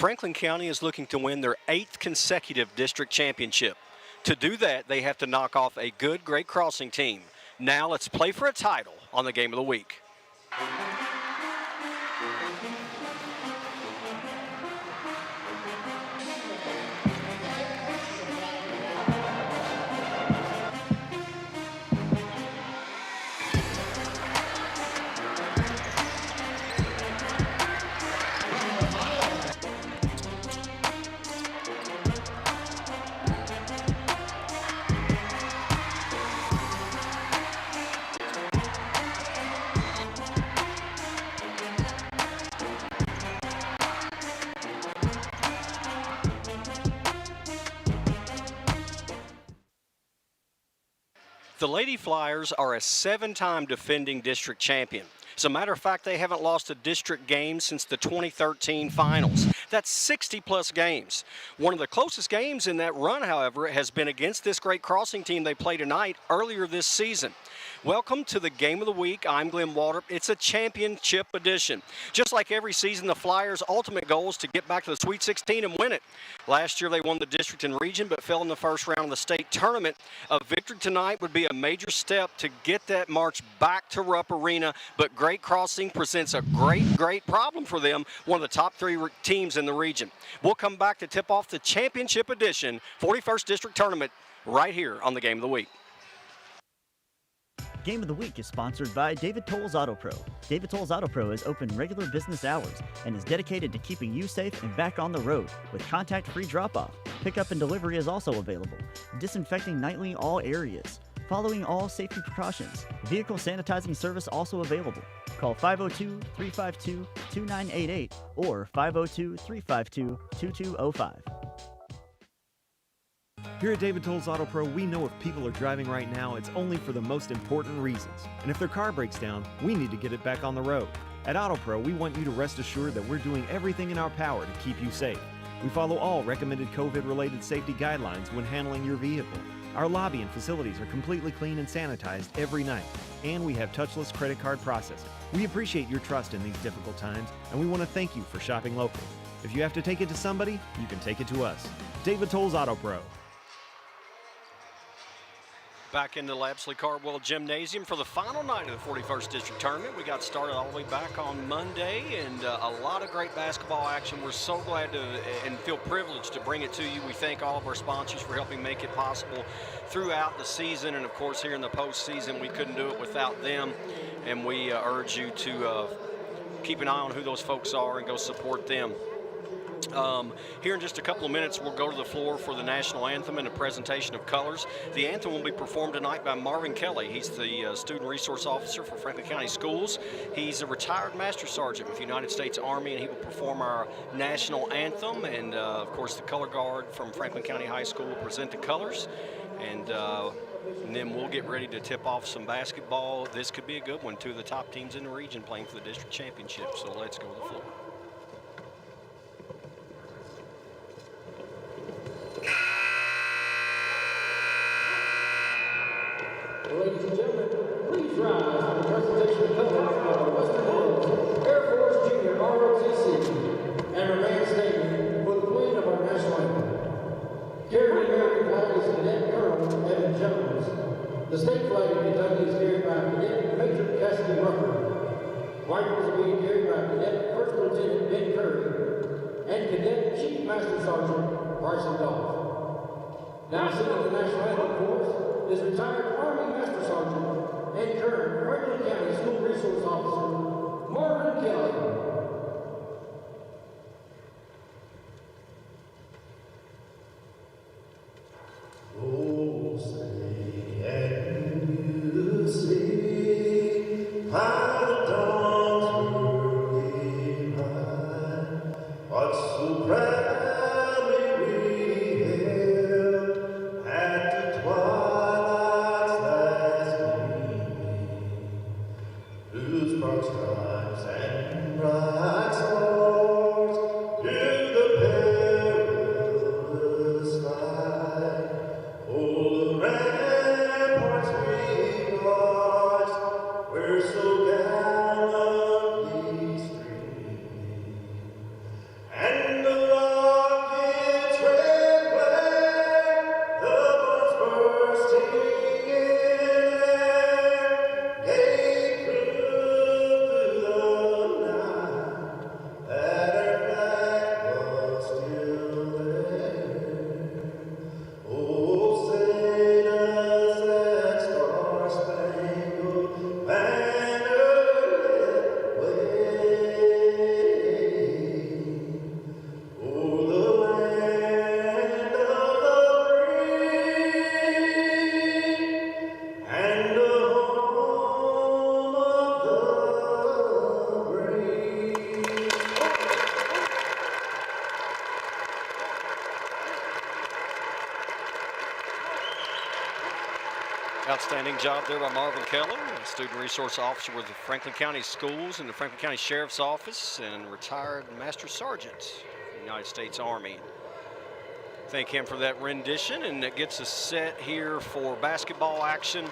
Franklin County is looking to win their 8th consecutive district championship. To do that, they have to knock off a good Great Crossing team. Now let's play for a title on the Game of the Week. The Lady Flyers are a 7-time defending district champion. As a matter of fact, they haven't lost a district game since the 2013 finals. That's 60-plus games. One of the closest games in that run, however, has been against this Great Crossing team they play tonight earlier this season. Welcome to the Game of the Week. I'm Glenn Walter. It's a championship edition. Just like every season, the Flyers' ultimate goal is to get back to the Sweet 16 and win it. Last year, they won the district and region, but fell in the first round of the state tournament. A victory tonight would be a major step to get that march back to Rupp Arena, but Great Crossing presents a great problem for them, one of the top 3 teams in the region. We'll come back to tip off the championship edition 41st District Tournament right here on the Game of the Week. Game of the Week is sponsored by David Tolles Auto Pro. David Tolles Auto Pro is open regular business hours and is dedicated to keeping you safe and back on the road with contact-free drop-off. Pickup and delivery is also available. Disinfecting nightly all areas. Following all safety precautions. Vehicle sanitizing service also available. Call 502-352-2988 or 502-352-2205. Here at David Tolles Auto Pro, we know if people are driving right now, it's only for the most important reasons. And if their car breaks down, we need to get it back on the road. At Auto Pro, we want you to rest assured that we're doing everything in our power to keep you safe. We follow all recommended COVID-related safety guidelines when handling your vehicle. Our lobby and facilities are completely clean and sanitized every night. And we have touchless credit card processing. We appreciate your trust in these difficult times, and we want to thank you for shopping local. If you have to take it to somebody, you can take it to us. David Tolles Auto Pro. Back into Lapsley Cardwell Gymnasium for the final night of the 41st District Tournament. We got started all the way back on Monday, and a lot of great basketball action. We're so glad to and feel privileged to bring it to you. We thank all of our sponsors for helping make it possible throughout the season, and of course here in the postseason, we couldn't do it without them. And we urge you to keep an eye on who those folks are and go support them. Here in just a couple of minutes, we'll go to the floor for the national anthem and a presentation of colors. The anthem will be performed tonight by Marvin Kelly. He's the student resource officer for Franklin County Schools. He's a retired master sergeant with the United States Army, and he will perform our national anthem. And of course, the color guard from Franklin County High School will present the colors. And then we'll get ready to tip off some basketball. This could be a good one. 2 of the top teams in the region playing for the district championship. So let's go to the floor. Ladies and gentlemen, please rise for the presentation of colors of Western Hills Air Force Junior ROTC and her band statement for the queen of our national anthem. Carrying the American flag is Cadet Colonel Evan Jones. The state flag of Kentucky is carried by Cadet Major Cassidy Rucker. Rifles are being carried by Cadet First Lieutenant Ben Curry and Cadet Chief Master Sergeant Bryson Dolph. Now singing the national anthem for us is retired Army Master Sergeant and current Franklin County School Resource Officer Marvin Kelly. Oh, say and you see how the dawn's early light, what so proudly we hailed at the twilight's last gleaming, blue sparks skies and bright stars to the perilous fight. Oh, the ramparts we watched were so gallantly streaming, and the outstanding job there by Marvin Keller, a student resource officer with the Franklin County Schools and the Franklin County Sheriff's Office, and retired Master Sergeant, United States Army. Thank him for that rendition, and it gets us set here for basketball action.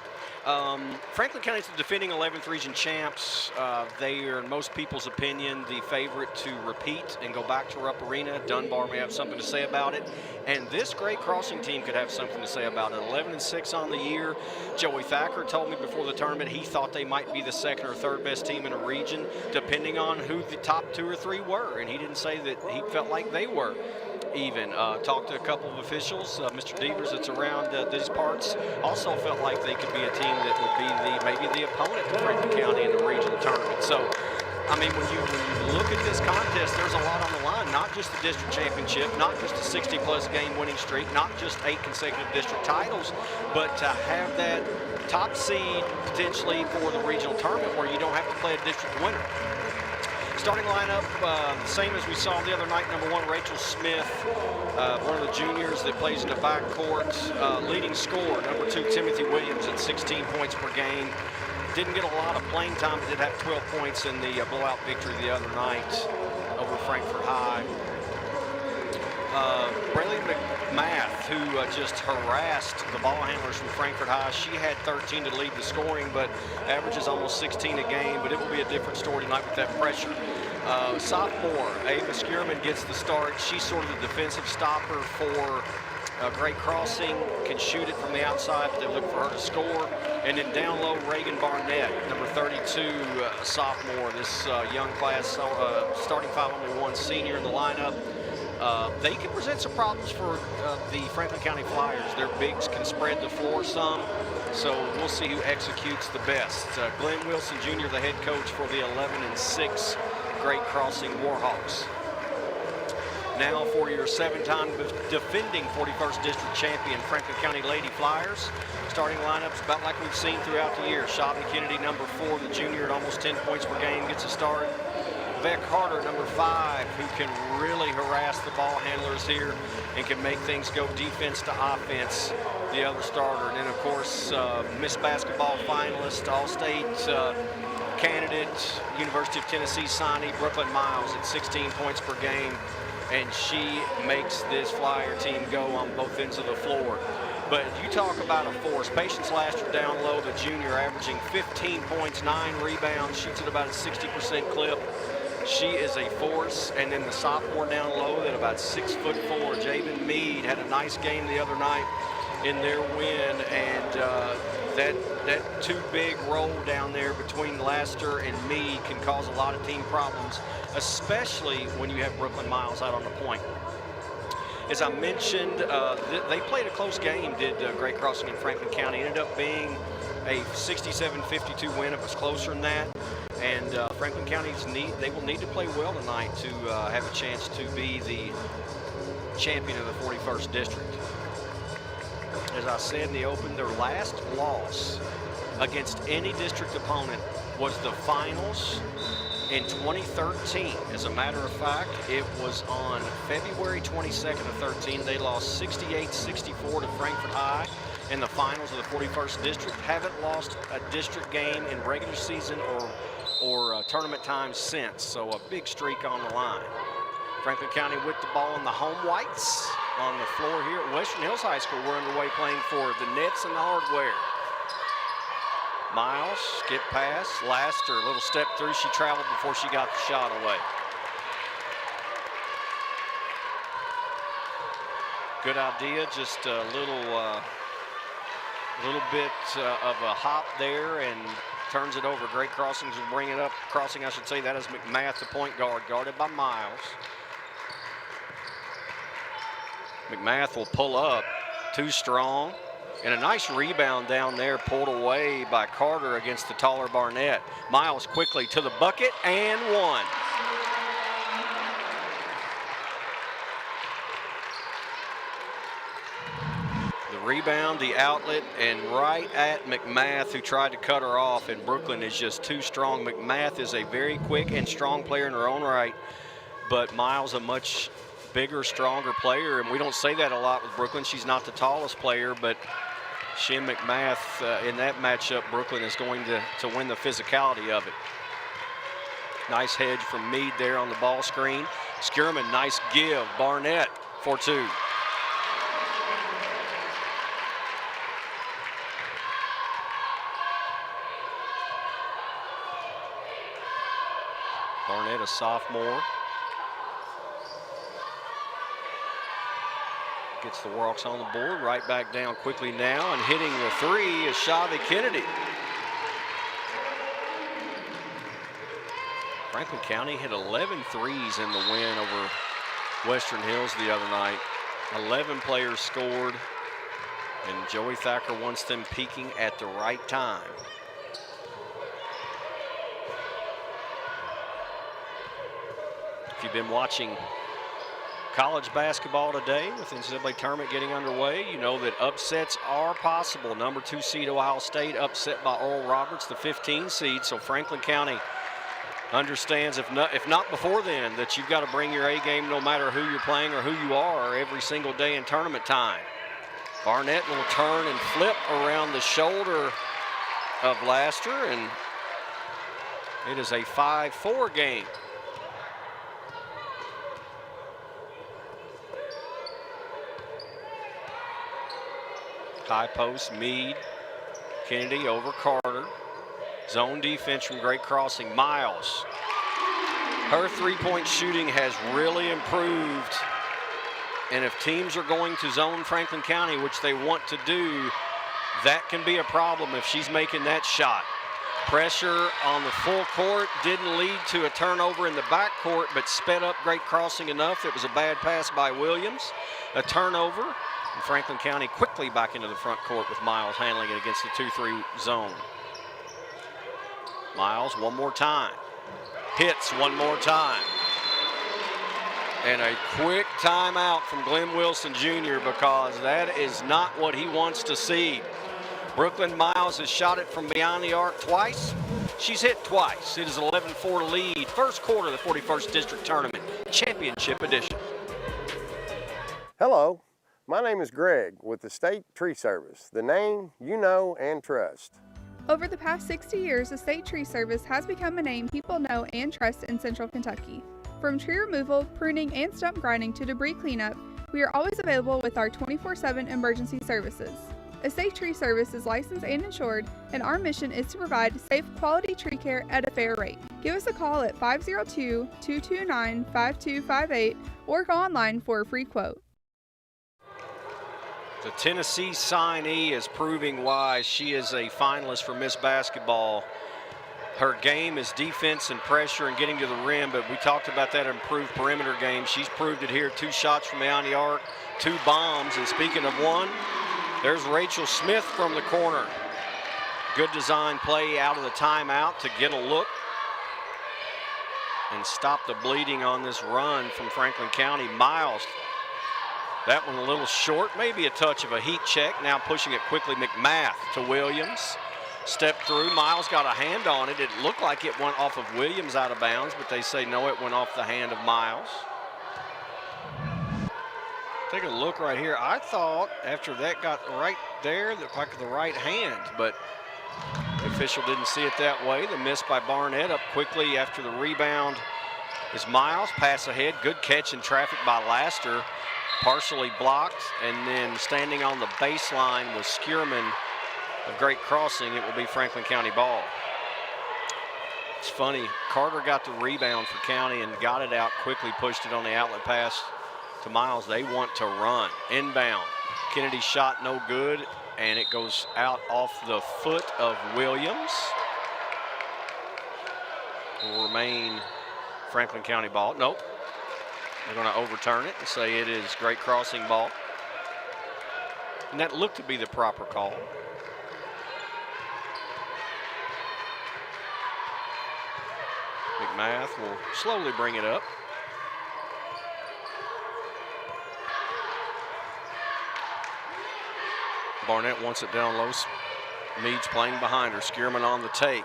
Franklin County is the defending 11th region champs. They are, in most people's opinion, the favorite to repeat and go back to Rupp Arena. Dunbar may have something to say about it, and this Great Crossing team could have something to say about it. 11-6 on the year. Joey Thacker told me before the tournament he thought they might be the second or third best team in a region, depending on who the top 2 or 3 were, and he didn't say that he felt like they were even. Talked to a couple of officials. Mr. Devers that's around these parts also felt like they could be a team that would be maybe the opponent to Franklin County in the regional tournament. So, I mean, when you look at this contest, there's a lot on the line. Not just the district championship, not just a 60-plus game winning streak, not just 8 consecutive district titles, but to have that top seed potentially for the regional tournament where you don't have to play a district winner. Starting lineup, same as we saw the other night. Number 1, Rachel Smith, one of the juniors that plays in the backcourt. Leading scorer, number 2, Timothy Williams at 16 points per game. Didn't get a lot of playing time, but did have 12 points in the blowout victory the other night over Frankfort High. Braylon McMath, who just harassed the ball handlers from Frankfort High. She had 13 to lead the scoring, but averages almost 16 a game, but it will be a different story tonight with that pressure. Sophomore, Ava Skierman gets the start. She's sort of the defensive stopper for Great Crossing, can shoot it from the outside, but they look for her to score. And then down low, Reagan Barnett, number 32, sophomore. This young class, starting 5, only 1 senior in the lineup. They can present some problems for the Franklin County Flyers. Their bigs can spread the floor some, so we'll see who executes the best. Glenn Wilson Jr., the head coach for the 11-6 Great Crossing Warhawks. Now for your 7-time defending 41st District champion Franklin County Lady Flyers. Starting lineups about like we've seen throughout the year. Shelby Kennedy, number 4, the junior at almost 10 points per game, gets a start. Beck Carter, number 5, who can really harass the ball handlers here and can make things go defense to offense, the other starter. And then, of course, Miss Basketball finalist, All-State candidate, University of Tennessee signee, Brooklyn Miles at 16 points per game. And she makes this Flyer team go on both ends of the floor. But you talk about a force. Patience Laster down low, the junior, averaging 15 points, 9 rebounds, shoots at about a 60% clip. She is a force. And then the sophomore down low at about 6'4", Javen Mead, had a nice game the other night in their win. And that too big roll down there between Laster and Mead can cause a lot of team problems, especially when you have Brooklyn Miles out on the point. As I mentioned, they played a close game, did Great Crossing in Franklin County. Ended up being a 67-52 win. It was closer than that. And Franklin County's they will need to play well tonight to have a chance to be the champion of the 41st District. As I said in the open, their last loss against any district opponent was the finals in 2013. As a matter of fact, it was on February 22nd of 13. They lost 68-64 to Frankfort High in the finals of the 41st District. Haven't lost a district game in regular season or tournament time since, so a big streak on the line. Franklin County with the ball in the home whites on the floor here at Western Hills High School. We're underway playing for the Nets and the Hardware. Miles, skip pass, Laster, a little step through. She traveled before she got the shot away. Good idea, just a little bit of a hop there and turns it over. Great Crossings will bring it up. Crossing, I should say, that is McMath, the point guard, guarded by Miles. McMath will pull up, too strong. And a nice rebound down there, pulled away by Carter against the taller Barnett. Miles quickly to the bucket and one. The rebound, the outlet, and right at McMath, who tried to cut her off, and Brooklyn is just too strong. McMath is a very quick and strong player in her own right, but Miles a much bigger, stronger player, and we don't say that a lot with Brooklyn. She's not the tallest player, but Shem McMath in that matchup, Brooklyn is going to win the physicality of it. Nice hedge from Meade there on the ball screen. Skierman, nice give. Barnett for 2. Barnett, a sophomore. Gets the Warhawks on the board, right back down quickly now, and hitting the 3 is Shavy Kennedy. Franklin County hit 11 threes in the win over Western Hills the other night. 11 players scored, and Joey Thacker wants them peaking at the right time. If you've been watching college basketball today with the NCAA tournament getting underway, you know that upsets are possible. Number 2 seed Ohio State upset by Oral Roberts, the 15 seed. So Franklin County understands, if not before then, that you've got to bring your A game no matter who you're playing or who you are every single day in tournament time. Barnett will turn and flip around the shoulder of Laster, and it is a 5-4 game. High post, Meade, Kennedy over Carter. Zone defense from Great Crossing. Miles. Her three-point shooting has really improved. And if teams are going to zone Franklin County, which they want to do, that can be a problem if she's making that shot. Pressure on the full court didn't lead to a turnover in the back court, but sped up Great Crossing enough. It was a bad pass by Williams. A turnover. And Franklin County quickly back into the front court with Miles handling it against the 2-3 zone. Miles one more time. Hits one more time. And a quick timeout from Glenn Wilson Jr. because that is not what he wants to see. Brooklyn Miles has shot it from beyond the arc twice. She's hit twice. It is an 11-4 lead. First quarter of the 41st District Tournament, Championship Edition. Hello, my name is Greg with the State Tree Service, the name you know and trust. Over the past 60 years, the State Tree Service has become a name people know and trust in Central Kentucky. From tree removal, pruning, and stump grinding to debris cleanup, we are always available with our 24/7 emergency services. A State Tree Service is licensed and insured, and our mission is to provide safe, quality tree care at a fair rate. Give us a call at 502-229-5258 or go online for a free quote. The Tennessee signee is proving why she is a finalist for Miss Basketball. Her game is defense and pressure and getting to the rim, but we talked about that improved perimeter game. She's proved it here. 2 shots from beyond the arc, 2 bombs, and speaking of one, there's Rachel Smith from the corner. Good design play out of the timeout to get a look and stop the bleeding on this run from Franklin County. Miles, that one a little short, maybe a touch of a heat check. Now pushing it quickly, McMath to Williams. Step through, Miles got a hand on it. It looked like it went off of Williams out of bounds, but they say no, it went off the hand of Miles. Take a look right here. I thought after that got right there, looked like the right hand, but the official didn't see it that way. The miss by Barnett. Up quickly after the rebound is Miles. Pass ahead, good catch in traffic by Laster. Partially blocked, and then standing on the baseline was Skierman of Great Crossing. It will be Franklin County ball. It's funny, Carter got the rebound for County and got it out quickly, pushed it on the outlet pass to Miles. They want to run. Inbound. Kennedy's shot no good, and it goes out off the foot of Williams. Will remain Franklin County ball. Nope. They're going to overturn it and say it is Great Crossing ball. And that looked to be the proper call. McMath will slowly bring it up. Barnett wants it down low. Meade's playing behind her. Skierman on the take.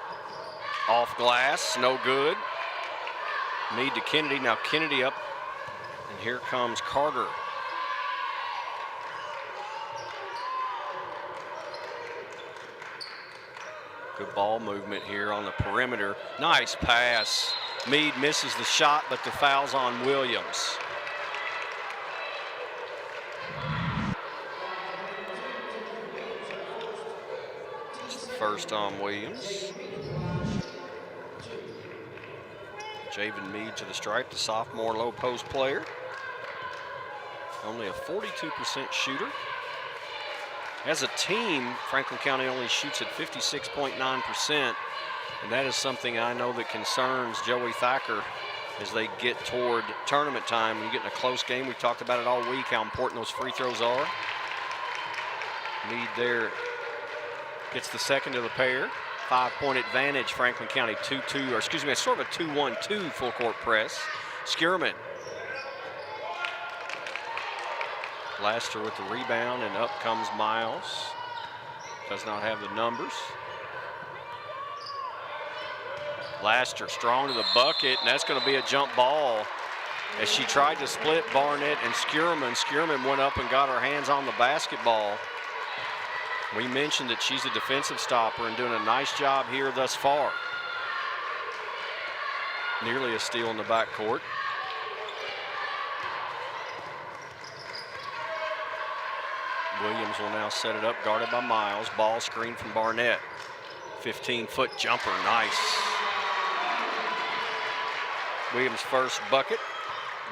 Off glass, no good. Meade to Kennedy. Now Kennedy up. And here comes Carter. Good ball movement here on the perimeter. Nice pass. Meade misses the shot, but the foul's on Williams. First on Williams. Javen Meade to the stripe, the sophomore low post player. Only a 42% shooter. As a team, Franklin County only shoots at 56.9%, and that is something I know that concerns Joey Thacker as they get toward tournament time. When you get in a close game, we've talked about it all week, how important those free throws are. Meade there gets the second of the pair. 5-point advantage, Franklin County 2-2, or excuse me, it's sort of a 2-1-2 full court press. Skierman. Laster with the rebound, and up comes Miles. Does not have the numbers. Laster strong to the bucket, and that's going to be a jump ball. As she tried to split Barnett and Skierman, Skierman went up and got her hands on the basketball. We mentioned that she's a defensive stopper and doing a nice job here thus far. Nearly a steal in the backcourt. Williams will now set it up, guarded by Miles. Ball screen from Barnett. 15-foot jumper, nice. Williams' first bucket,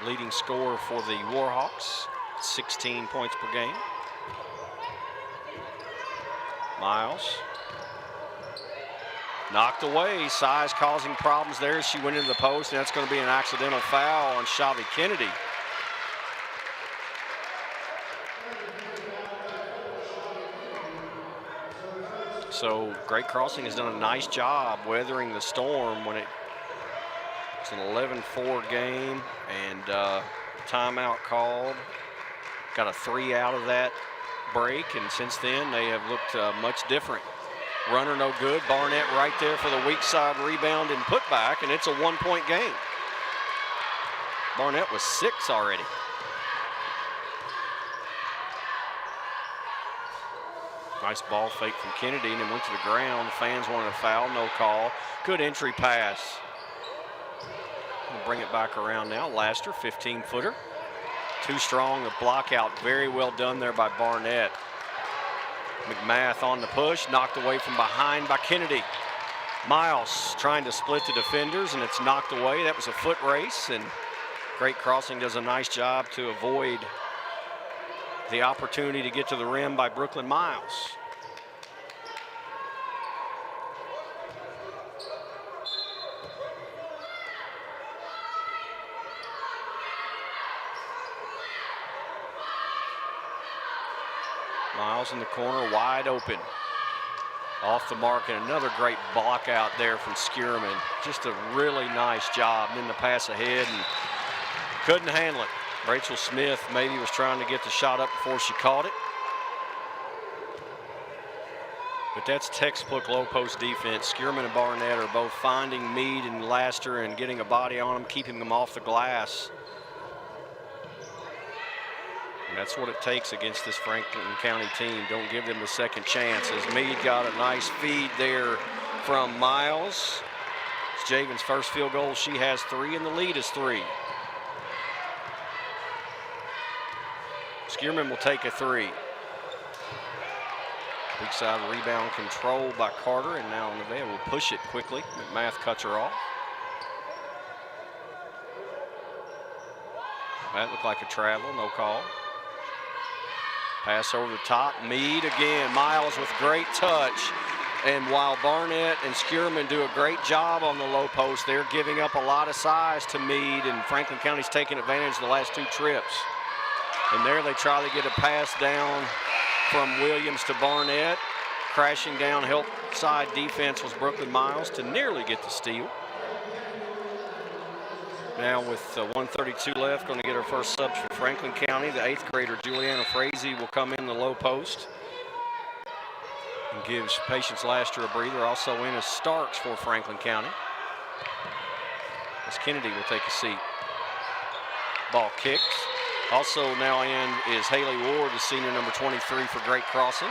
leading scorer for the Warhawks, 16 points per game. Miles. Knocked away, size causing problems there as she went into the post, and that's going to be an accidental foul on Shavy Kennedy. So Great Crossing has done a nice job weathering the storm when it's an 11-4 game, and timeout called. Got a 3 out of that break, and since then they have looked much different. Runner no good. Barnett right there for the weak side rebound and putback, and it's a 1-point game. Barnett was 6 already. Nice ball fake from Kennedy, and then went to the ground. The fans wanted a foul, no call. Good entry pass. We'll bring it back around now. Laster, 15-footer. Too strong, the block out. Very well done there by Barnett. McMath on the push, knocked away from behind by Kennedy. Miles trying to split the defenders, and it's knocked away. That was a foot race, and Great Crossing does a nice job to avoid the opportunity to get to the rim by Brooklyn Miles. Miles in the corner, wide open. Off the mark, and another great block out there from Skierman. Just a really nice job. And then the pass ahead, and couldn't handle it. Rachel Smith maybe was trying to get the shot up before she caught it. But that's textbook low post defense. Skierman and Barnett are both finding Meade and Laster and getting a body on them, keeping them off the glass. And that's what it takes against this Franklin County team. Don't give them the second chance. As Meade got a nice feed there from Miles. It's Javen's first field goal. She has 3, and the lead is 3. Skierman will take a 3. Weak side rebound controlled by Carter, and now Nevaeh will push it quickly. McMath cuts her off. That looked like a travel, no call. Pass over the top, Meade again. Miles with great touch. And while Barnett and Skierman do a great job on the low post, they're giving up a lot of size to Meade, and Franklin County's taking advantage of the last 2 trips. And there they try to get a pass down from Williams to Barnett. Crashing down help side defense was Brooklyn Miles to nearly get the steal. Now with 1:32 left, going to get her first subs for Franklin County. The 8th grader, Juliana Frazee, will come in the low post and gives Patience Laster a breather. Also in is Starks for Franklin County. As Kennedy will take a seat. Ball kicks. Also now in is Haley Ward, the senior number 23 for Great Crossing.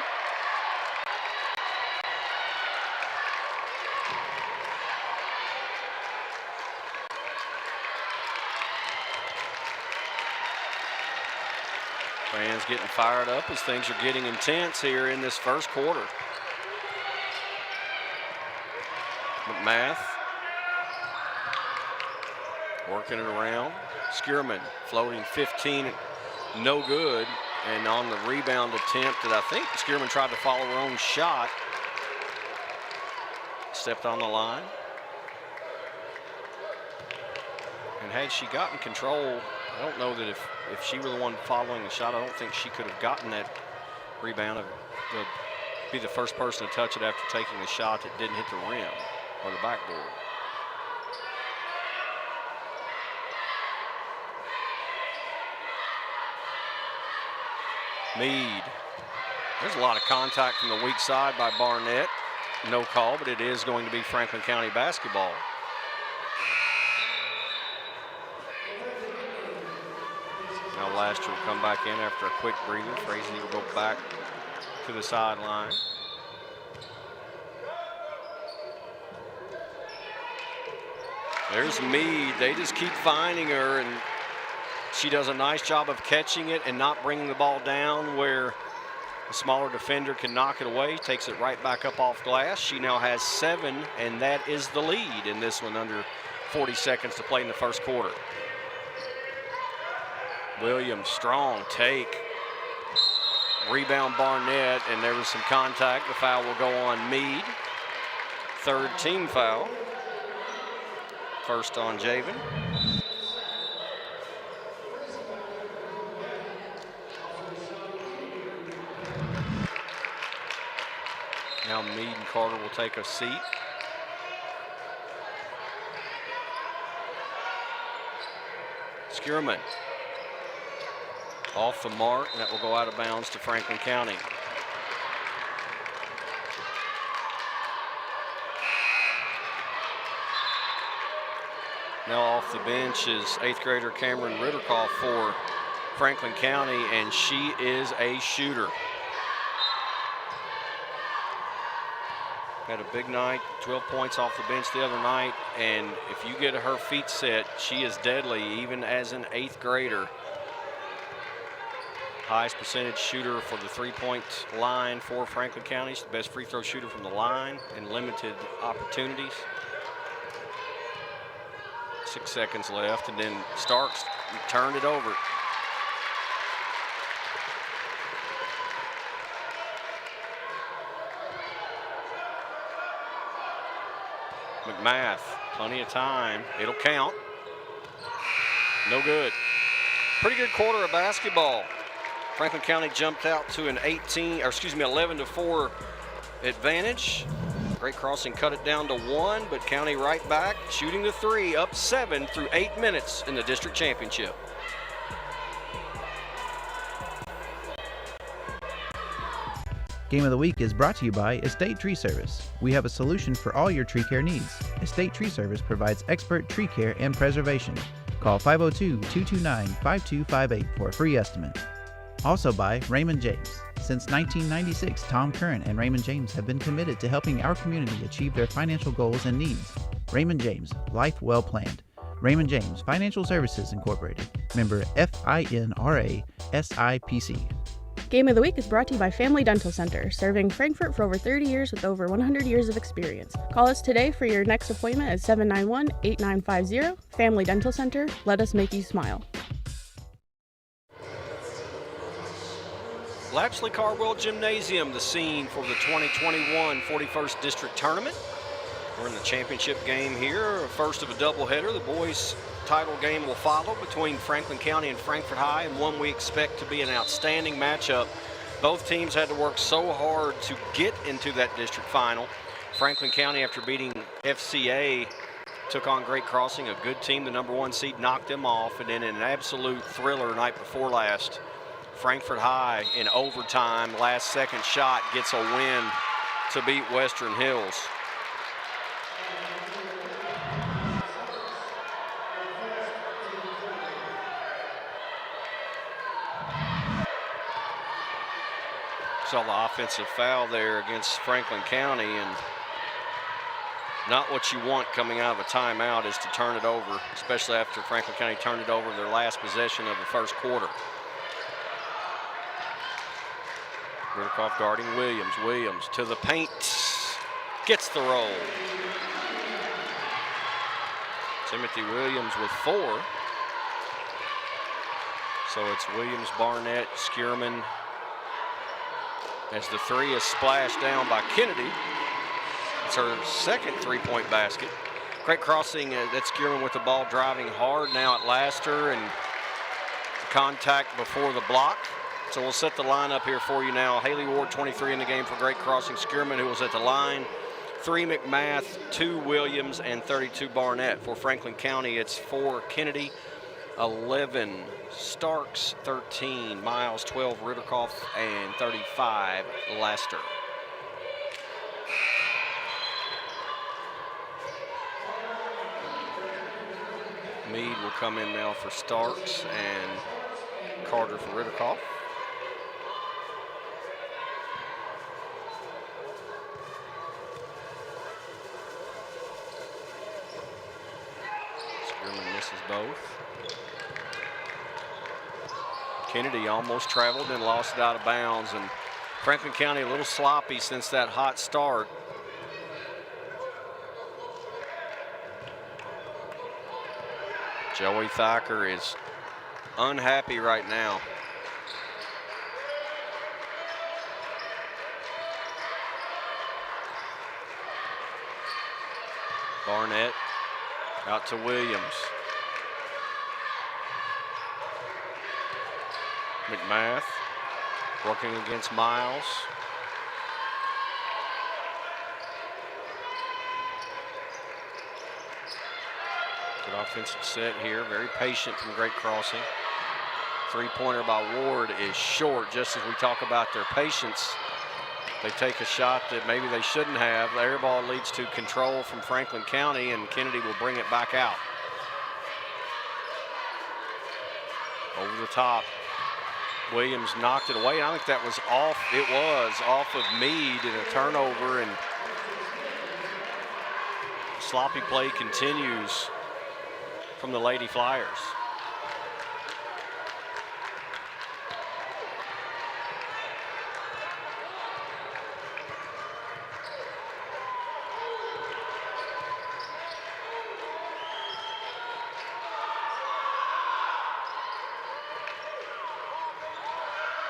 Fans getting fired up as things are getting intense here in this first quarter. McMath working it around. Skierman floating 15, no good. And on the rebound attempt that I think Skierman tried to follow her own shot, stepped on the line. And had she gotten control, I don't know that if she were the one following the shot, I don't think she could have gotten that rebound. To be the first person to touch it after taking the shot that didn't hit the rim or the backboard. Meade. There's a lot of contact from the weak side by Barnett. No call, but it is going to be Franklin County basketball. Now Laster will come back in after a quick breather. Frazee will go back to the sideline. There's Meade. They just keep finding her, and she does a nice job of catching it and not bringing the ball down where a smaller defender can knock it away. Takes it right back up off glass. She now has 7, and that is the lead in this one under 40 seconds to play in the first quarter. Williams, strong take. Rebound Barnett, and there was some contact. The foul will go on Meade. Third team foul. First on Javen. Now Meade and Carter will take a seat. Skierman off the mark, and that will go out of bounds to Franklin County. Now off the bench is 8th grader Cameron Ritterkoff for Franklin County, and she is a shooter. Had a big night, 12 points off the bench the other night, and if you get her feet set, she is deadly even as an 8th grader. Highest percentage shooter for the three-point line for Franklin County. She's the best free throw shooter from the line in limited opportunities. 6 seconds left, and then Starks turned it over. McMath, plenty of time. It'll count. No good. Pretty good quarter of basketball. Franklin County jumped out to an 11-4 advantage. Great crossing cut it down to 1, but County right back, shooting the 3, up 7 through 8 minutes in the district championship. Game of the Week is brought to you by Estate Tree Service. We have a solution for all your tree care needs. Estate Tree Service provides expert tree care and preservation. Call 502-229-5258 for a free estimate. Also by Raymond James. Since 1996, Tom Curran and Raymond James have been committed to helping our community achieve their financial goals and needs. Raymond James, life well planned. Raymond James Financial Services Incorporated. Member FINRA SIPC. Game of the Week is brought to you by Family Dental Center, serving Frankfort for over 30 years with over 100 years of experience. Call us today for your next appointment at 791-8950. Family Dental Center, let us make you smile. Lapsley Cardwell Gymnasium, the scene for the 2021 41st District Tournament. We're in the championship game here, first of a doubleheader. The boys' title game will follow between Franklin County and Frankfort High, and one we expect to be an outstanding matchup. Both teams had to work so hard to get into that district final. Franklin County, after beating FCA, took on Great Crossing, a good team. The #1 seed knocked them off, and then in an absolute thriller night before last, Frankfort High in overtime, last second shot, gets a win to beat Western Hills. Saw the offensive foul there against Franklin County, and not what you want coming out of a timeout is to turn it over, especially after Franklin County turned it over their last possession of the first quarter. Ridderkoff guarding Williams. Williams to the paint. Gets the roll. Timothy Williams with 4. So it's Williams, Barnett, Skierman. As the 3 is splashed down by Kennedy. It's her second 3-point basket. Great crossing. That's Skierman with the ball driving hard now at Laster, and contact before the block. So we'll set the lineup here for you now. Haley Ward, 23 in the game for great crossing. Skierman, who was at the line. 3 McMath, 2 Williams, and 32 Barnett. For Franklin County, it's 4 Kennedy, 11 Starks, 13 Miles, 12 Ridderkoff, and 35 Laster. Meade will come in now for Starks and Carter for Ridderkoff. Skierman misses both. Kennedy almost traveled and lost it out of bounds, and Franklin County a little sloppy since that hot start. Joey Thacker is unhappy right now. Barnett out to Williams. McMath working against Miles. Good offensive set here. Very patient from great crossing. 3-pointer by Ward is short. Just as we talk about their patience, they take a shot that maybe they shouldn't have. The air ball leads to control from Franklin County, and Kennedy will bring it back out. Over the top. Williams knocked it away. I think that was off. It was off of Meade in a turnover, and sloppy play continues from the Lady Flyers.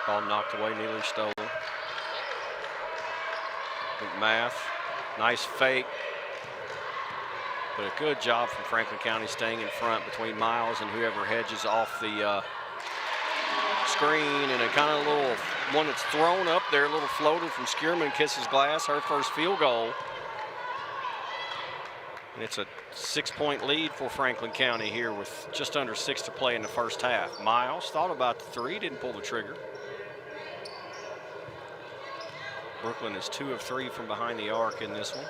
Ball knocked away, nearly stolen. McMath, nice fake. But a good job from Franklin County staying in front between Miles and whoever hedges off the screen. And a kind of little one that's thrown up there, a little floater from Skierman, kisses glass, her first field goal. And it's a 6-point lead for Franklin County here with just under 6 to play in the first half. Miles thought about the 3, didn't pull the trigger. Brooklyn is 2 of 3 from behind the arc in this one.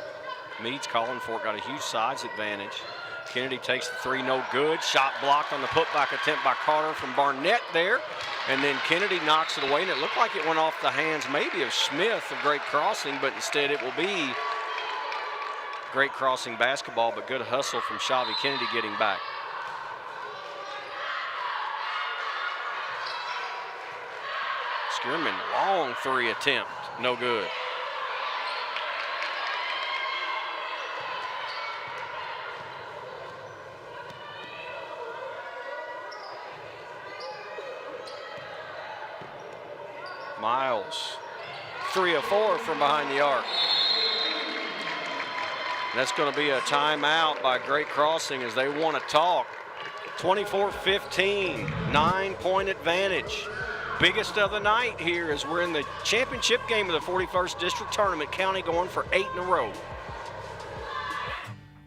Meade's calling for it, got a huge size advantage. Kennedy takes the 3, no good. Shot blocked on the putback attempt by Carter from Barnett there. And then Kennedy knocks it away, and it looked like it went off the hands maybe of Smith of great crossing, but instead it will be great crossing basketball, but good hustle from Shavy Kennedy getting back. Skierman, long 3 attempt, no good. Miles, 3 of 4 from behind the arc. That's going to be a timeout by great crossing as they want to talk. 24-15, 9-point advantage. Biggest of the night here as we're in the championship game of the 41st District Tournament. County going for 8 in a row.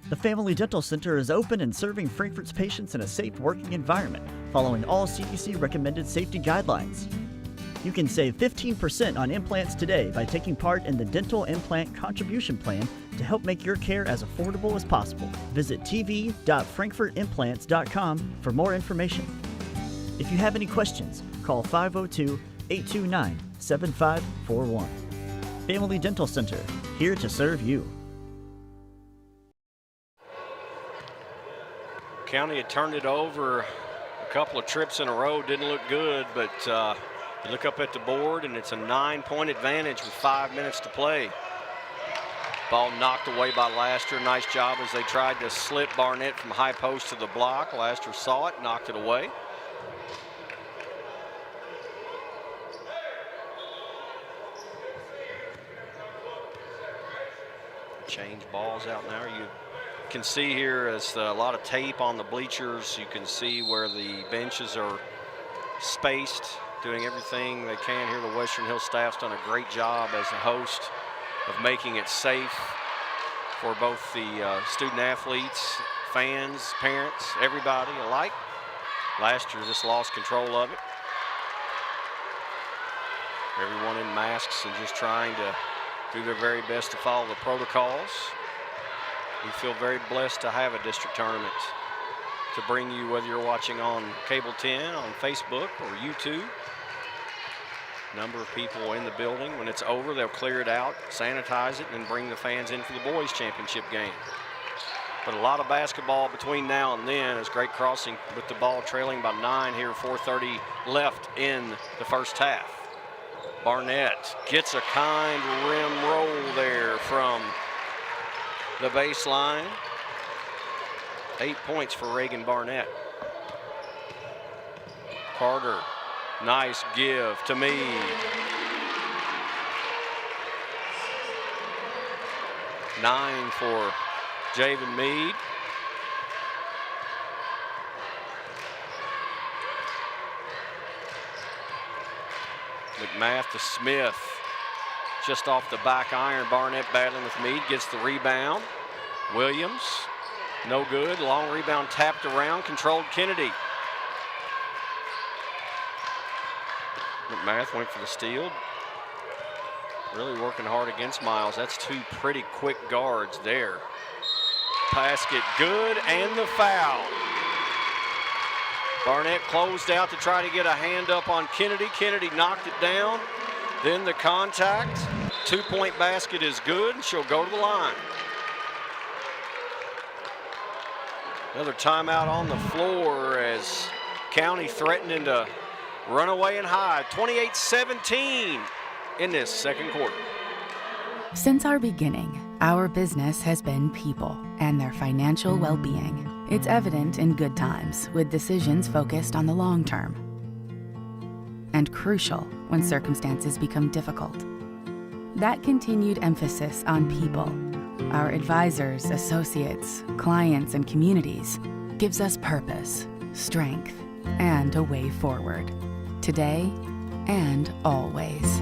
The Family Dental Center is open and serving Frankfort's patients in a safe working environment, following all CDC recommended safety guidelines. You can save 15% on implants today by taking part in the Dental Implant Contribution Plan to help make your care as affordable as possible. Visit tv.frankfortimplants.com for more information. If you have any questions, call 502-829-7541. Family Dental Center, here to serve you. County had turned it over a couple of trips in a row, didn't look good, but You look up at the board, and it's a 9-point advantage with 5 minutes to play. Ball knocked away by Laster. Nice job as they tried to slip Barnett from high post to the block. Laster saw it, knocked it away. Change balls out now. You can see here as a lot of tape on the bleachers. You can see where the benches are spaced, doing everything they can here. The Western Hills staff's done a great job as a host of making it safe for both the student athletes, fans, parents, everybody alike. Last year just lost control of it. Everyone in masks and just trying to do their very best to follow the protocols. We feel very blessed to have a district tournament to bring you, whether you're watching on Cable 10, on Facebook, or YouTube. Number of people in the building. When it's over, they'll clear it out, sanitize it, and bring the fans in for the boys' championship game. But a lot of basketball between now and then as Great Crossing with the ball trailing by 9 here, 4:30 left in the first half. Barnett gets a kind rim roll there from the baseline. 8 points for Reagan Barnett. Carter, nice give to Meade. 9 for Javen Meade. McMath to Smith. Just off the back iron. Barnett battling with Meade. Gets the rebound. Williams, no good. Long rebound tapped around. Controlled Kennedy. McMath went for the steal. Really working hard against Miles. That's two pretty quick guards there. Basket good, and the foul. Barnett closed out to try to get a hand up on Kennedy. Kennedy knocked it down. Then the contact. 2-point basket is good. She'll go to the line. Another timeout on the floor as County threatening to run away and hide. 28-17 in this second quarter. Since our beginning, our business has been people and their financial well-being. It's evident in good times with decisions focused on the long term, and crucial when circumstances become difficult. That continued emphasis on people, our advisors, associates, clients, and communities, gives us purpose, strength, and a way forward, today and always.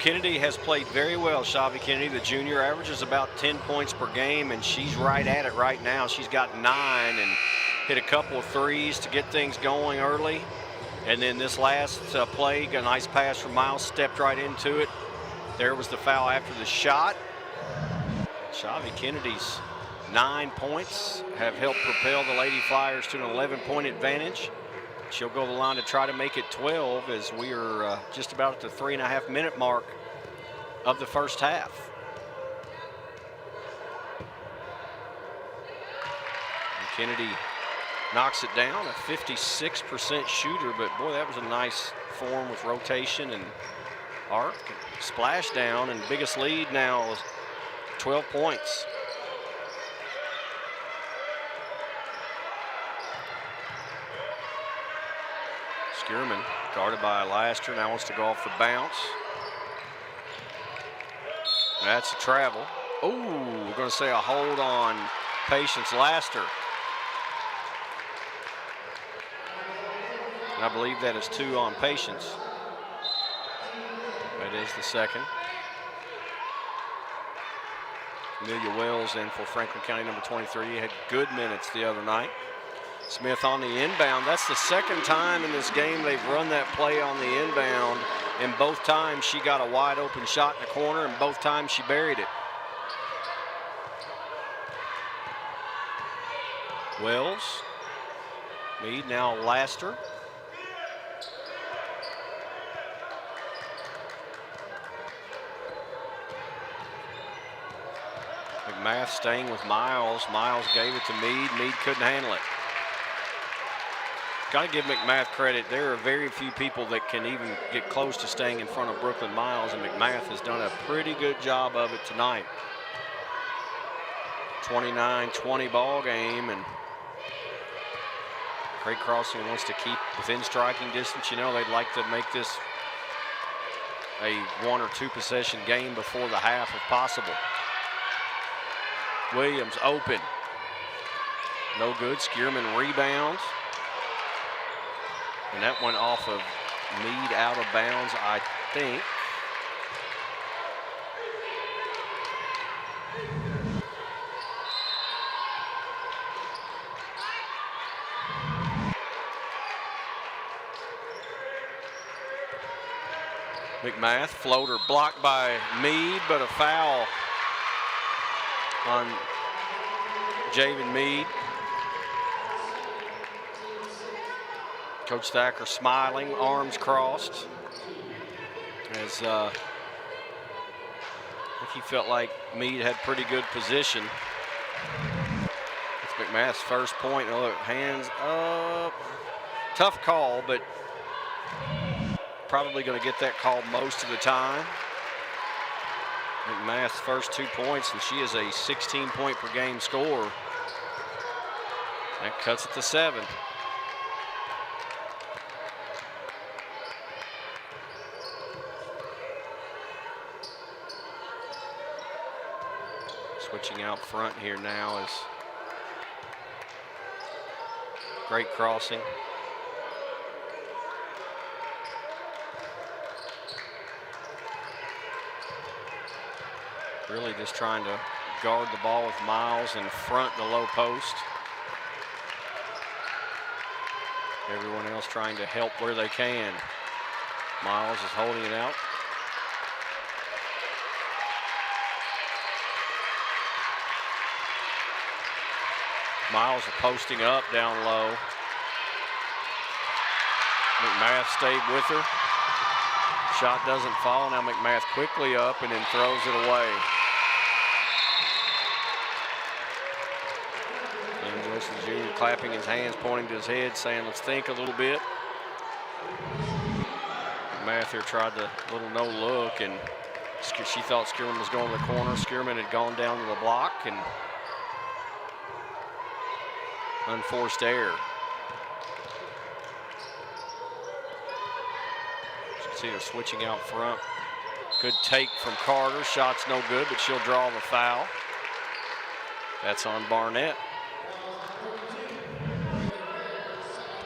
Kennedy has played very well, Shavi Kennedy. The junior averages about 10 points per game, and she's right at it right now. She's got 9 and hit a couple of threes to get things going early. And then this last play, a nice pass from Miles, stepped right into it. There was the foul after the shot. Shavi Kennedy's 9 points have helped propel the Lady Flyers to an 11-point advantage. She'll go to the line to try to make it 12 as we are just about at the 3.5-minute mark of the first half. And Kennedy knocks it down, a 56% shooter, but boy, that was a nice form with rotation and arc. Splash down, and biggest lead now is 12 points. Skierman, guarded by Laster, now wants to go off the bounce. That's a travel. Oh, we're going to say a hold on Patience Laster. And I believe that is 2 on Patience. That is the second. Amelia Wells in for Franklin County, number 23. Had good minutes the other night. Smith on the inbound. That's the second time in this game they've run that play on the inbound, and both times she got a wide open shot in the corner, and both times she buried it. Wells, Meade, now Laster. McMath staying with Miles. Miles gave it to Meade. Meade couldn't handle it. got to give McMath credit. There are very few people that can even get close to staying in front of Brooklyn Miles, and McMath has done a pretty good job of it tonight. 29-20 ball game, and Great Crossing wants to keep within striking distance. You know, they'd like to make this a 1 or 2 possession game before the half if possible. Williams open. No good. Skierman rebounds. And that went off of Meade out of bounds, I think. McMath, floater blocked by Meade, but a foul on Javen Meade. Coach Thacker smiling, arms crossed, as I think he felt like Meade had pretty good position. It's McMath's first point. Oh, look, hands up. Tough call, but probably going to get that call most of the time. McMath's first 2 points, and she is a 16-point per game scorer. That cuts it to 7. Switching out front here now is Great Crossing. Really just trying to guard the ball with Miles in front in the low post. Everyone else trying to help where they can. Miles is holding it out. Miles are posting up down low. McMath stayed with her. Shot doesn't fall. Now McMath quickly up and then throws it away. And Wilson Jr. clapping his hands, pointing to his head, saying, let's think a little bit. McMath here tried the little no look, and she thought Skierman was going to the corner. Skierman had gone down to the block, and unforced error. You can see her switching out front. Good take from Carter. Shot's no good, but she'll draw the foul. That's on Barnett.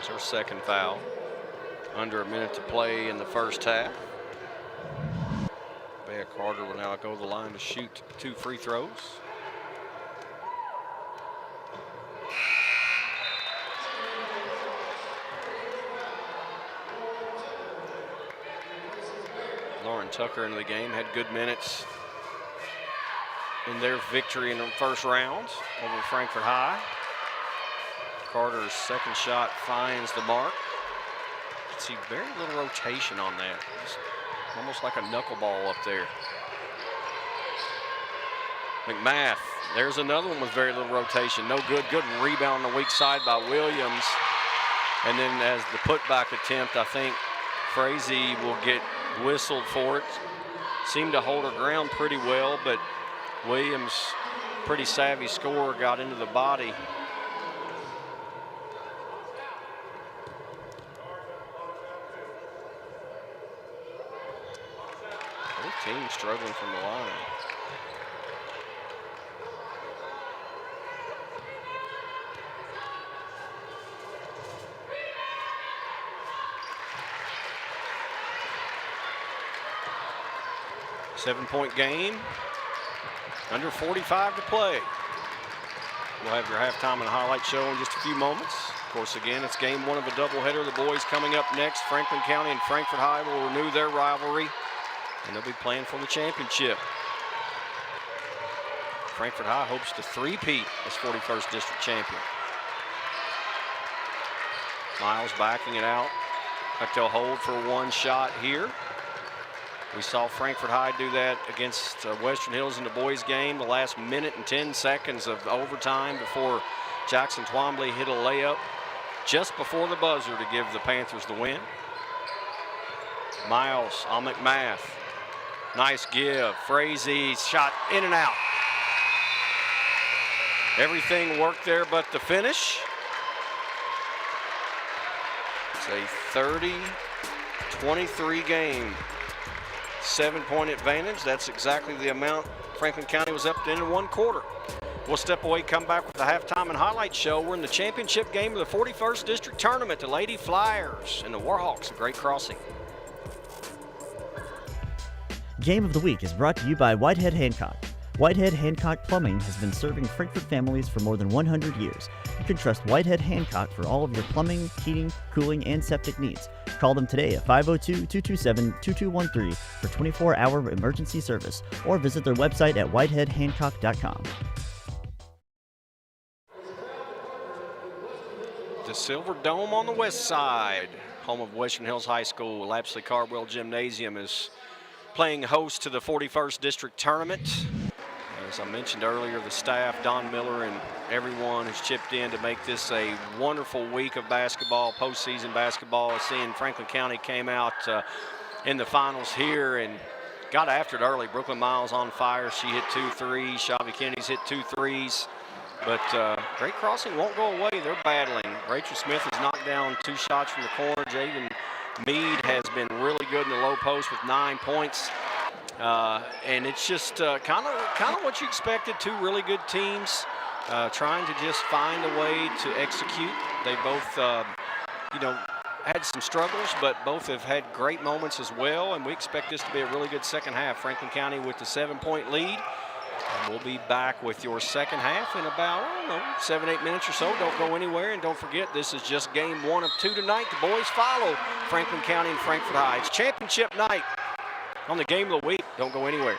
It's her second foul. Under a minute to play in the first half. Bea Carter will now go to the line to shoot 2 free throws. Lauren Tucker into the game, had good minutes in their victory in the first round over Frankfort High. Carter's second shot finds the mark. You can see very little rotation on that. It's almost like a knuckleball up there. McMath, there's another one with very little rotation. No good. Good rebound on the weak side by Williams. And then as the putback attempt, I think Frazee will get whistled for it. Seemed to hold her ground pretty well, but Williams, pretty savvy scorer, got into the body. Both teams struggling from the line. Seven-point game, under 45 to play. We'll have your halftime and highlight show in just a few moments. Of course, again, it's game 1 of a doubleheader. The boys coming up next. Franklin County and Frankfort High will renew their rivalry, and they'll be playing for the championship. Frankfort High hopes to three-peat as 41st District champion. Miles backing it out. Like they'll hold for one shot here. We saw Frankfort High do that against Western Hills in the boys game. The last minute and 10 seconds of overtime before Jackson Twombly hit a layup just before the buzzer to give the Panthers the win. Miles on McMath. Nice give. Frazee shot in and out. Everything worked there but the finish. It's a 30-23 game. 7-point advantage. That's exactly the amount Franklin County was up to in one quarter. We'll step away, come back with the halftime and highlight show. We're in the championship game of the 41st District Tournament. The Lady Flyers and the Warhawks of Great Crossing. Game of the Week is brought to you by Whitehead Hancock. Whitehead Hancock Plumbing has been serving Frankfort families for more than 100 years. You can trust Whitehead Hancock for all of your plumbing, heating, cooling, and septic needs. Call them today at 502-227-2213 for 24-hour emergency service or visit their website at whiteheadhancock.com. The Silver Dome on the west side, home of Western Hills High School. Lapsley Cardwell Gymnasium is playing host to the 41st District Tournament. As I mentioned earlier, the staff, Don Miller and everyone has chipped in to make this a wonderful week of basketball, postseason basketball. Seeing Franklin County came out in the finals here and got after it early. Brooklyn Miles on fire. She hit 2 threes. Shelby Kenny's hit 2 threes. But Great Crossing won't go away. They're battling. Rachel Smith has knocked down 2 shots from the corner. Jaden Mead has been really good in the low post with 9 points. And it's just kind of what you expected. 2 really good teams trying to just find a way to execute. They both, had some struggles, but both have had great moments as well. And we expect this to be a really good second half. Franklin County with the 7-point lead. And we'll be back with your second half in about, 7-8 minutes or so. Don't go anywhere, and don't forget, this is just game 1 of 2 tonight. The boys follow Franklin County and Frankfort High. It's championship night on the game of the week. Don't go anywhere.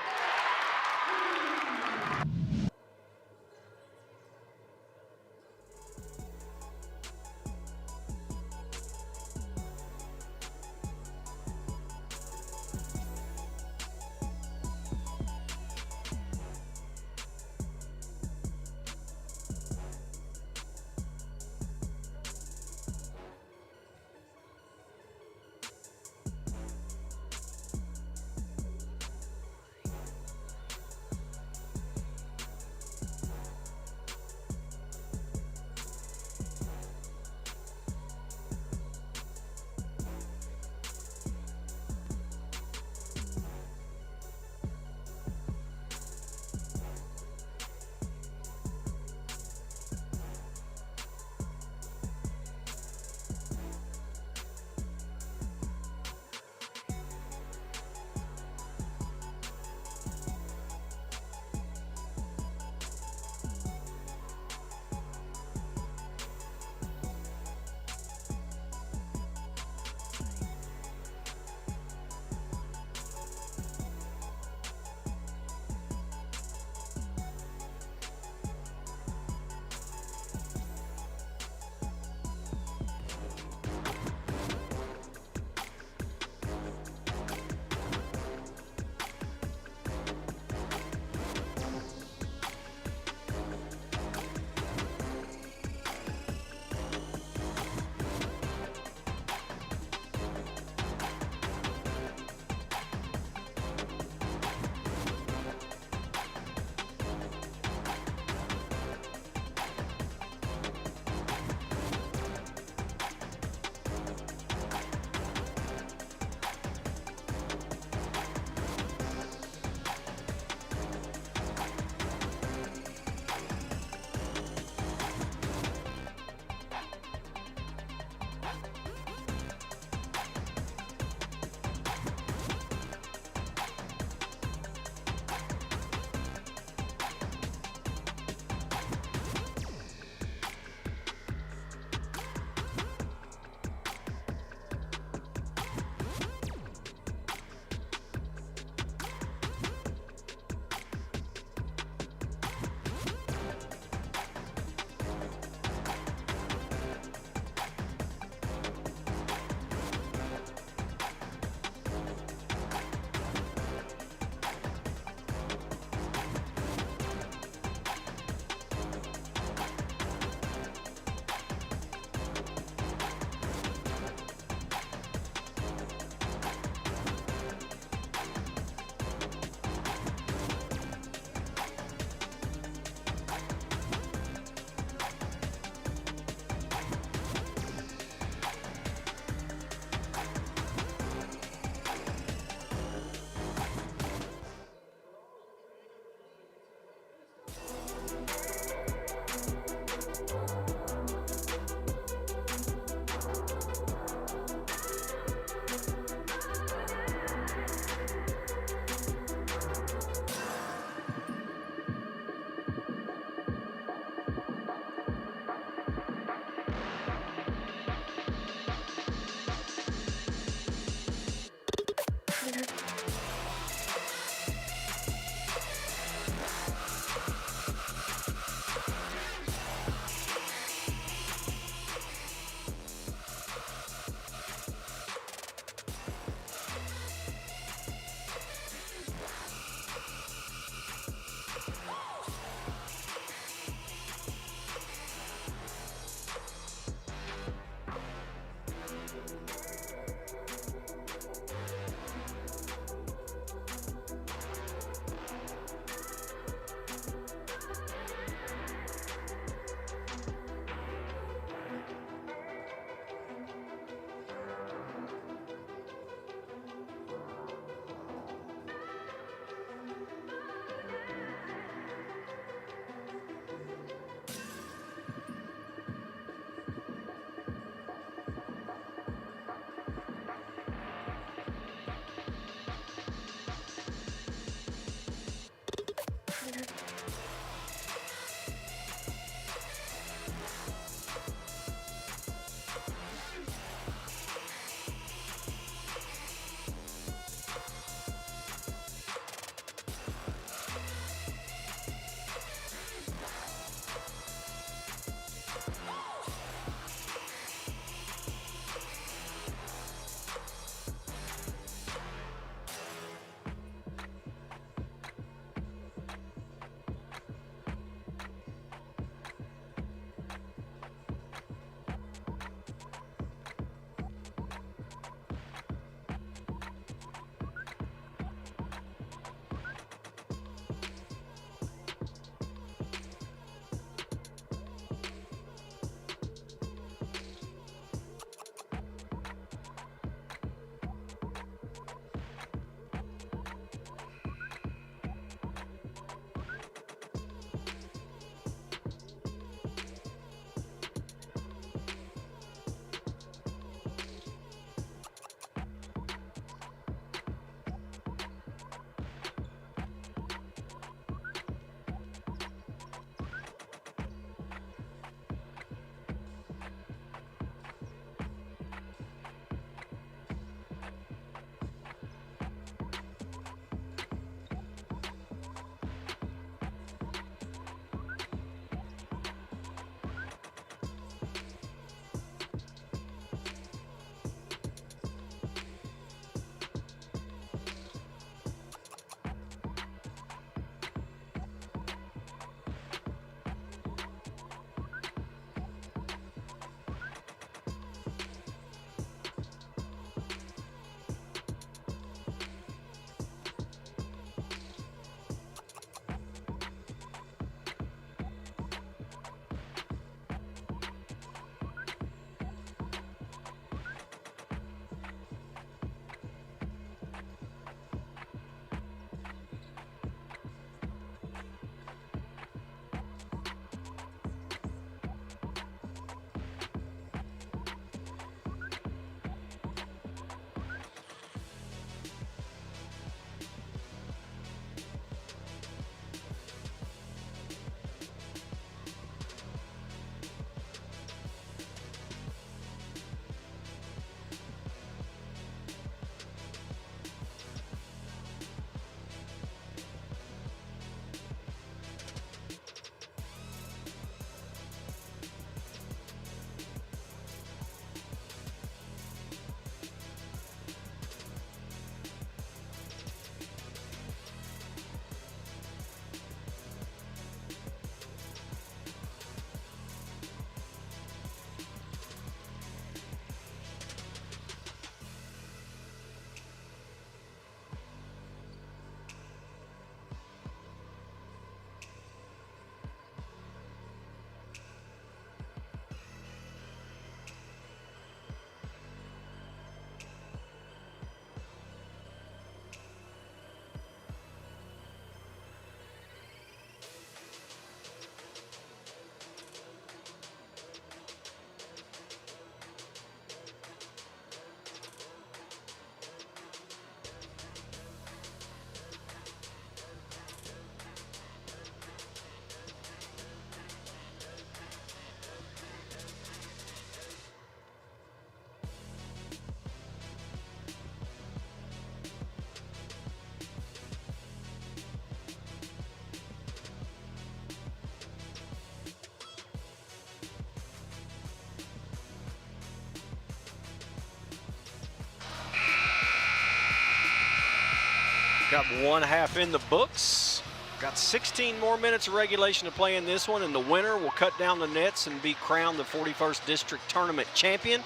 Got one half in the books. Got 16 more minutes of regulation to play in this one, and the winner will cut down the nets and be crowned the 41st District Tournament champion.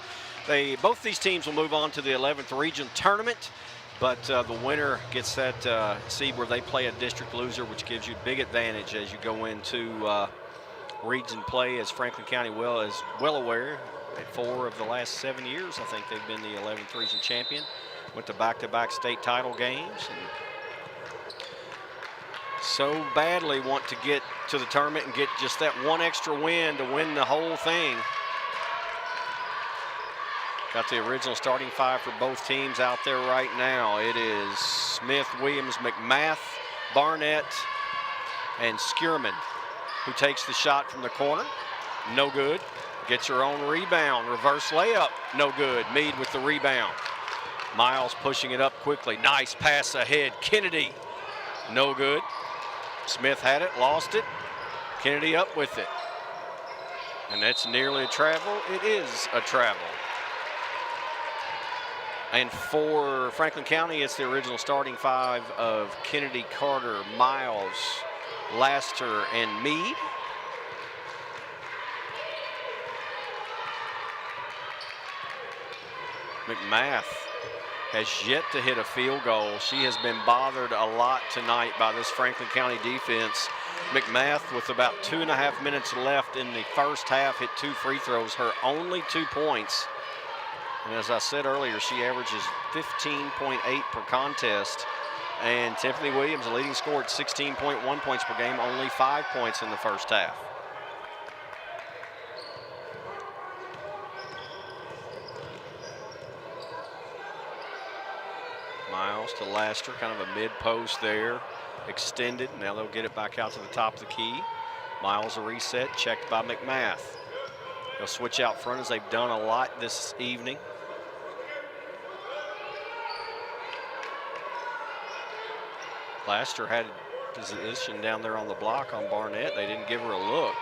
Both these teams will move on to the 11th Region Tournament, but the winner gets that seed where they play a district loser, which gives you a big advantage as you go into region play, as Franklin County is well aware. At 4 of the last 7 years, I think they've been the 11th Region champion. Went to back-to-back state title games, and so badly want to get to the tournament and get just that one extra win to win the whole thing. Got the original starting 5 for both teams out there right now. It is Smith, Williams, McMath, Barnett, and Skierman, who takes the shot from the corner. No good. Gets her own rebound. Reverse layup. No good. Meade with the rebound. Miles pushing it up quickly. Nice pass ahead. Kennedy. No good. Smith had it, lost it. Kennedy up with it. And that's nearly a travel. It is a travel. And for Franklin County, it's the original starting 5 of Kennedy, Carter, Miles, Laster, and Meade. McMath has yet to hit a field goal. She has been bothered a lot tonight by this Franklin County defense. McMath, with about 2.5 minutes left in the first half, hit 2 free throws, her only 2 points. And as I said earlier, she averages 15.8 per contest. And Tiffany Williams, the leading scorer at 16.1 points per game, only 5 points in the first half. Miles to Laster, kind of a mid-post there, extended. Now they'll get it back out to the top of the key. Miles a reset, checked by McMath. They'll switch out front as they've done a lot this evening. Laster had position down there on the block on Barnett. They didn't give her a look.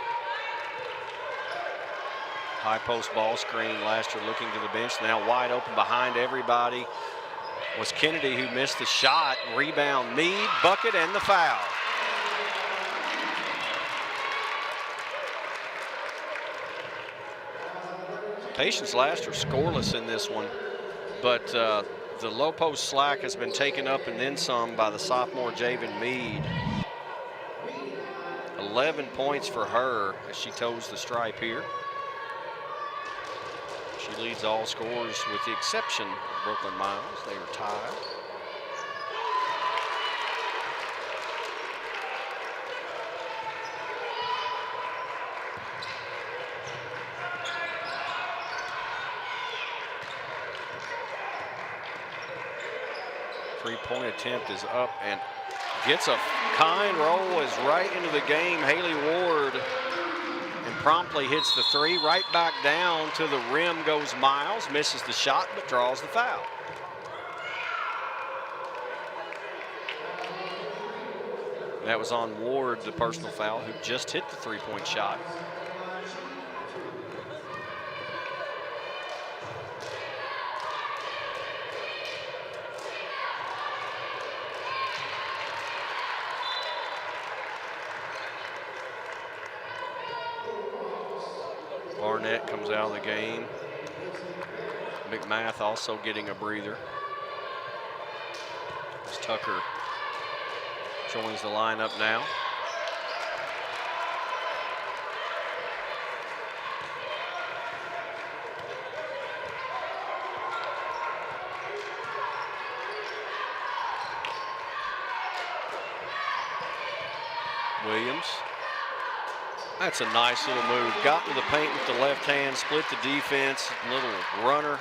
High post ball screen. Laster looking to the bench. Now wide open behind everybody was Kennedy, who missed the shot. Rebound, Meade, bucket, and the foul. Patience Laster scoreless in this one, but the low post slack has been taken up and then some by the sophomore Javen Meade. 11 points for her as she toes the stripe here. She leads all scorers with the exception of Brooklyn Miles. They are tied. Three-point attempt is up and gets a kind roll, is right into the game. Haley Ward, and promptly hits the 3. Right back down to the rim goes Miles, misses the shot but draws the foul. That was on Ward, the personal foul, who just hit the 3-point shot. Barnett comes out of the game. McMath also getting a breather. As Tucker joins the lineup now. Williams. That's a nice little move. Got to the paint with the left hand, split the defense, little runner.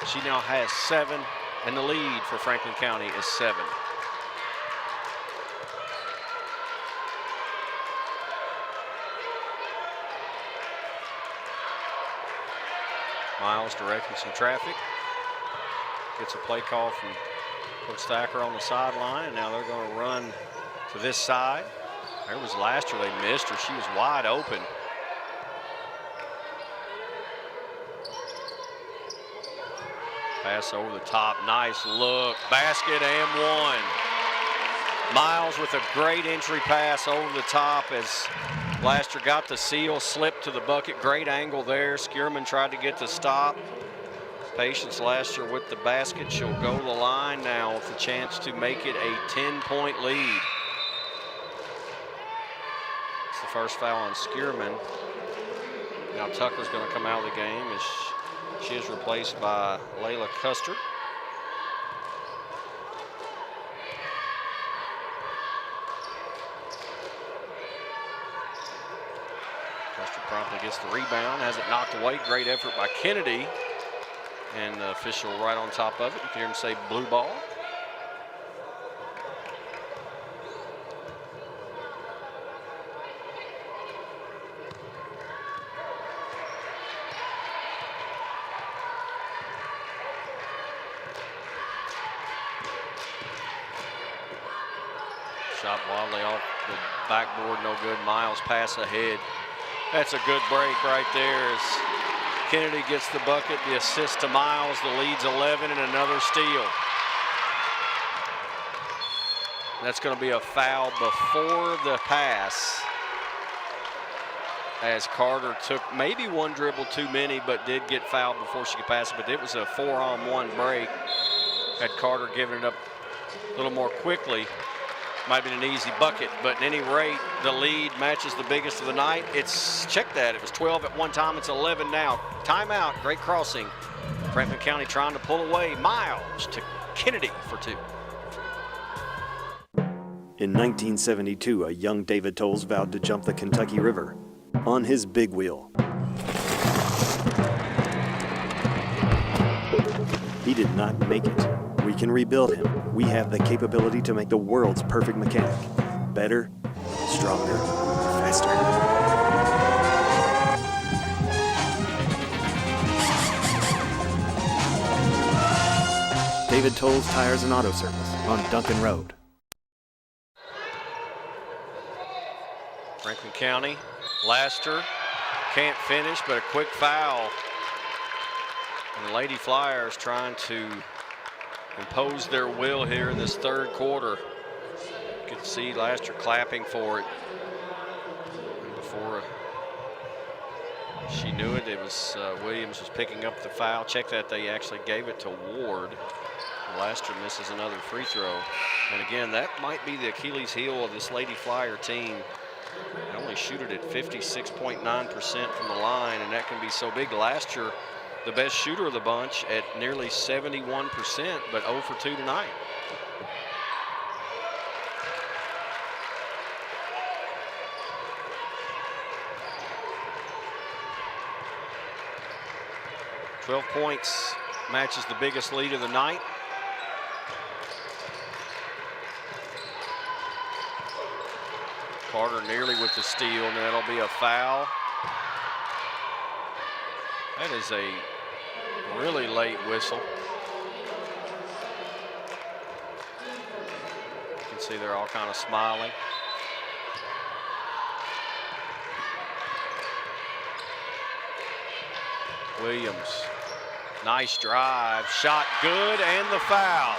She now has 7, and the lead for Franklin County is 7. Miles directing some traffic. Gets a play call from Coach Thacker on the sideline, and now they're going to run to this side. There was Laster, they missed her. She was wide open. Pass over the top, nice look, basket and one. Miles with a great entry pass over the top as Blaster got the seal, slipped to the bucket. Great angle there. Skierman tried to get the stop. Patience Laster with the basket. She'll go to the line now with a chance to make it a 10-point lead. It's the first foul on Skierman. Now Tucker's going to come out of the game as she is replaced by Layla Custer. Custer promptly gets the rebound, has it knocked away. Great effort by Kennedy. And the official right on top of it. You can hear him say blue ball. Shot wildly off the backboard, no good. Miles pass ahead. That's a good break right there as Kennedy gets the bucket, the assist to Miles, the lead's 11 and another steal. That's going to be a foul before the pass as Carter took maybe one dribble too many, but did get fouled before she could pass it. But it was a 4-on-1 break. Had Carter given it up a little more quickly, might have been an easy bucket, but at any rate, the lead matches the biggest of the night. It's, check that, it was 12 at one time, it's 11 now. Timeout, great crossing. Franklin County trying to pull away. Miles to Kennedy for two. In 1972, a young David Tolles vowed to jump the Kentucky River on his big wheel. He did not make it. We can rebuild him. We have the capability to make the world's perfect mechanic. Better, stronger, faster. David Tolles Tires and Auto Service on Duncan Road. Franklin County, Laster can't finish, but a quick foul. And the Lady Flyers trying to impose their will here in this third quarter. You can see Laster clapping for it. And before she knew it, it was Williams was picking up the foul. Check that, they actually gave it to Ward. Laster misses another free throw. And again, that might be the Achilles heel of this Lady Flyer team. They only shoot it at 56.9% from the line, and that can be so big. Last year, the best shooter of the bunch at nearly 71%, but 0 for 2 tonight. "12 points matches the biggest lead of the night. Carter nearly with the steal, and that'll be a foul. That is a really late whistle. You can see they're all kind of smiling. Williams, nice drive, shot good, and the foul.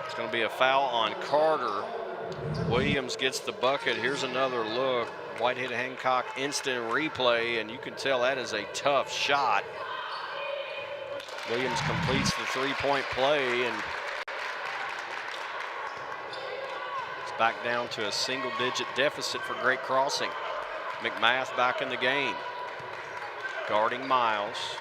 It's going to be a foul on Carter. Williams gets the bucket. Here's another look. Whitehead Hancock instant replay, and you can tell that is a tough shot. Williams completes the three-point play, and it's back down to a single-digit deficit for Great Crossing. McMath back in the game, guarding Miles.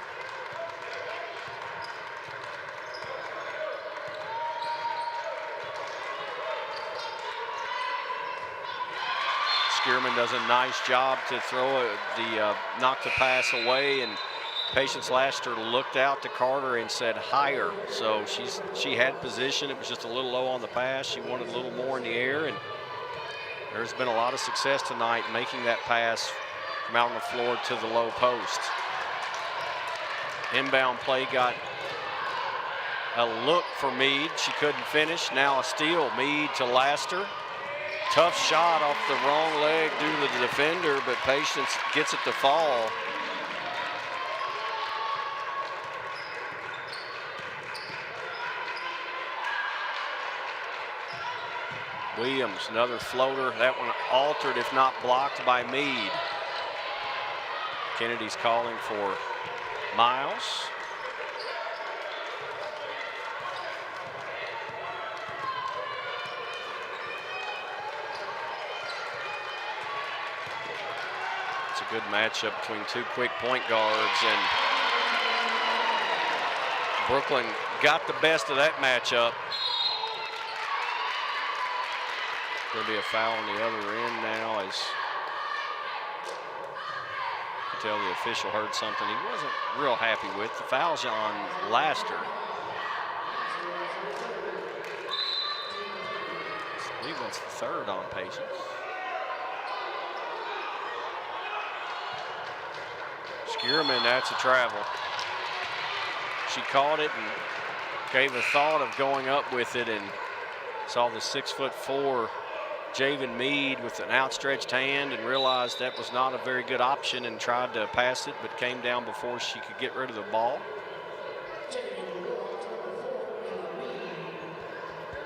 Skierman does a nice job to throw knock the pass away, and Patience Laster looked out to Carter and said higher. So she had position. It was just a little low on the pass. She wanted a little more in the air, and there's been a lot of success tonight making that pass from out on the floor to the low post. Inbound play got a look for Meade. She couldn't finish. Now a steal. Meade to Laster. Tough shot off the wrong leg due to the defender, but Patience gets it to fall. Williams, another floater. That one altered, if not blocked, by Meade. Kennedy's calling for Miles. It's a good matchup between two quick point guards, and Brooklyn got the best of that matchup. There'll be a foul on the other end now, as you can tell the official heard something he wasn't real happy with. The foul's on Laster. I believe that's the third on Patience. Skierman, that's a travel. She caught it and gave a thought of going up with it, and saw the 6'4" Javen Meade with an outstretched hand and realized that was not a very good option and tried to pass it, but came down before she could get rid of the ball.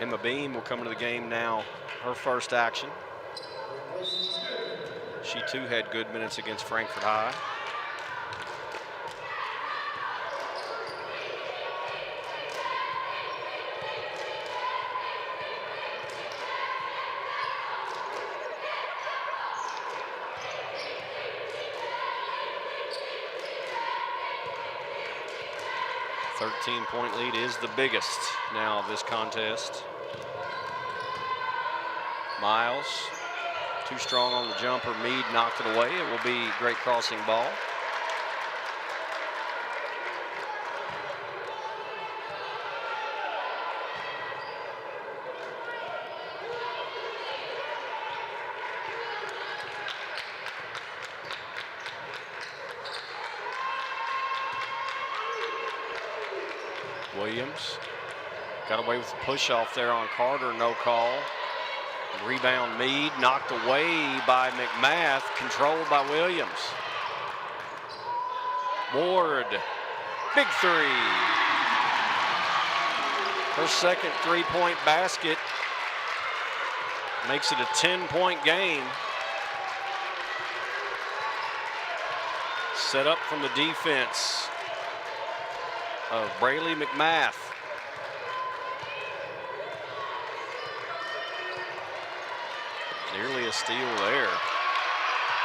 Emma Beam will come into the game now, her first action. She too had good minutes against Frankfort High. A 13-point lead is the biggest now of this contest. Miles, too strong on the jumper. Meade knocked it away. It will be great crossing ball. Williams got away with the push off there on Carter, no call. Rebound Meade, knocked away by McMath, controlled by Williams. Ward, big three. Her second three-point basket makes it a 10-point game. Set up from the defense of Braylee McMath. Nearly a steal there.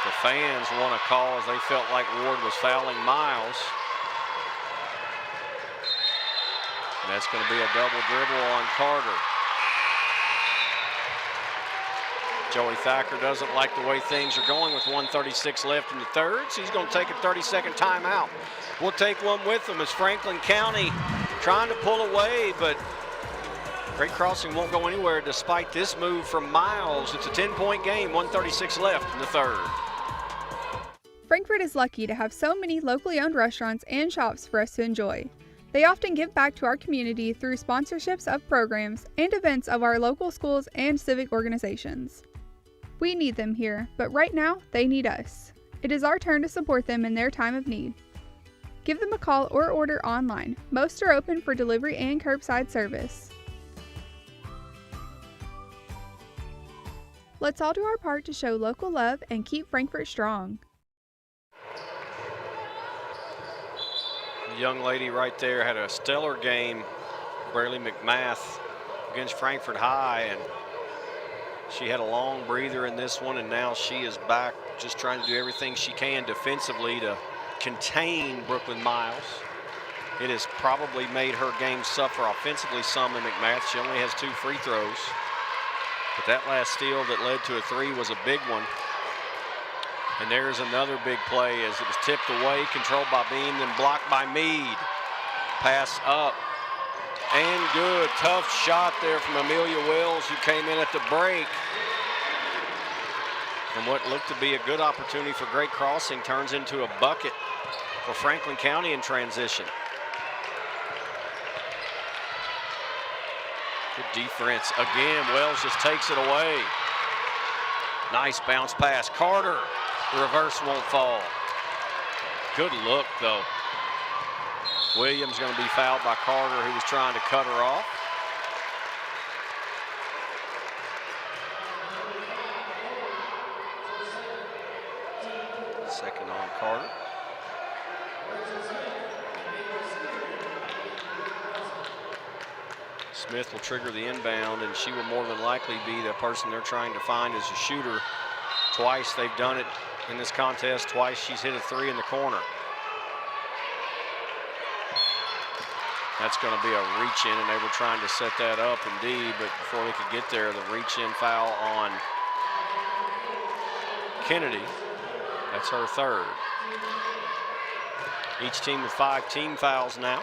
The fans want a call as they felt like Ward was fouling Miles. And that's going to be a double dribble on Carter. Joey Thacker doesn't like the way things are going with 1:36 left in the third, so he's going to take a 30-second timeout. We'll take one with them as Franklin County trying to pull away, but Great Crossing won't go anywhere despite this move from Miles. It's a 10-point game, 1:36 left in the third. Frankfort is lucky to have so many locally owned restaurants and shops for us to enjoy. They often give back to our community through sponsorships of programs and events of our local schools and civic organizations. We need them here, but right now, they need us. It is our turn to support them in their time of need. Give them a call or order online. Most are open for delivery and curbside service. Let's all do our part to show local love and keep Frankfort strong. The young lady right there had a stellar game, Braylee McMath, against Frankfort High, and she had a long breather in this one, and now she is back just trying to do everything she can defensively to contain Brooklyn Miles. It has probably made her game suffer offensively some in McMath. She only has 2 free throws. But that last steal that led to a 3 was a big one. And there's another big play as it was tipped away, controlled by Beam, then blocked by Meade. Pass up and good. Tough shot there from Amelia Wells, who came in at the break. And what looked to be a good opportunity for Great Crossing turns into a bucket for Franklin County in transition. Good defense. Again, Wells just takes it away. Nice bounce pass. Carter, the reverse won't fall. Good look, though. Williams going to be fouled by Carter, who was trying to cut her off. Smith will trigger the inbound, and she will more than likely be the person they're trying to find as a shooter. Twice they've done it in this contest. Twice she's hit a three in the corner. That's going to be a reach-in, and they were trying to set that up indeed, but before they could get there, the reach-in foul on Kennedy. That's her third. Each team with 5 team fouls now.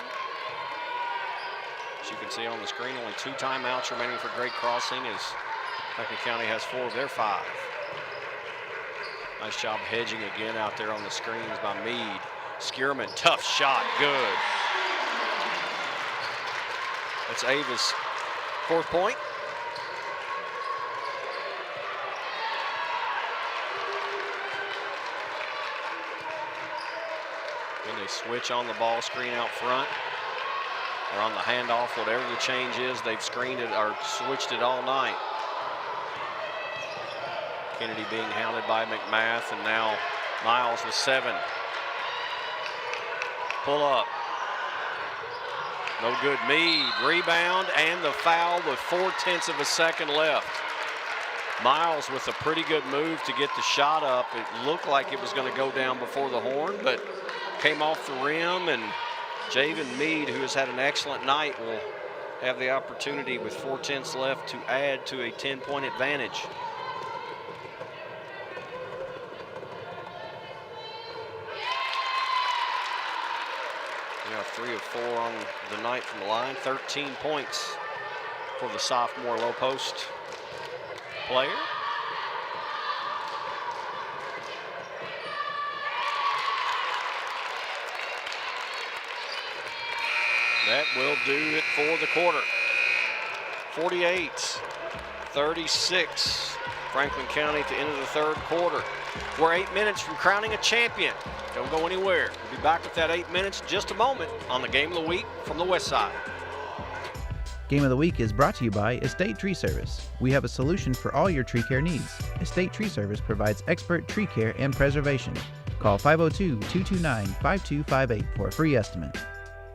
As you can see on the screen, only 2 timeouts remaining for Great Crossing as Franklin County has 4 of their 5. Nice job hedging again out there on the screens by Meade. Skierman, tough shot, good. That's Ava's 4th point. Then they switch on the ball screen out front. Or on the handoff, whatever the change is, they've screened it or switched it all night. Kennedy being hounded by McMath, and now Miles with 7. Pull up. No good. Meade, rebound, and the foul with 0.4 of a second left. Miles with a pretty good move to get the shot up. It looked like it was going to go down before the horn, but came off the rim, and Javen Meade, who has had an excellent night, will have the opportunity with 0.4 left to add to a 10-point advantage. Now 3 of 4 on the night from the line, 13 points for the sophomore low post player. That will do it for the quarter. 48-36. Franklin County at the end of the 3rd quarter. We're 8 minutes from crowning a champion. Don't go anywhere. We'll be back with that 8 minutes in just a moment on the Game of the Week from the West Side. Game of the Week is brought to you by Estate Tree Service. We have a solution for all your tree care needs. Estate Tree Service provides expert tree care and preservation. Call 502-229-5258 for a free estimate.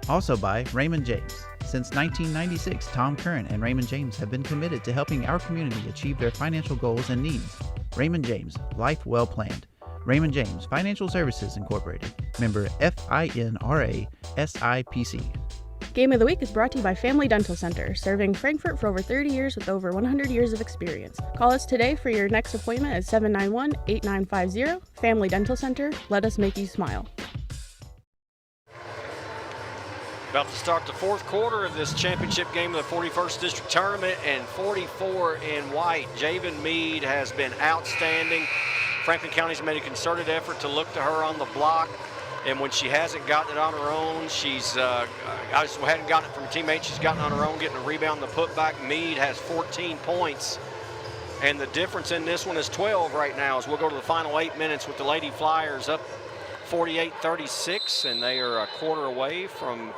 Also by Raymond James. Since 1996, Tom Curran and Raymond James have been committed to helping our community achieve their financial goals and needs. Raymond James, life well planned. Raymond James Financial Services Incorporated. Member FINRA SIPC. Game of the Week is brought to you by Family Dental Center, serving Frankfort for over 30 years with over 100 years of experience. Call us today for your next appointment at 791-8950. Family Dental Center, let us make you smile. About to start the 4th quarter of this championship game of the 41st District Tournament, and 44 in white. Javen Meade has been outstanding. Franklin County's made a concerted effort to look to her on the block, and when she hasn't gotten it on her own, she's hadn't gotten it from a teammate. She's gotten on her own, getting a rebound, the putback. Meade has 14 points, and the difference in this one is 12 right now as we'll go to the final 8 minutes with the Lady Flyers up 48-36, and they are a quarter away from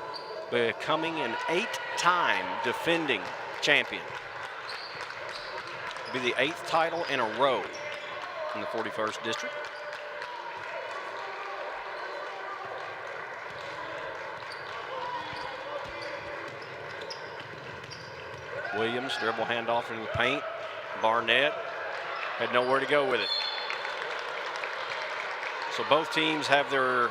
becoming an 8-time defending champion. It'll be the 8th title in a row in the 41st District. Williams, dribble handoff into the paint. Barnett had nowhere to go with it. So both teams have their,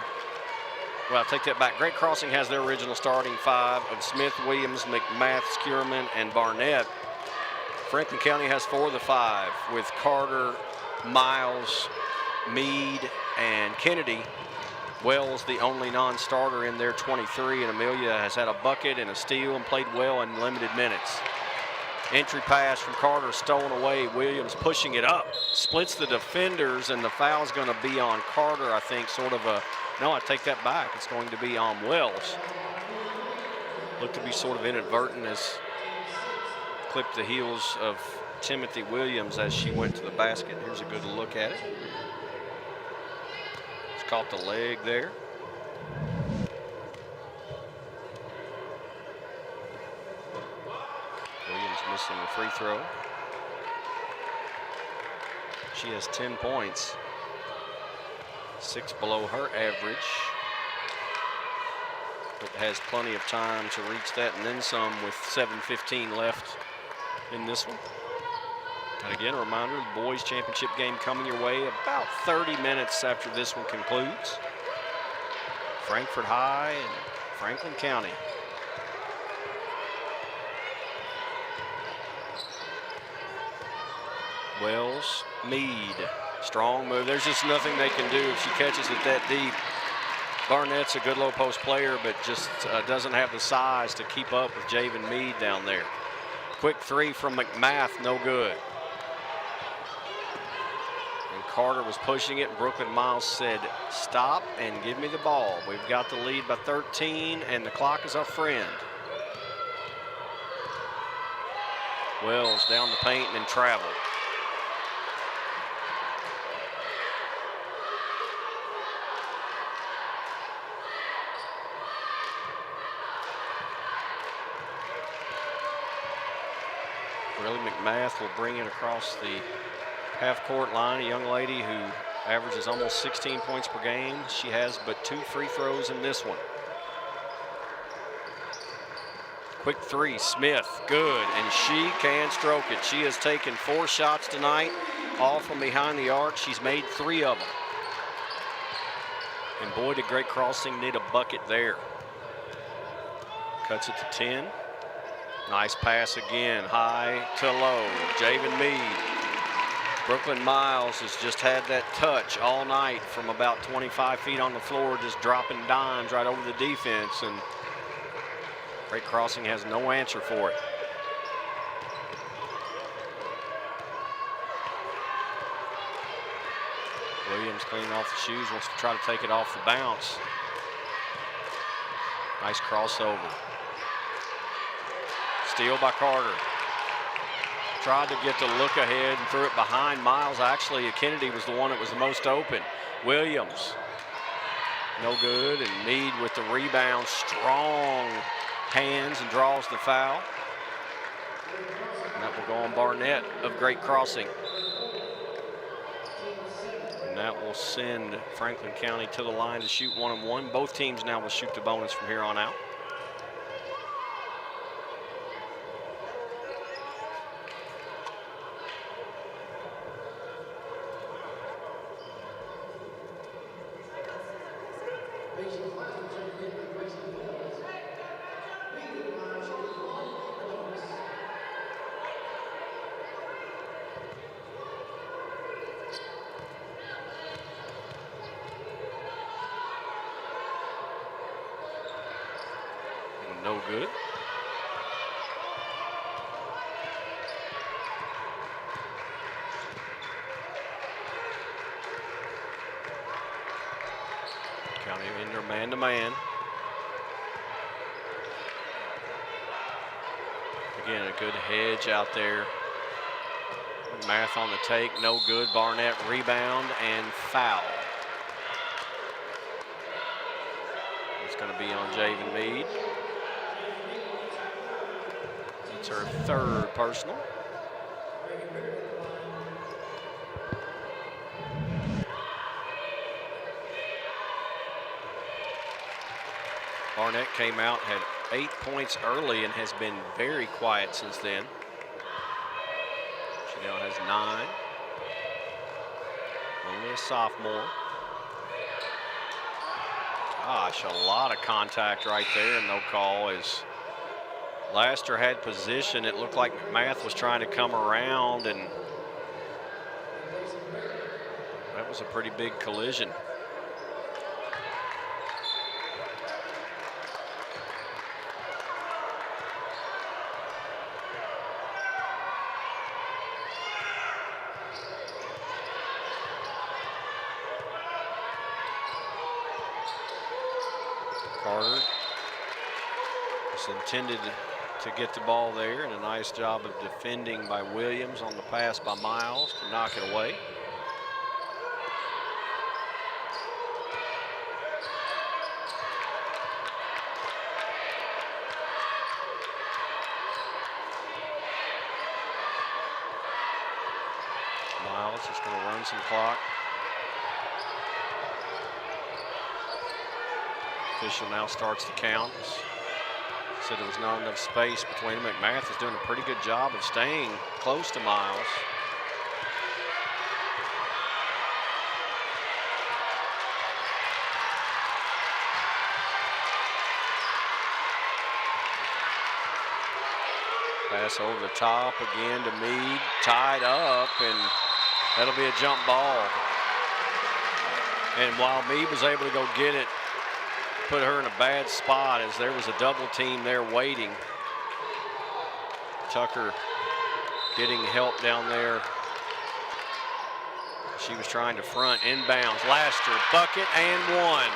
well, I take that back. Great Crossing has their original starting 5 of Smith, Williams, McMath, Skierman, and Barnett. Franklin County has 4 of the 5 with Carter, Miles, Meade, and Kennedy. Wells, the only non-starter in their 23, and Amelia has had a bucket and a steal and played well in limited minutes. Entry pass from Carter stolen away. Williams pushing it up, splits the defenders, and the foul's going to be on Carter, I think, sort of a, no, I take that back. It's going to be on Wells. Looked to be sort of inadvertent as clipped the heels of Timothy Williams as she went to the basket. Here's a good look at it. It's caught the leg there. Williams missing the free throw. She has 10 points, 6 below her average. but has plenty of time to reach that and then some with 7:15 left in this one. And again, a reminder, the boys championship game coming your way about 30 minutes after this one concludes. Frankfort High and Franklin County. Wells, Meade, strong move. There's just nothing they can do if she catches it that deep. Barnett's a good low post player, but just doesn't have the size to keep up with Javen Meade down there. Quick three from McMath, no good. And Carter was pushing it, and Brooklyn Miles said, stop and give me the ball. We've got the lead by 13, and the clock is our friend. Wells down the paint and travel. Riley McMath will bring it across the half-court line, a young lady who averages almost 16 points per game. She has but 2 free throws in this one. Quick three, Smith, good, and she can stroke it. She has taken 4 shots tonight, all from behind the arc. She's made 3 of them. And boy, did Great Crossing need a bucket there. Cuts it to 10. Nice pass again, high to low. Javen Meade. Brooklyn Miles has just had that touch all night from about 25 feet on the floor, just dropping dimes right over the defense, and Great Crossing has no answer for it. Williams cleaning off the shoes, wants to try to take it off the bounce. Nice crossover. Steal by Carter. Tried to get the look ahead and threw it behind Miles. Actually, Kennedy was the one that was the most open. Williams, no good, and Meade with the rebound. Strong hands and draws the foul. And that will go on Barnett of Great Crossing. And that will send Franklin County to the line to shoot 1-on-1. Both teams now will shoot the bonus from here on out. No good. County in their man-to-man. Again, a good hedge out there. Math on the take, no good. Barnett rebound and foul. It's going to be on Javen Meade. It's her 3rd personal. Barnett came out, had 8 points early and has been very quiet since then. She now has 9. Only a sophomore. Gosh, a lot of contact right there, and no call. As Laster had position, it looked like McMath was trying to come around, and that was a pretty big collision. Carter was intended to get the ball there, and a nice job of defending by Williams on the pass by Miles to knock it away. Miles is going to run some clock. Official now starts the count. Said there was not enough space between them. McMath is doing a pretty good job of staying close to Miles. Pass over the top again to Meade, tied up, and that'll be a jump ball. And while Meade was able to go get it, put her in a bad spot as there was a double team there waiting. Tucker getting help down there. She was trying to front, inbounds, Laster, bucket and one.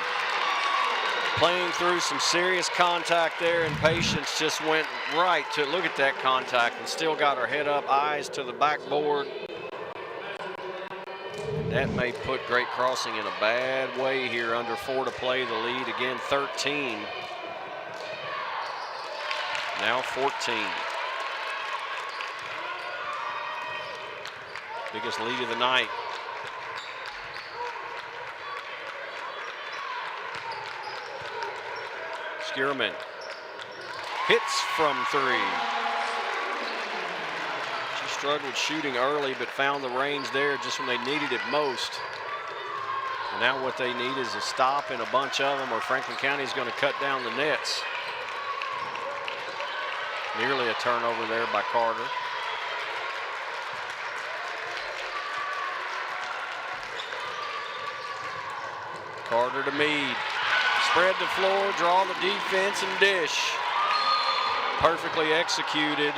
Playing through some serious contact there, and Patience just went right to look at that contact and still got her head up, eyes to the backboard. That may put Great Crossing in a bad way here. Under 4 to play, the lead again 13. Now 14. Biggest lead of the night. Skierman hits from 3. She struggled shooting early, but found the range there just when they needed it most. And now what they need is a stop and a bunch of them, or Franklin County is going to cut down the nets. Nearly a turnover there by Carter. Carter to Meade. Spread the floor, draw the defense, and dish. Perfectly executed.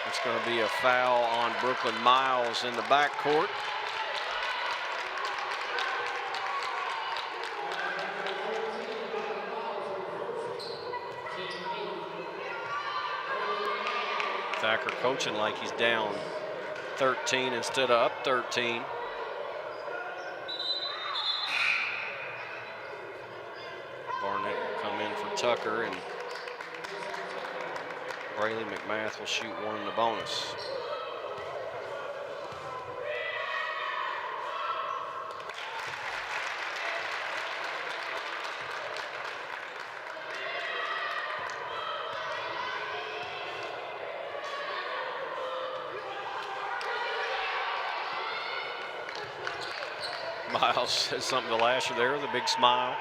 It's going to be a foul on Brooklyn Miles in the backcourt. Thacker coaching like he's down 13 instead of up 13. Barnett will come in for Tucker, and Braylee McMath will shoot one in the bonus. Miles says something to Lasher there, the big smile.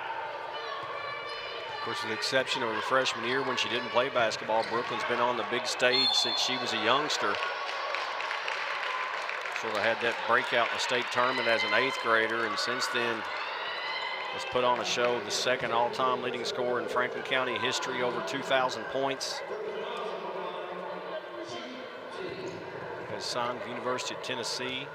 Of course, with the exception of her freshman year when she didn't play basketball, Brooklyn's been on the big stage since she was a youngster. Sort of had that breakout in the state tournament as an 8th grader, and since then has put on a show, the second all-time leading scorer in Franklin County history, over 2,000 points. Has signed with the University of Tennessee.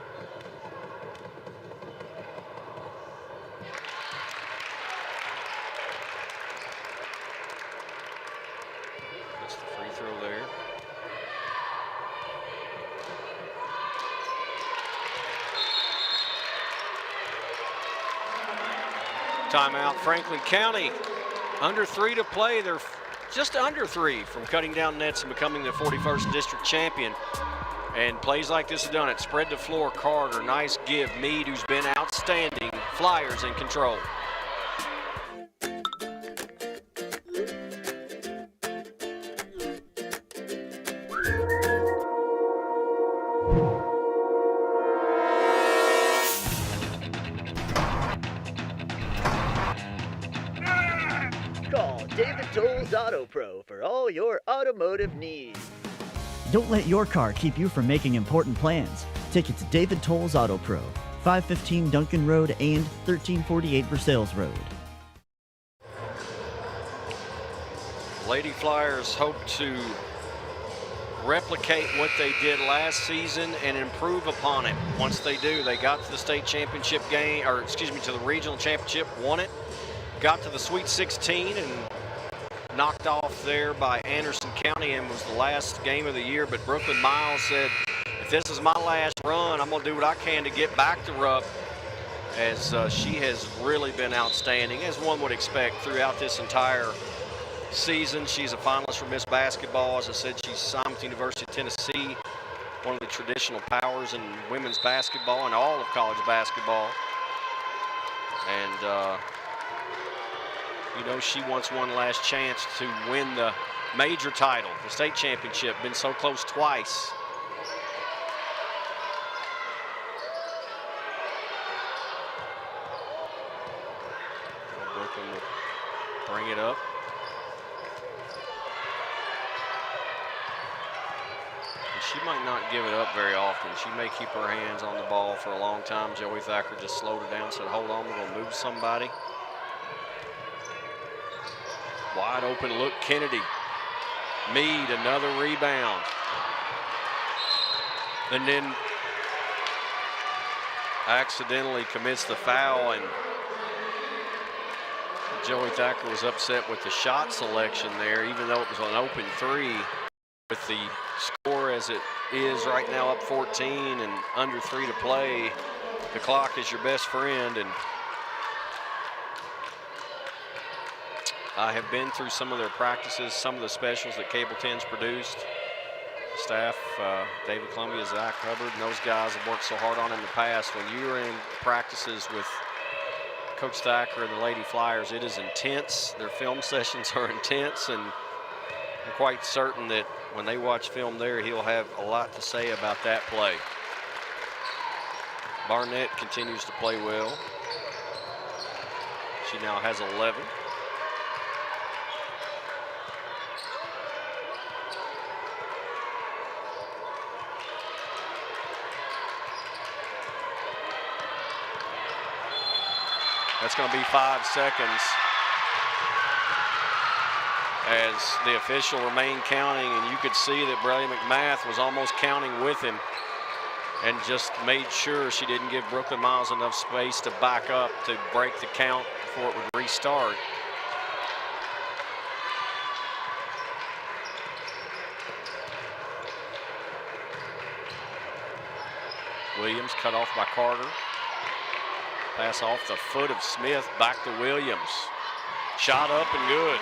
Timeout, Franklin County. Under 3 to play. They're just under 3 from cutting down nets and becoming the 41st district champion. And plays like this are done it. Spread the floor, Carter, nice give. Meade, who's been outstanding. Flyers in control. Call David Tolles Auto Pro for all your automotive needs. Don't let your car keep you from making important plans. Take it to David Tolles Auto Pro, 515 Duncan Road and 1348 Versailles Road. Lady Flyers hope to replicate what they did last season and improve upon it. Once they do, they got to the state championship game, or excuse me, to the regional championship, won it, got to the Sweet 16 and knocked off there by Anderson County, and was the last game of the year. But Brooklyn Miles said, if this is my last run, I'm going to do what I can to get back to Rupp, as she has really been outstanding, as one would expect throughout this entire season. She's a finalist for Miss Basketball. As I said, she's signed with the University of Tennessee, one of the traditional powers in women's basketball and all of college basketball. And, you know, she wants one last chance to win the major title, the state championship. Been so close twice. Brooklyn will bring it up. And she might not give it up very often. She may keep her hands on the ball for a long time. Joey Thacker just slowed her down, said, hold on, we're going to move somebody. Wide open look, Kennedy. Mead, another rebound. And then accidentally commits the foul, and Joey Thacker was upset with the shot selection there, even though it was an open three. With the score as it is right now, up 14 and under 3 to play, the clock is your best friend. And I have been through some of their practices, some of the specials that Cable 10's produced. Staff, David Columbia, Zach Hubbard, and those guys have worked so hard on in the past. When you're in practices with Coach Thacker and the Lady Flyers, it is intense. Their film sessions are intense, and I'm quite certain that when they watch film there, he'll have a lot to say about that play. Barnett continues to play well. She now has 11. That's going to be 5 seconds as the official remained counting, and you could see that Briley McMath was almost counting with him and just made sure she didn't give Brooklyn Miles enough space to back up to break the count before it would restart. Williams cut off by Carter. Pass off the foot of Smith, back to Williams. Shot up and good.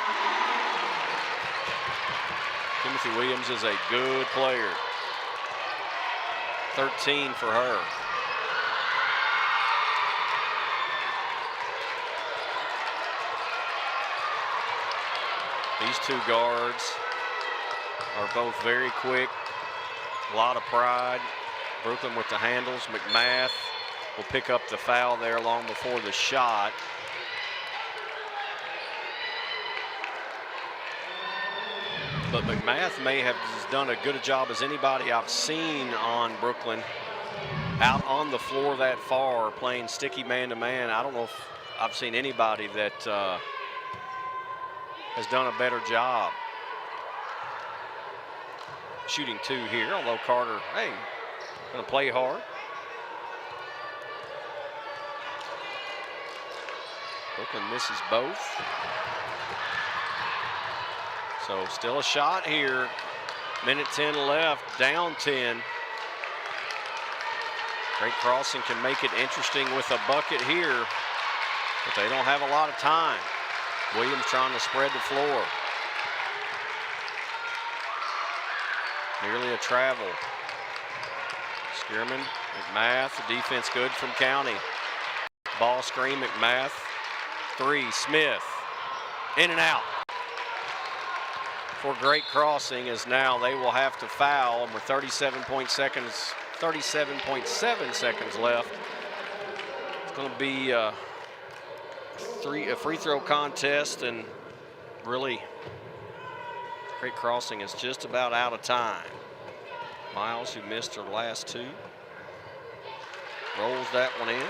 Timothy Williams is a good player. 13 for her. These two guards are both very quick, a lot of pride. Brooklyn with the handles. McMath will pick up the foul there long before the shot. But McMath may have done a good a job as anybody I've seen on Brooklyn out on the floor that far playing sticky man-to-man. I don't know if I've seen anybody that has done a better job. Shooting 2 here, although Carter, hey, gonna play hard. Brooklyn misses both. So still a shot here. Minute 10 left, down 10. Great Crossing can make it interesting with a bucket here, but they don't have a lot of time. Williams trying to spread the floor. Nearly a travel. Spearman, McMath, the defense good from County. Ball screen, McMath. 3, Smith, in and out. For Great Crossing, as now they will have to foul, and with 37.7 seconds left. It's going to be a free throw contest, and really Great Crossing is just about out of time. Miles, who missed her last 2, rolls that one in.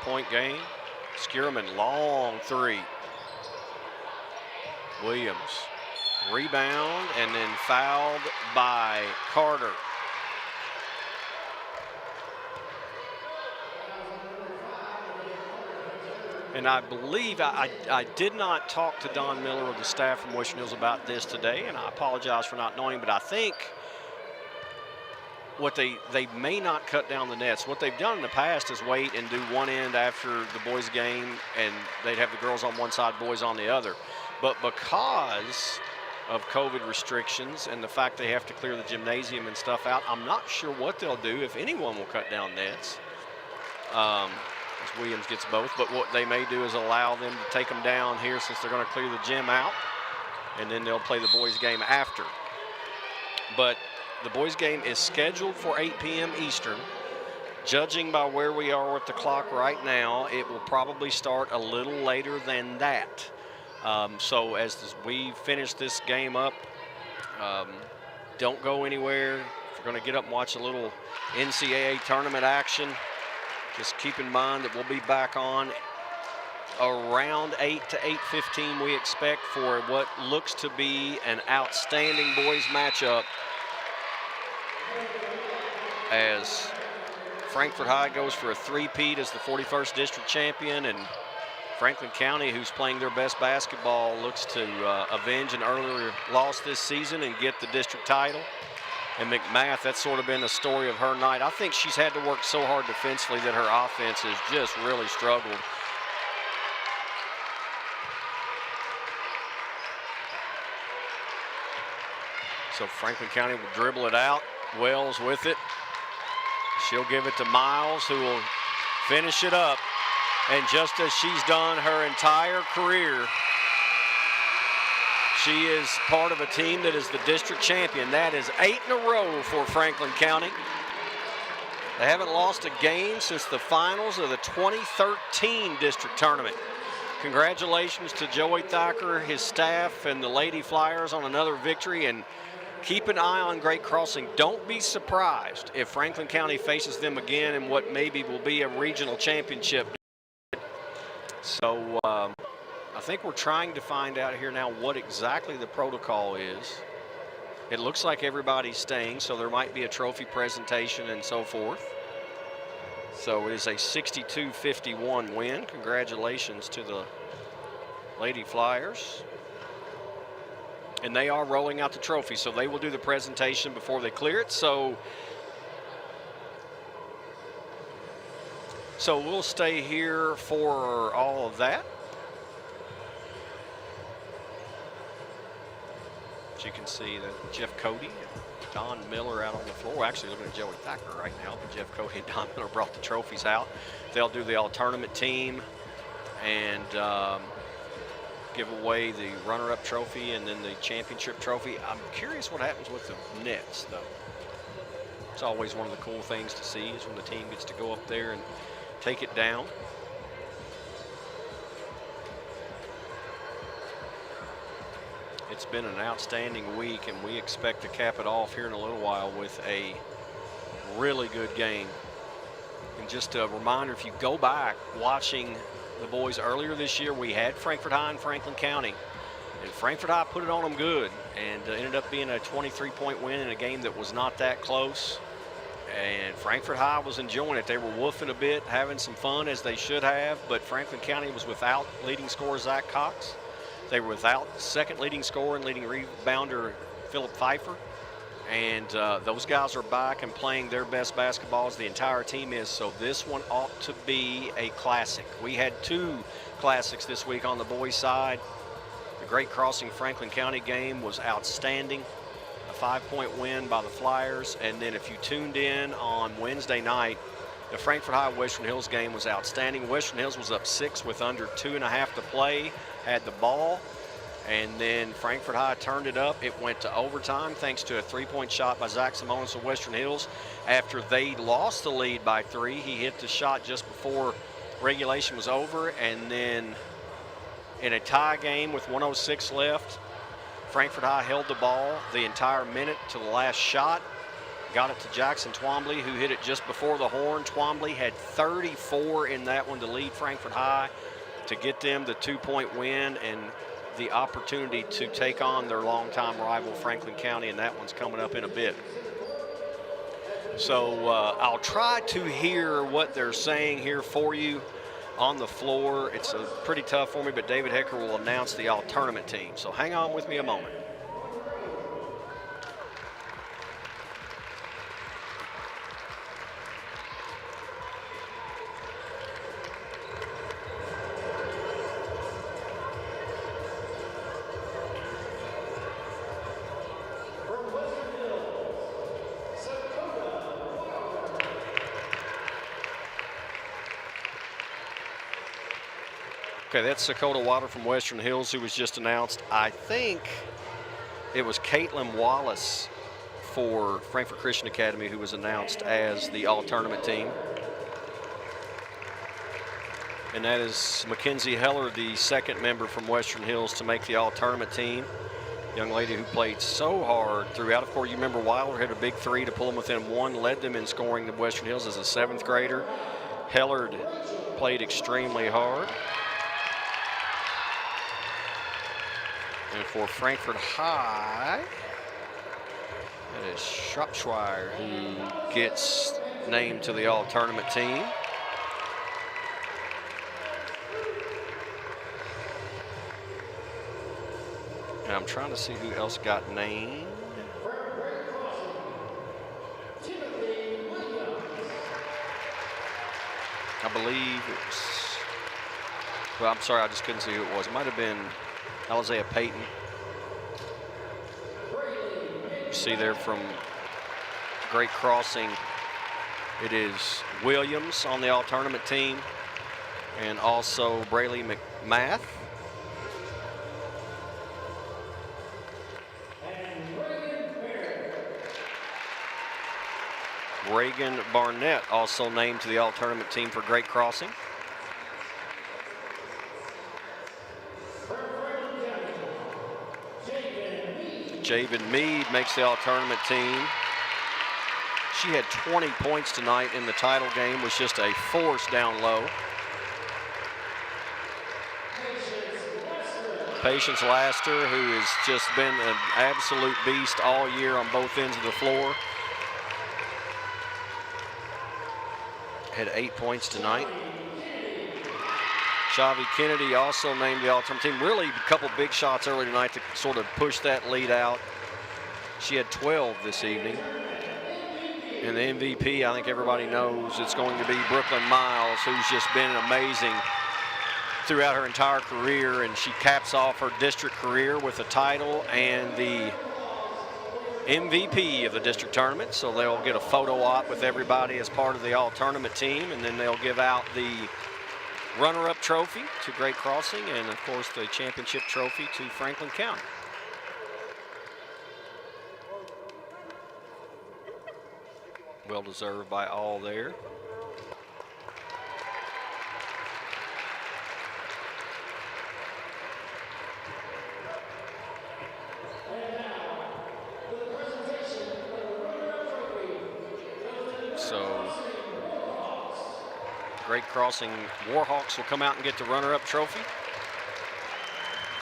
Point game. Skierman, long 3. Williams, rebound, and then fouled by Carter. And I believe I did not talk to Don Miller or the staff from Western Hills about this today, and I apologize for not knowing, but I think what they may not cut down the nets. What they've done in the past is wait and do one end after the boys' game, and they'd have the girls on one side, boys on the other. But because of COVID restrictions and the fact they have to clear the gymnasium and stuff out, I'm not sure what they'll do, if anyone will cut down nets. As Williams gets both, but what they may do is allow them to take them down here since they're going to clear the gym out, and then they'll play the boys' game after. But the boys' game is scheduled for 8 p.m. Eastern. Judging by where we are with the clock right now, it will probably start a little later than that. So as we finish this game up, don't go anywhere. If you're going to get up and watch a little NCAA tournament action, just keep in mind that we'll be back on around 8 to 8:15, we expect, for what looks to be an outstanding boys matchup as Frankfort High goes for a three-peat as the 41st district champion, and Franklin County, who's playing their best basketball, looks to avenge an earlier loss this season and get the district title. And McMath, that's sort of been the story of her night. I think she's had to work so hard defensively that her offense has just really struggled. So Franklin County will dribble it out. Wells with it. She'll give it to Miles, who will finish it up. And just as she's done her entire career, she is part of a team that is the district champion. That is 8 in a row for Franklin County. They haven't lost a game since the finals of the 2013 district tournament. Congratulations to Joey Thacker, his staff, and the Lady Flyers on another victory. And keep an eye on Great Crossing. Don't be surprised if Franklin County faces them again in what maybe will be a regional championship. So I think we're trying to find out here now what exactly the protocol is. It looks like everybody's staying, so there might be a trophy presentation and so forth. So it is a 62-51 win. Congratulations to the Lady Flyers. And they are rolling out the trophy, so they will do the presentation before they clear it. So we'll stay here for all of that. As you can see that Jeff Cody and Don Miller out on the floor. We're actually looking at Joey Thacker right now, but Jeff Cody and Don Miller brought the trophies out. They'll do the all-tournament team and give away the runner-up trophy and then the championship trophy. I'm curious what happens with the nets, though. It's always one of the cool things to see is when the team gets to go up there and take it down. It's been an outstanding week, and we expect to cap it off here in a little while with a really good game. And just a reminder, if you go back watching the boys earlier this year, we had Frankfort High and Franklin County, and Frankfort High put it on them good and ended up being a 23-point win in a game that was not that close. And Frankfort High was enjoying it. They were woofing a bit, having some fun as they should have, but Franklin County was without leading scorer Zach Cox. They were without second leading scorer and leading rebounder Philip Pfeiffer. And those guys are back and playing their best basketball as the entire team is. So this one ought to be a classic. We had two classics this week on the boys' side. The Great Crossing Franklin County game was outstanding. A 5-point win by the Flyers. And then if you tuned in on Wednesday night, the Frankfort High Western Hills game was outstanding. Western Hills was up 6 with under 2.5 to play, had the ball, and then Frankfort High turned it up. It went to overtime thanks to a 3-point shot by Zach Simonis of Western Hills. After they lost the lead by 3, he hit the shot just before regulation was over, and then in a tie game with 1:06 left, Frankfort High held the ball the entire minute to the last shot. Got it to Jackson Twombly, who hit it just before the horn. Twombly had 34 in that one to lead Frankfort High to get them the 2-point win and the opportunity to take on their longtime rival Franklin County, and that one's coming up in a bit. So I'll try to hear what they're saying here for you on the floor. It's pretty tough for me, but David Hecker will announce the all-tournament team. So hang on with me a moment. Okay, that's Dakota Water from Western Hills who was just announced. I think it was Caitlin Wallace for Frankfort Christian Academy who was announced as the all-tournament team. And that is Mackenzie Heller, the second member from Western Hills to make the all-tournament team. Young lady who played so hard throughout. Of course, you remember Wilder had a big three to pull them within one, led them in scoring the Western Hills as a 7th grader. Heller played extremely hard. And for Frankfort High, that is Shropshire who gets named to the all-tournament team. And I'm trying to see who else got named. I believe it was, well, I'm sorry, I just couldn't see who it was. It might have been Alizea Payton. You see there from Great Crossing, it is Williams on the all-tournament team, and also Braylee McMath. Reagan Barnett also named to the all-tournament team for Great Crossing. Javen Mead makes the all-tournament team. She had 20 points tonight in the title game, was just a force down low. Patience Laster, who has just been an absolute beast all year on both ends of the floor. Had 8 points tonight. Shavi Kennedy also named the all-tournament team. Really a couple big shots early tonight to sort of push that lead out. She had 12 this evening. And the MVP, I think everybody knows it's going to be Brooklyn Miles, who's just been amazing throughout her entire career. And she caps off her district career with a title and the MVP of the district tournament. So they'll get a photo op with everybody as part of the all-tournament team, and then they'll give out the runner-up trophy to Great Crossing and, of course, the championship trophy to Franklin County. Well deserved by all there. So Great Crossing Warhawks will come out and get the runner-up trophy.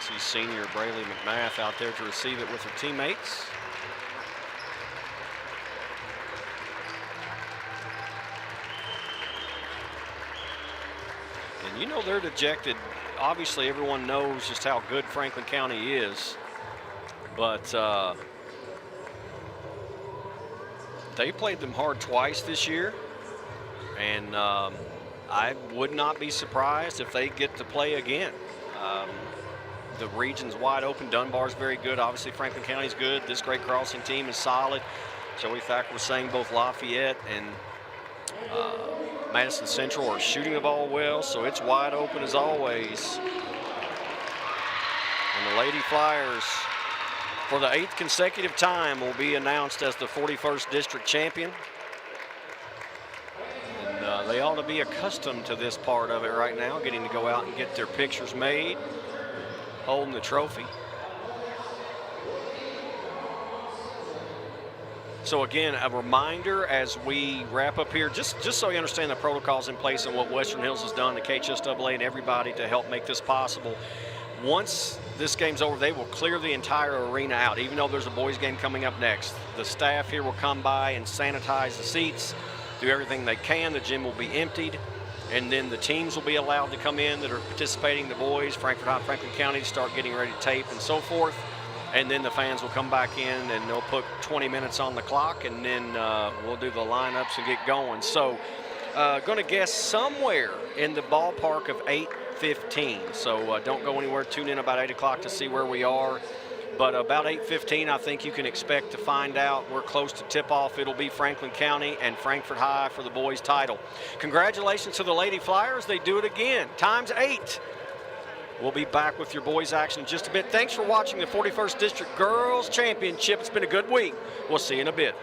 See senior Braylee McMath out there to receive it with her teammates. And you know they're dejected. Obviously everyone knows just how good Franklin County is, but they played them hard twice this year, and I would not be surprised if they get to play again. The region's wide open. Dunbar's very good. Obviously Franklin County's good. This Great Crossing team is solid. Joey Thacker was saying both Lafayette and Madison Central are shooting the ball well, so it's wide open as always. And the Lady Flyers, for the 8th consecutive time, will be announced as the 41st district champion. And they ought to be accustomed to this part of it right now, getting to go out and get their pictures made, holding the trophy. So again, a reminder as we wrap up here, just so you understand the protocols in place and what Western Hills has done, the KHSAA and everybody to help make this possible. Once this game's over, they will clear the entire arena out, even though there's a boys game coming up next. The staff here will come by and sanitize the seats, do everything they can. The gym will be emptied, and then the teams will be allowed to come in that are participating, the boys, Frankfort High, Franklin County, start getting ready to tape and so forth. And then the fans will come back in and they'll put 20 minutes on the clock, and then we'll do the lineups and get going. So going to guess somewhere in the ballpark of 8:15. So don't go anywhere. Tune in about 8 o'clock to see where we are. But about 8:15, I think you can expect to find out. We're close to tip-off. It'll be Franklin County and Frankfort High for the boys' title. Congratulations to the Lady Flyers. They do it again, ×8. We'll be back with your boys action in just a bit. Thanks for watching the 41st District Girls Championship. It's been a good week. We'll see you in a bit.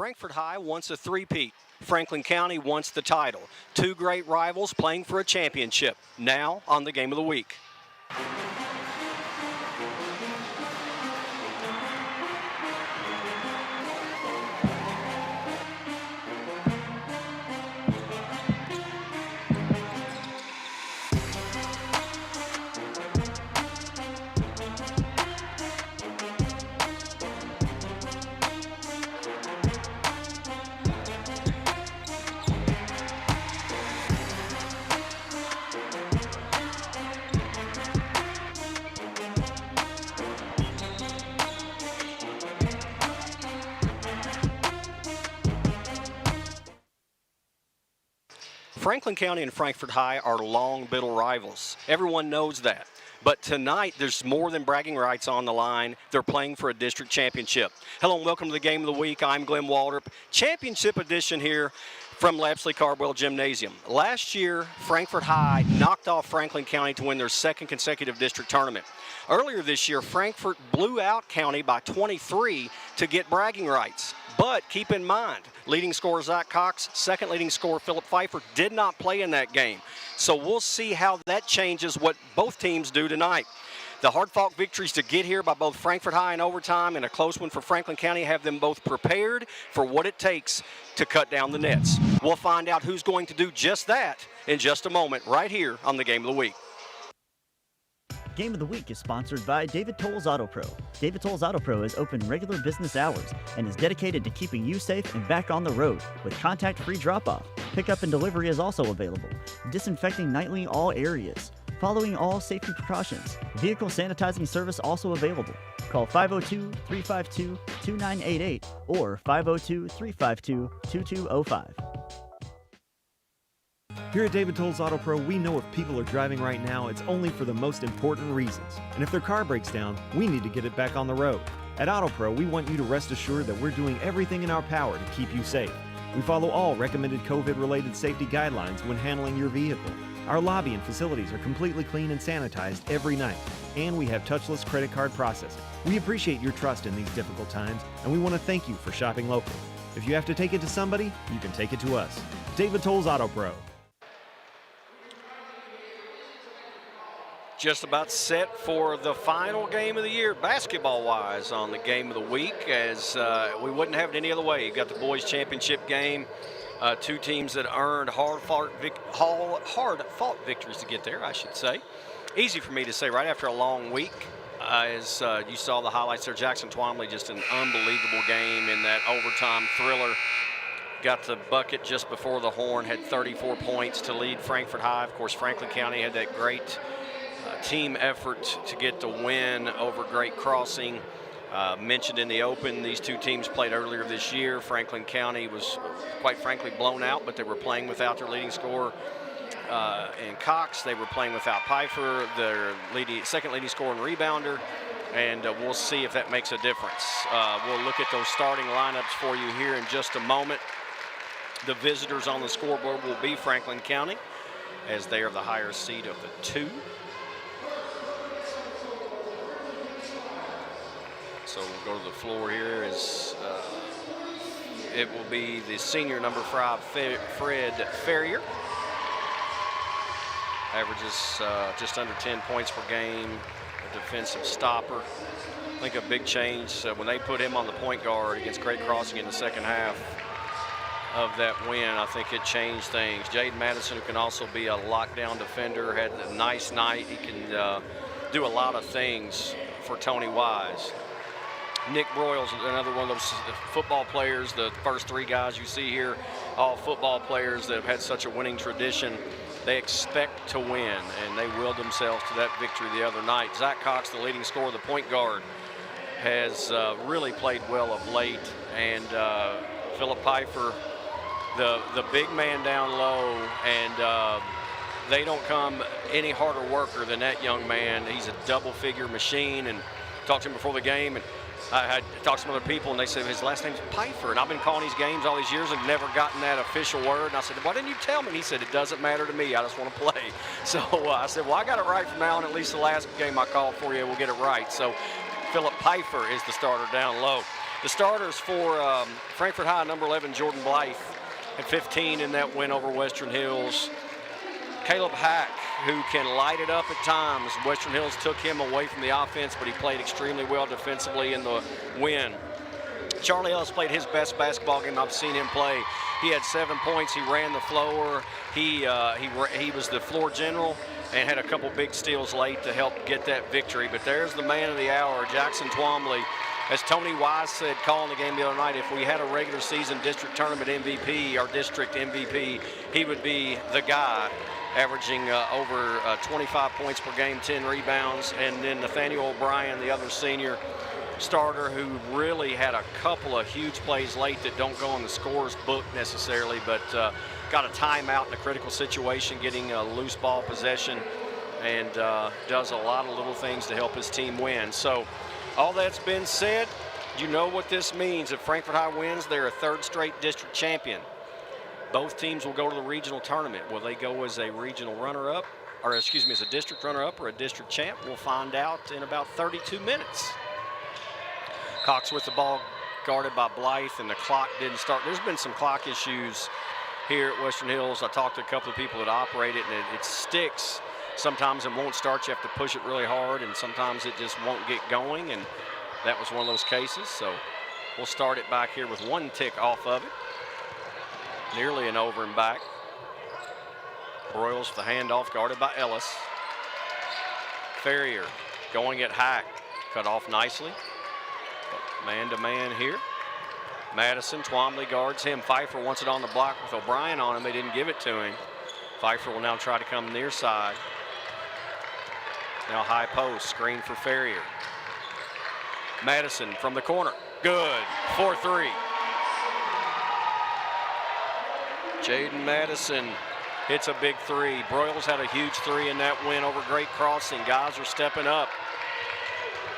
Frankfort High wants a three-peat. Franklin County wants the title. Two great rivals playing for a championship. Now on the Game of the Week. Franklin County and Frankfort High are long battle rivals. Everyone knows that. But tonight, there's more than bragging rights on the line. They're playing for a district championship. Hello and welcome to the Game of the Week. I'm Glenn Waldrop. Championship edition here from Lapsley Cardwell Gymnasium. Last year, Frankfort High knocked off Franklin County to win their second consecutive district tournament. Earlier this year, Frankfort blew out County by 23 to get bragging rights. But keep in mind, leading scorer Zach Cox, second leading scorer Philip Pfeiffer did not play in that game. So we'll see how that changes what both teams do tonight. The hard-fought victories to get here by both Frankfort High in overtime and a close one for Franklin County have them both prepared for what it takes to cut down the nets. We'll find out who's going to do just that in just a moment right here on the Game of the Week. Game of the Week is sponsored by David Tolles Auto Pro. David Tolles Auto Pro is open regular business hours and is dedicated to keeping you safe and back on the road with contact-free drop-off. Pickup and delivery is also available. Disinfecting nightly all areas. Following all safety precautions. Vehicle sanitizing service also available. Call 502-352-2988 or 502-352-2205. Here at David Tolles Auto Pro, we know if people are driving right now, it's only for the most important reasons. And if their car breaks down, we need to get it back on the road. At Auto Pro, we want you to rest assured that we're doing everything in our power to keep you safe. We follow all recommended COVID-related safety guidelines when handling your vehicle. Our lobby and facilities are completely clean and sanitized every night, and we have touchless credit card processing. We appreciate your trust in these difficult times, and we want to thank you for shopping locally. If you have to take it to somebody, you can take it to us. David Tolles Auto Pro. Just about set for the final game of the year, basketball-wise, on the Game of the Week, as we wouldn't have it any other way. You've got the boys' championship game, two teams that earned hard-fought victories to get there, I should say. Easy for me to say right after a long week. As you saw the highlights there, Jackson Twomley, just an unbelievable game in that overtime thriller. Got the bucket just before the horn, had 34 points to lead Frankfort High. Of course, Franklin County had that great team effort to get the win over Great Crossing. Mentioned in the open, these two teams played earlier this year. Franklin County was quite frankly blown out, but they were playing without their leading scorer in Cox. They were playing without Pfeiffer, their second leading scorer and rebounder, and we'll see if that makes a difference. We'll look at those starting lineups for you here in just a moment. The visitors on the scoreboard will be Franklin County, as they are the higher seed of the two. So we'll go to the floor here as it will be the senior number 5, Fred Ferrier. Averages just under 10 points per game, a defensive stopper. I think a big change when they put him on the point guard against Great Crossing in the second half of that win. I think it changed things. Jaden Madison, who can also be a lockdown defender, had a nice night. He can do a lot of things for Tony Wise. Nick Broyles, another one of those football players. The first three guys you see here, all football players that have had such a winning tradition. They expect to win, and they willed themselves to that victory the other night. Zach Cox, the leading scorer, the point guard, has really played well of late. And Philip Pfeiffer, the big man down low, and they don't come any harder worker than that young man. He's a double-figure machine, and talked to him before the game, and I had talked to some other people, and they said his last name's Pfeiffer. And I've been calling these games all these years and never gotten that official word. And I said, why didn't you tell me? And he said, it doesn't matter to me. I just want to play. So I said, well, I got it right from now on. At least the last game I called for you, we'll get it right. So Philip Pfeiffer is the starter down low. The starters for Frankfort High, number 11, Jordan Blythe, at 15 in that win over Western Hills. Caleb Hack, who can light it up at times. Western Hills took him away from the offense, but he played extremely well defensively in the win. Charlie Ellis played his best basketball game I've seen him play. He had 7 points. He ran the floor. He was the floor general and had a couple big steals late to help get that victory. But there's the man of the hour, Jackson Twombly. As Tony Wise said calling the game the other night, if we had a regular season district tournament MVP, our district MVP, he would be the guy, averaging over 25 points per game, 10 rebounds. And then Nathaniel O'Brien, the other senior starter, who really had a couple of huge plays late that don't go on the scorer's book necessarily, but got a timeout in a critical situation, getting a loose ball possession, and does a lot of little things to help his team win. So all that's been said, you know what this means. If Frankfort High wins, they're a third straight district champion. Both teams will go to the regional tournament. Will they go as a regional runner-up, or excuse me, as a district runner-up or a district champ? We'll find out in about 32 minutes. Cox with the ball, guarded by Blythe, and the clock didn't start. There's been some clock issues here at Western Hills. I talked to a couple of people that operate it, and it sticks. Sometimes it won't start. You have to push it really hard, and sometimes it just won't get going, and that was one of those cases. So we'll start it back here with one tick off of it. Nearly an over and back. Broyles for the handoff, guarded by Ellis. Ferrier going at Hack, cut off nicely. Man-to-man here. Madison, Twombly guards him. Pfeiffer wants it on the block with O'Brien on him. They didn't give it to him. Pfeiffer will now try to come near side. Now high post, screen for Ferrier. Madison from the corner. Good, 4-3. Jaden Madison hits a big three. Broyles had a huge three in that win over Great Crossing. Guys are stepping up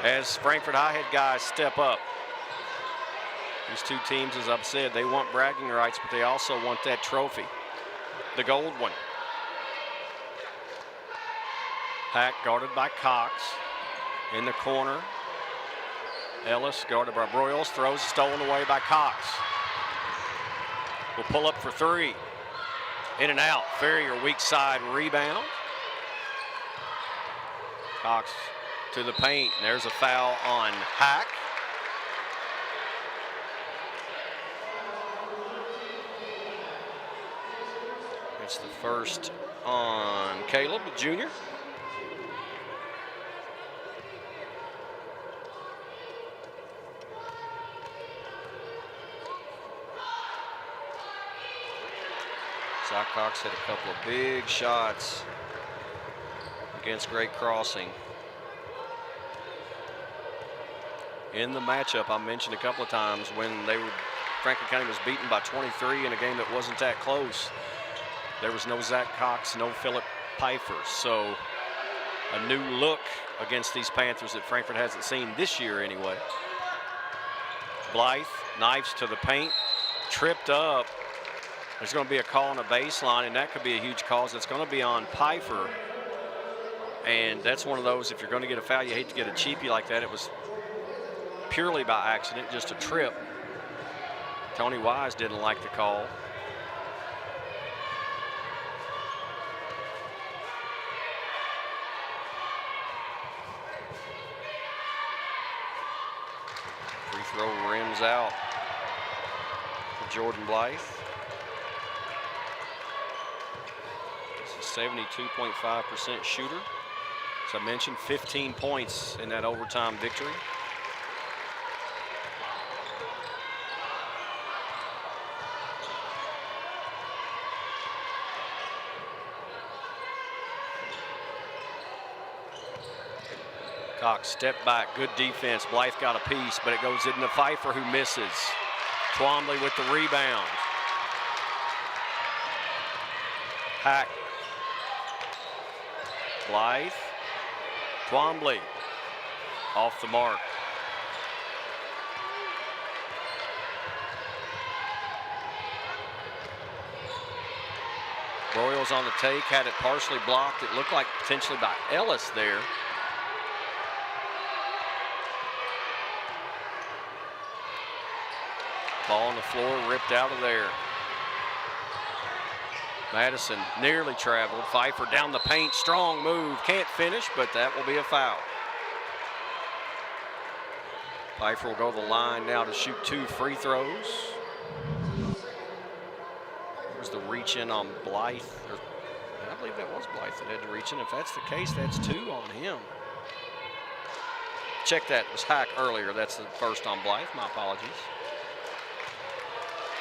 as Frankfort High had guys step up. These two teams, as I've said, they want bragging rights, but they also want that trophy, the gold one. Hack guarded by Cox in the corner. Ellis guarded by Broyles, throws stolen away by Cox. Will pull up for three. In and out. Ferrier weak side rebound. Cox to the paint. There's a foul on Hack. It's the first on Caleb, the junior. Zach Cox hit a couple of big shots against Great Crossing. In the matchup, I mentioned a couple of times when Franklin County was beaten by 23 in a game that wasn't that close. There was no Zach Cox, no Philip Pfeiffer. So a new look against these Panthers that Frankfort hasn't seen this year anyway. Blythe, knives to the paint, tripped up. There's going to be a call on the baseline, and that could be a huge call. It's going to be on Pfeiffer. And that's one of those, if you're going to get a foul, you hate to get a cheapie like that. It was purely by accident, just a trip. Tony Wise didn't like the call. Free throw rims out for Jordan Blythe. 72.5% shooter. As I mentioned, 15 points in that overtime victory. Cox step back, good defense. Blythe got a piece, but it goes into Pfeiffer, who misses. Twombly with the rebound. Hack. Blythe, Twombly, off the mark. Broyles on the take, had it partially blocked. It looked like potentially by Ellis there. Ball on the floor, ripped out of there. Madison nearly traveled. Pfeiffer down the paint, strong move. Can't finish, but that will be a foul. Pfeiffer will go to the line now to shoot 2 free throws. There's the reach in on Blythe. I believe that was Blythe that had to reach in. If that's the case, that's 2 on him. Check that. It was Hack earlier. That's the first on Blythe. My apologies.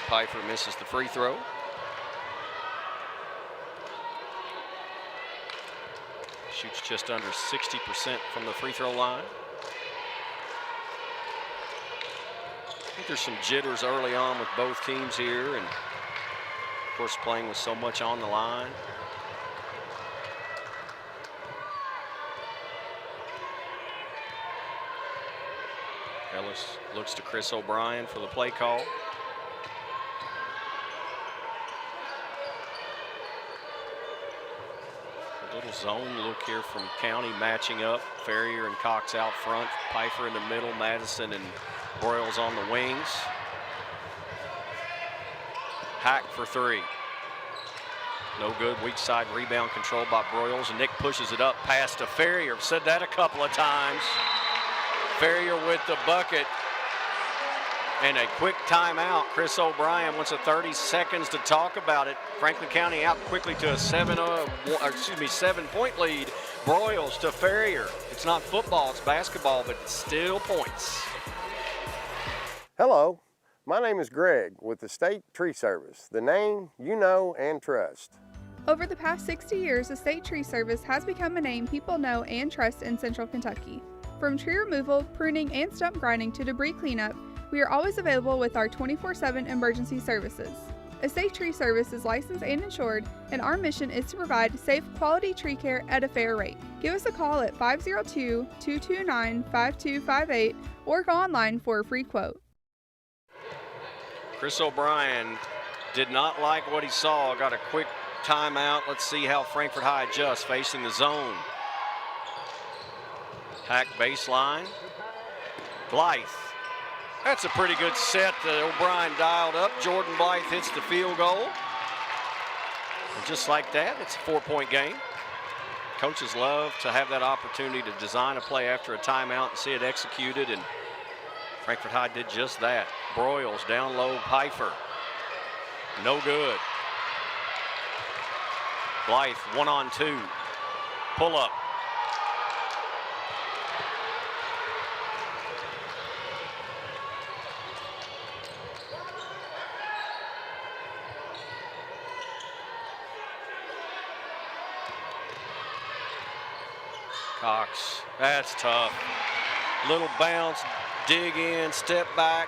Pfeiffer misses the free throw. Shoots just under 60% from the free throw line. I think there's some jitters early on with both teams here, and of course playing with so much on the line. Ellis looks to Chris O'Brien for the play call. A little zone look here from County matching up. Ferrier and Cox out front. Pfeiffer in the middle. Madison and Broyles on the wings. Hack for 3. No good. Weak side rebound controlled by Broyles. And Nick pushes it up past to Ferrier. Said that a couple of times. Ferrier with the bucket. And a quick timeout. Chris O'Brien wants 30 seconds to talk about it. Franklin County out quickly to a 7-point lead. Broyles to Ferrier. It's not football, it's basketball, but it's still points. Hello, my name is Greg with the State Tree Service, the name you know and trust. Over the past 60 years, the State Tree Service has become a name people know and trust in Central Kentucky. From tree removal, pruning, and stump grinding to debris cleanup, we are always available with our 24/7 emergency services. Estate Tree Service is licensed and insured, and our mission is to provide safe, quality tree care at a fair rate. Give us a call at 502-229-5258 or go online for a free quote. Chris O'Brien did not like what he saw. Got a quick timeout. Let's see how Frankfort High adjusts facing the zone. Hack baseline. Blythe. That's a pretty good set that O'Brien dialed up. Jordan Blythe hits the field goal. And just like that, it's a 4-point game. Coaches love to have that opportunity to design a play after a timeout and see it executed, and Frankfort High did just that. Broyles down low, Pfeiffer. No good. Blythe 1-on-2. Pull up. Cox, that's tough. Little bounce, dig in, step back.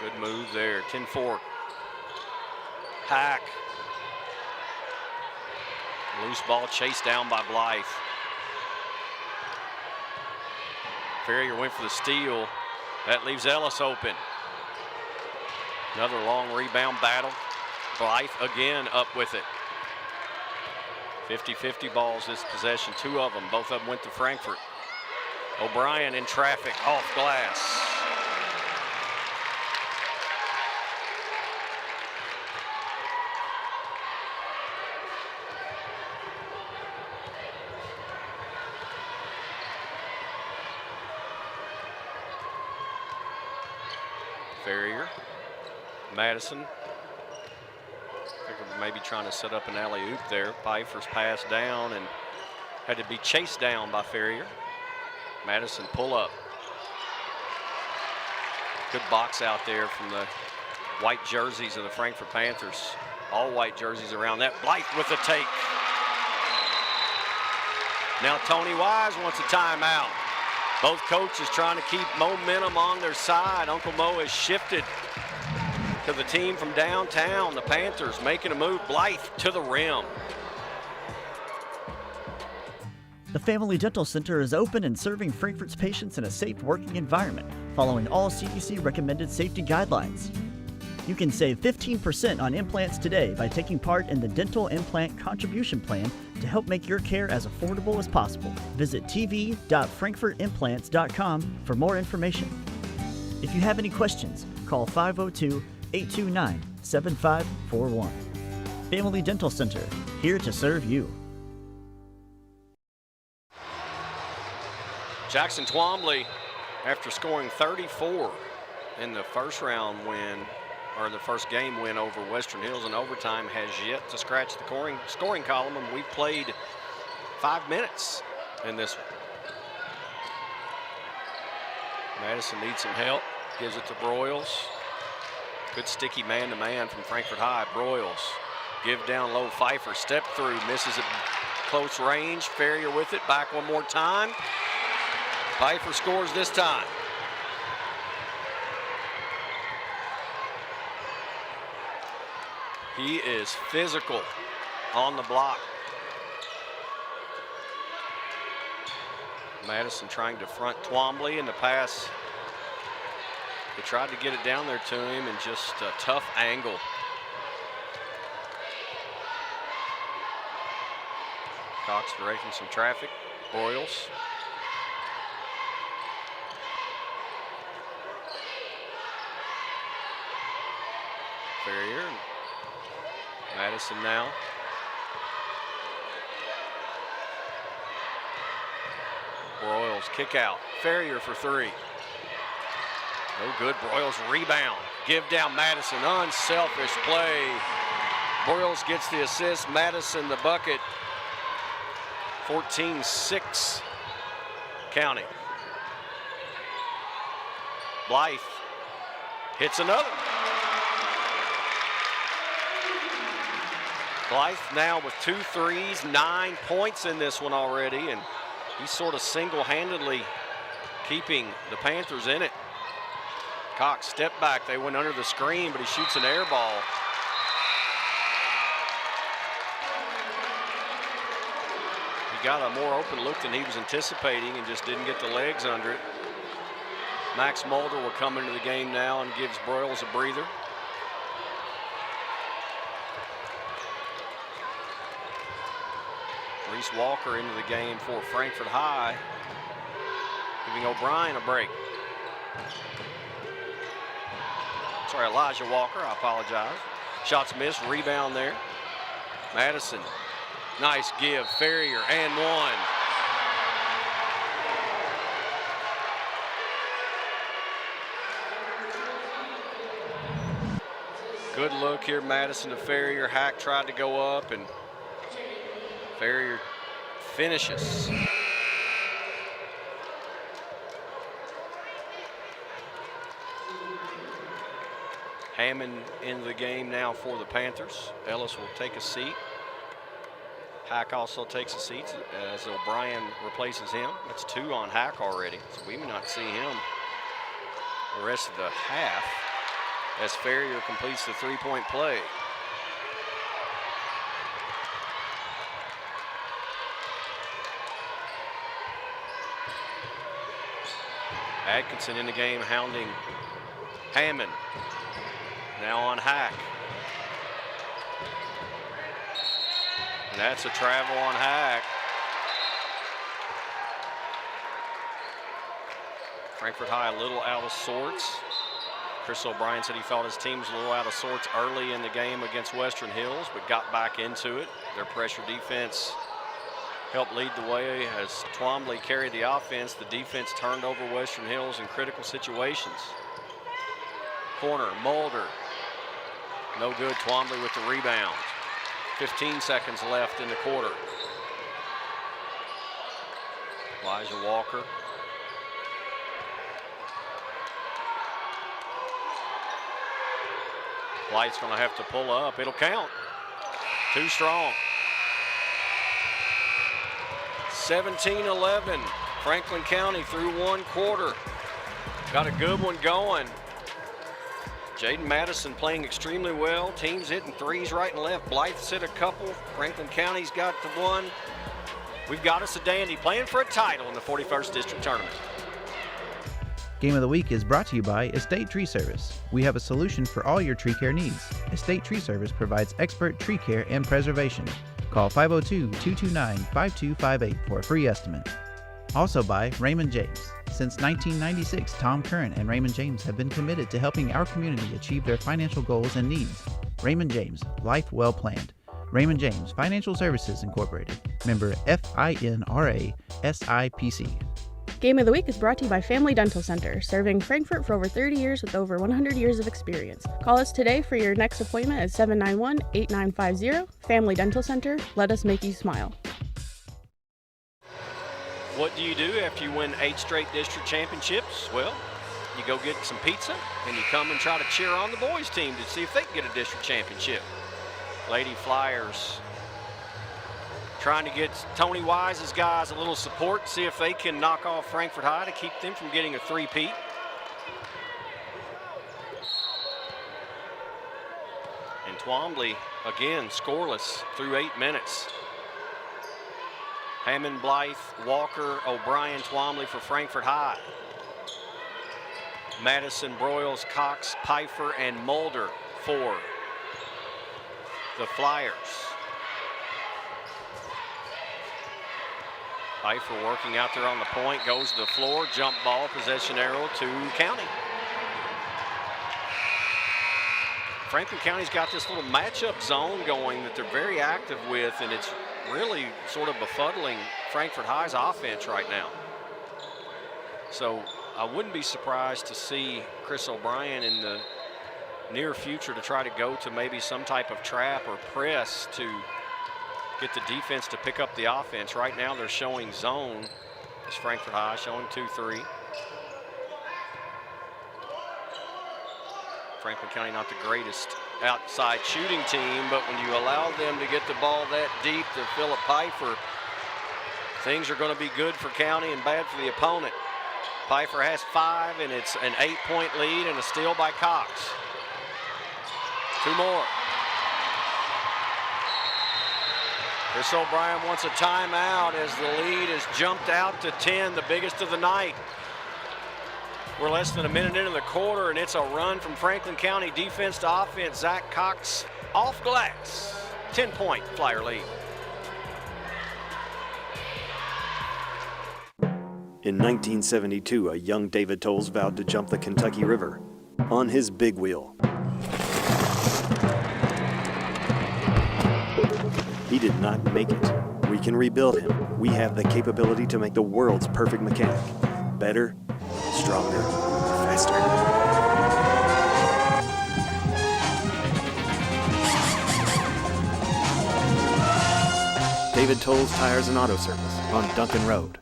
Good move there, 10-4. Hack. Loose ball chased down by Blythe. Ferrier went for the steal. That leaves Ellis open. Another long rebound battle. Blythe again up with it. 50-50 balls this possession, 2 of them. Both of them went to Frankfort. O'Brien in traffic, off glass. Ferrier, Madison. Maybe trying to set up an alley-oop there. Pfeiffer's pass down and had to be chased down by Ferrier. Madison pull up. Good box out there from the white jerseys of the Frankfort Panthers. All white jerseys around that. Blythe with the take. Now Tony Wise wants a timeout. Both coaches trying to keep momentum on their side. Uncle Mo has shifted to the team from downtown. The Panthers making a move. Blythe to the rim. The Family Dental Center is open and serving Frankfort's patients in a safe working environment, following all CDC recommended safety guidelines. You can save 15% on implants today by taking part in the Dental Implant Contribution Plan to help make your care as affordable as possible. Visit tv.frankfortimplants.com for more information. If you have any questions, call 502-829-7541. Family Dental Center, here to serve you. Jackson Twombly, after scoring 34 in the first round win, or the first game win over Western Hills in overtime, has yet to scratch the scoring column, and we've played 5 minutes in this one. Madison needs some help, gives it to Broyles. Good sticky man-to-man from Frankfort High. Broyles, give down low, Pfeiffer, step through, misses it close range. Ferrier with it, back one more time. Pfeiffer scores this time. He is physical on the block. Madison trying to front Twombly in the pass. They tried to get it down there to him, and just a tough angle. Cox directing some traffic. Broyles. Ferrier. Madison now. Broyles kick out. Ferrier for three. No good. Broyles rebound. Give down Madison. Unselfish play. Broyles gets the assist. Madison the bucket. 14-6 County. Blythe hits another. Blythe now with 2 threes, 9 points in this one already, and he's sort of single-handedly keeping the Panthers in it. Cox step back, they went under the screen, but he shoots an air ball. He got a more open look than he was anticipating and just didn't get the legs under it. Max Mulder will come into the game now and gives Broyles a breather. Reese Walker into the game for Frankfort High, giving O'Brien a break. Sorry, Elijah Walker, I apologize. Shots missed, rebound there. Madison, nice give, Ferrier, and one. Good look here, Madison to Ferrier. Hack tried to go up, and Ferrier finishes. Hammond into the game now for the Panthers. Ellis will take a seat. Hack also takes a seat as O'Brien replaces him. That's 2 on Hack already, so we may not see him the rest of the half as Ferrier completes the three-point play. Atkinson in the game, hounding Hammond. Now on Hack. And that's a travel on Hack. Frankfort High a little out of sorts. Chris O'Brien said he thought his team was a little out of sorts early in the game against Western Hills, but got back into it. Their pressure defense helped lead the way as Twombly carried the offense. The defense turned over Western Hills in critical situations. Corner, Mulder. No good, Twombly with the rebound. 15 seconds left in the quarter. Elijah Walker. Blythe's gonna have to pull up. It'll count. Too strong. 17-11. Franklin County through one quarter. Got a good one going. Jaden Madison playing extremely well. Teams hitting threes right and left. Blythe's hit a couple. Franklin County's got the one. We've got us a dandy playing for a title in the 41st District Tournament. Game of the Week is brought to you by Estate Tree Service. We have a solution for all your tree care needs. Estate Tree Service provides expert tree care and preservation. Call 502-229-5258 for a free estimate. Also by Raymond James. Since 1996, Tom Curran and Raymond James have been committed to helping our community achieve their financial goals and needs. Raymond James, life well planned. Raymond James Financial Services Incorporated. Member FINRA SIPC. Game of the Week is brought to you by Family Dental Center, serving Frankfort for over 30 years with over 100 years of experience. Call us today for your next appointment at 791-8950. Family Dental Center, let us make you smile. What do you do after you win 8 straight district championships? Well, you go get some pizza and you come and try to cheer on the boys team to see if they can get a district championship. Lady Flyers trying to get Tony Wise's guys a little support, see if they can knock off Frankfort High to keep them from getting a three-peat. And Twombly, again, scoreless through 8 minutes. Hammond, Blythe, Walker, O'Brien, Twombly for Frankfort High. Madison, Broyles, Cox, Pfeiffer, and Mulder for the Flyers. Pfeiffer working out there on the point, goes to the floor, jump ball, possession arrow to County. Franklin County's got this little matchup zone going that they're very active with, and it's really sort of befuddling Frankfort High's offense right now. So I wouldn't be surprised to see Chris O'Brien in the near future to try to go to maybe some type of trap or press to get the defense to pick up the offense. Right now they're showing zone. It's Frankfort High showing 2-3. Franklin County not the greatest outside shooting team, but when you allow them to get the ball that deep to Philip Pfeiffer, things are going to be good for County and bad for the opponent. Pfeiffer has 5, and it's an 8-point lead and a steal by Cox. 2 more. Chris O'Brien wants a timeout as the lead has jumped out to 10, the biggest of the night. We're less than a minute into the quarter, and it's a run from Franklin County defense to offense. Zach Cox off glass. 10-point Flyer lead. In 1972, a young David Tolles vowed to jump the Kentucky River on his big wheel. He did not make it. We can rebuild him. We have the capability to make the world's perfect mechanic. Better, stronger, faster. David Tolles Tires and Auto Service on Duncan Road.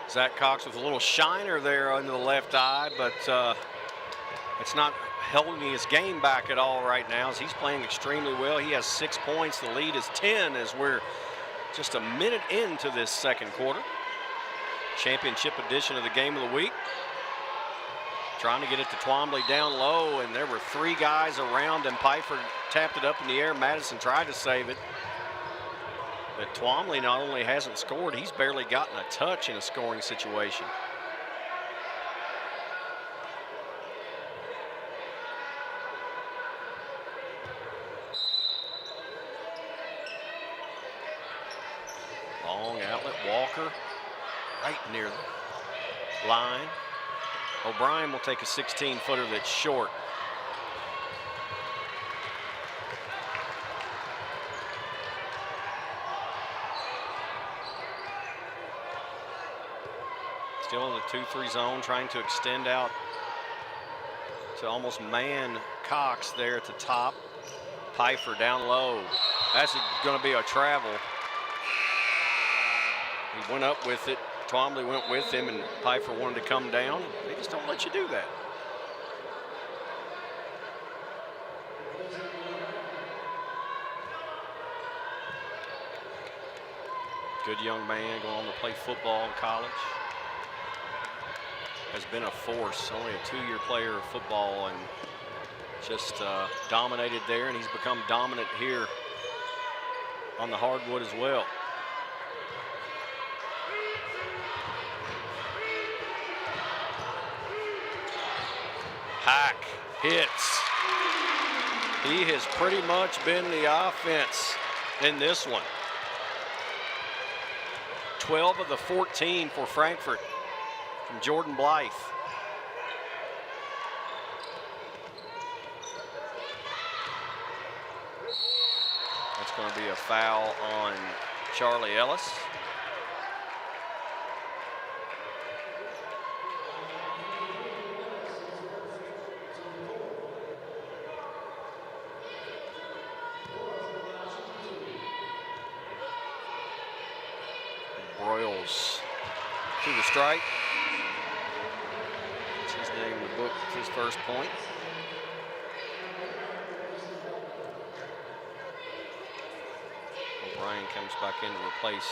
Zach Cox with a little shiner there under the left eye, but it's not holding his game back at all right now as he's playing extremely well. He has 6 points. The lead is 10 as we're just a minute into this second quarter. Championship edition of the Game of the Week. Trying to get it to Twombly down low, and there were 3 guys around him. Pfeiffer tapped it up in the air. Madison tried to save it. But Twombly not only hasn't scored, he's barely gotten a touch in a scoring situation. Long outlet, Walker, right near the line. O'Brien will take a 16-footer that's short. Still in the 2-3 zone, trying to extend out to almost man Cox there at the top. Pfeiffer down low. That's going to be a travel. He went up with it. Twombly went with him, and Pfeiffer wanted to come down. They just don't let you do that. Good young man going on to play football in college. Has been a force, only a 2-year player of football, and just dominated there, and he's become dominant here on the hardwood as well. Hack hits. He has pretty much been the offense in this one. 12 of the 14 for Frankfort from Jordan Blythe. That's going to be a foul on Charlie Ellis. Broyles to the strike. That's his name in the book, his first point. O'Brien comes back in to replace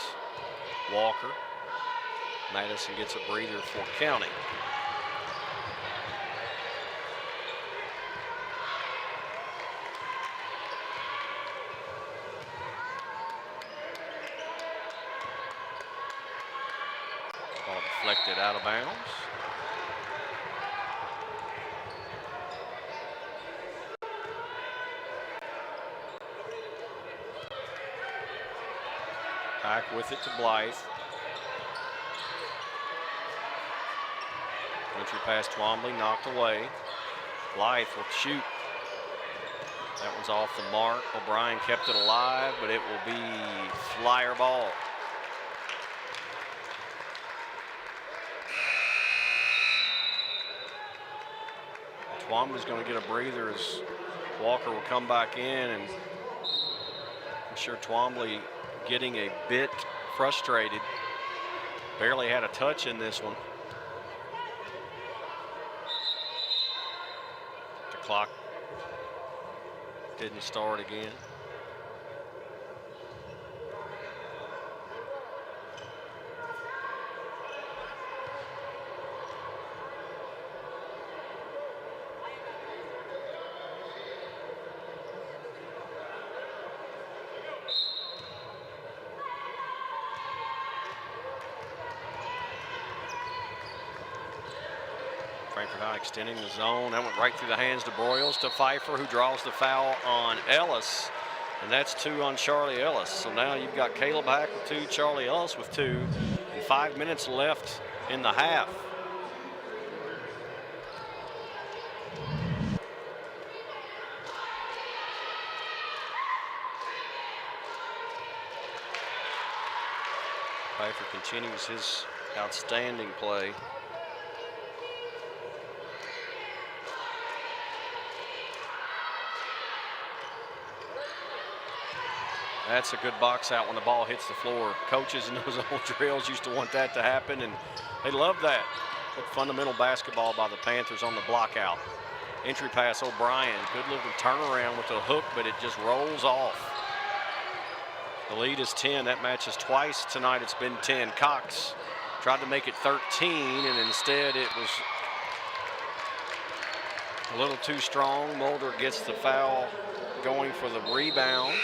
Walker. Madison gets a breather for County. Ball deflected out of bounds. Hack with it to Blythe. Entry pass Twombly, knocked away. Blythe will shoot. That one's off the mark. O'Brien kept it alive, but it will be flyer ball. Twombly's going to get a breather as Walker will come back in, and I'm sure Twombly getting a bit frustrated. Barely had a touch in this one. The clock didn't start again. Frankfort High extending the zone. That went right through the hands to Broyles, to Pfeiffer, who draws the foul on Ellis. And that's 2 on Charlie Ellis. So now you've got Caleb Hack with 2, Charlie Ellis with 2, and 5 minutes left in the half. Pfeiffer continues his outstanding play. That's a good box out when the ball hits the floor. Coaches in those old drills used to want that to happen, and they love that. Good fundamental basketball by the Panthers on the block out. Entry pass O'Brien. Good looking turnaround with the hook, but it just rolls off. The lead is 10. That matches twice tonight. It's been 10. Cox tried to make it 13, and instead it was a little too strong. Mulder gets the foul going for the rebound.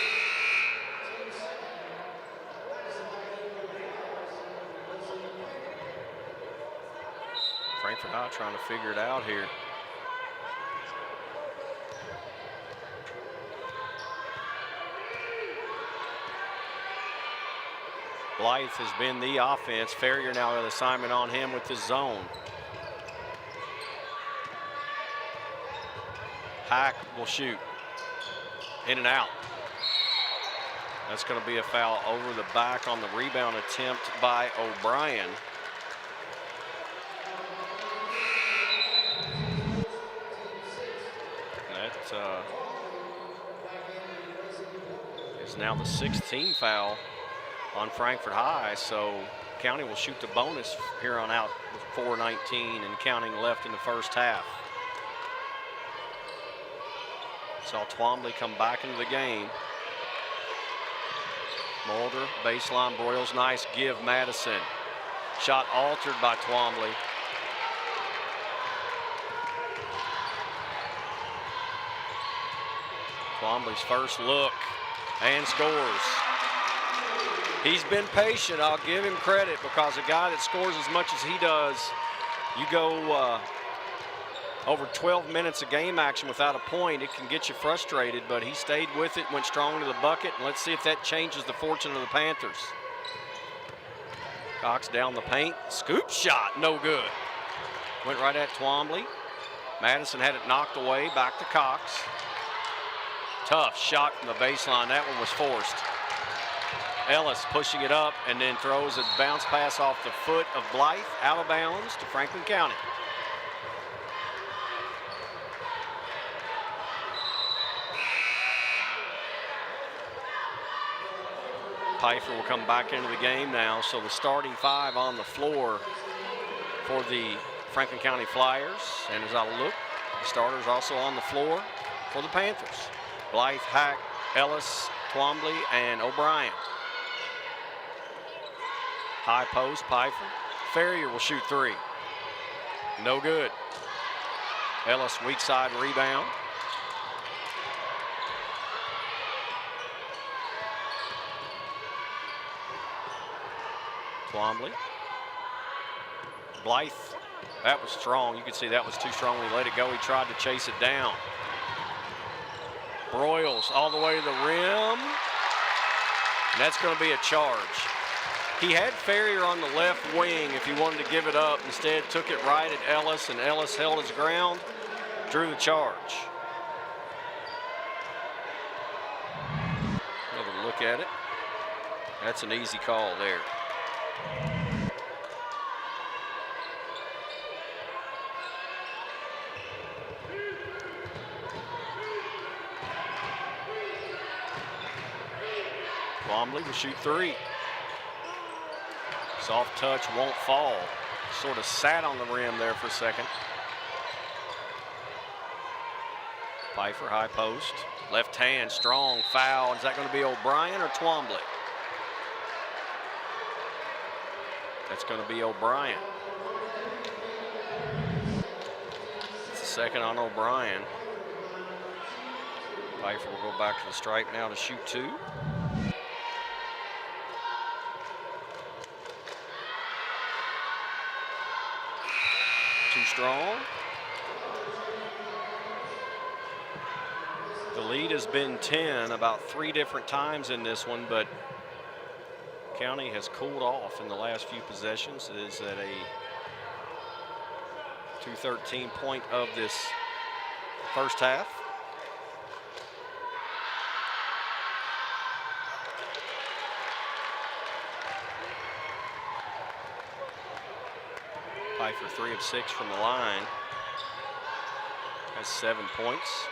Frankfort High trying to figure it out here. Blythe has been the offense. Ferrier now with assignment on him with the zone. Hack will shoot. In and out. That's going to be a foul over the back on the rebound attempt by O'Brien. That is now the 16th foul on Frankfort High, so County will shoot the bonus here on out with 4:19 and counting left in the first half. Saw Twombly come back into the game. Mulder, baseline, Broyles, nice give, Madison. Shot altered by Twombly. Twombly's first look and scores. He's been patient. I'll give him credit, because a guy that scores as much as he does, you go over 12 minutes of game action without a point, it can get you frustrated, but he stayed with it, went strong to the bucket, and let's see if that changes the fortune of the Panthers. Cox down the paint, scoop shot, no good. Went right at Twombly. Madison had it knocked away, back to Cox. Tough shot from the baseline, that one was forced. Ellis pushing it up and then throws a bounce pass off the foot of Blythe, out of bounds to Franklin County. Pfeiffer will come back into the game now, so the starting 5 on the floor for the Franklin County Flyers. And as I look, the starters also on the floor for the Panthers. Blythe, Hack, Ellis, Twombly, and O'Brien. High post, Pfeiffer. Ferrier will shoot 3. No good. Ellis, weak side rebound. Twombly. Blythe, that was strong. You can see that was too strong when he let it go. He tried to chase it down. Broyles all the way to the rim. And that's going to be a charge. He had Ferrier on the left wing if he wanted to give it up. Instead, took it right at Ellis, and Ellis held his ground, drew the charge. Another look at it. That's an easy call there. Twombly will shoot 3. Soft touch, won't fall. Sort of sat on the rim there for a second. Pfeiffer, high post. Left hand, strong foul. Is that going to be O'Brien or Twombly? That's going to be O'Brien. It's the second on O'Brien. Pfeiffer will go back to the stripe now to shoot 2. Too strong. The lead has been 10 about 3 different times in this one, but County has cooled off in the last few possessions. It is at a 2:13 point of this first half. Pfeiffer 3 of 6 from the line. Has 7 points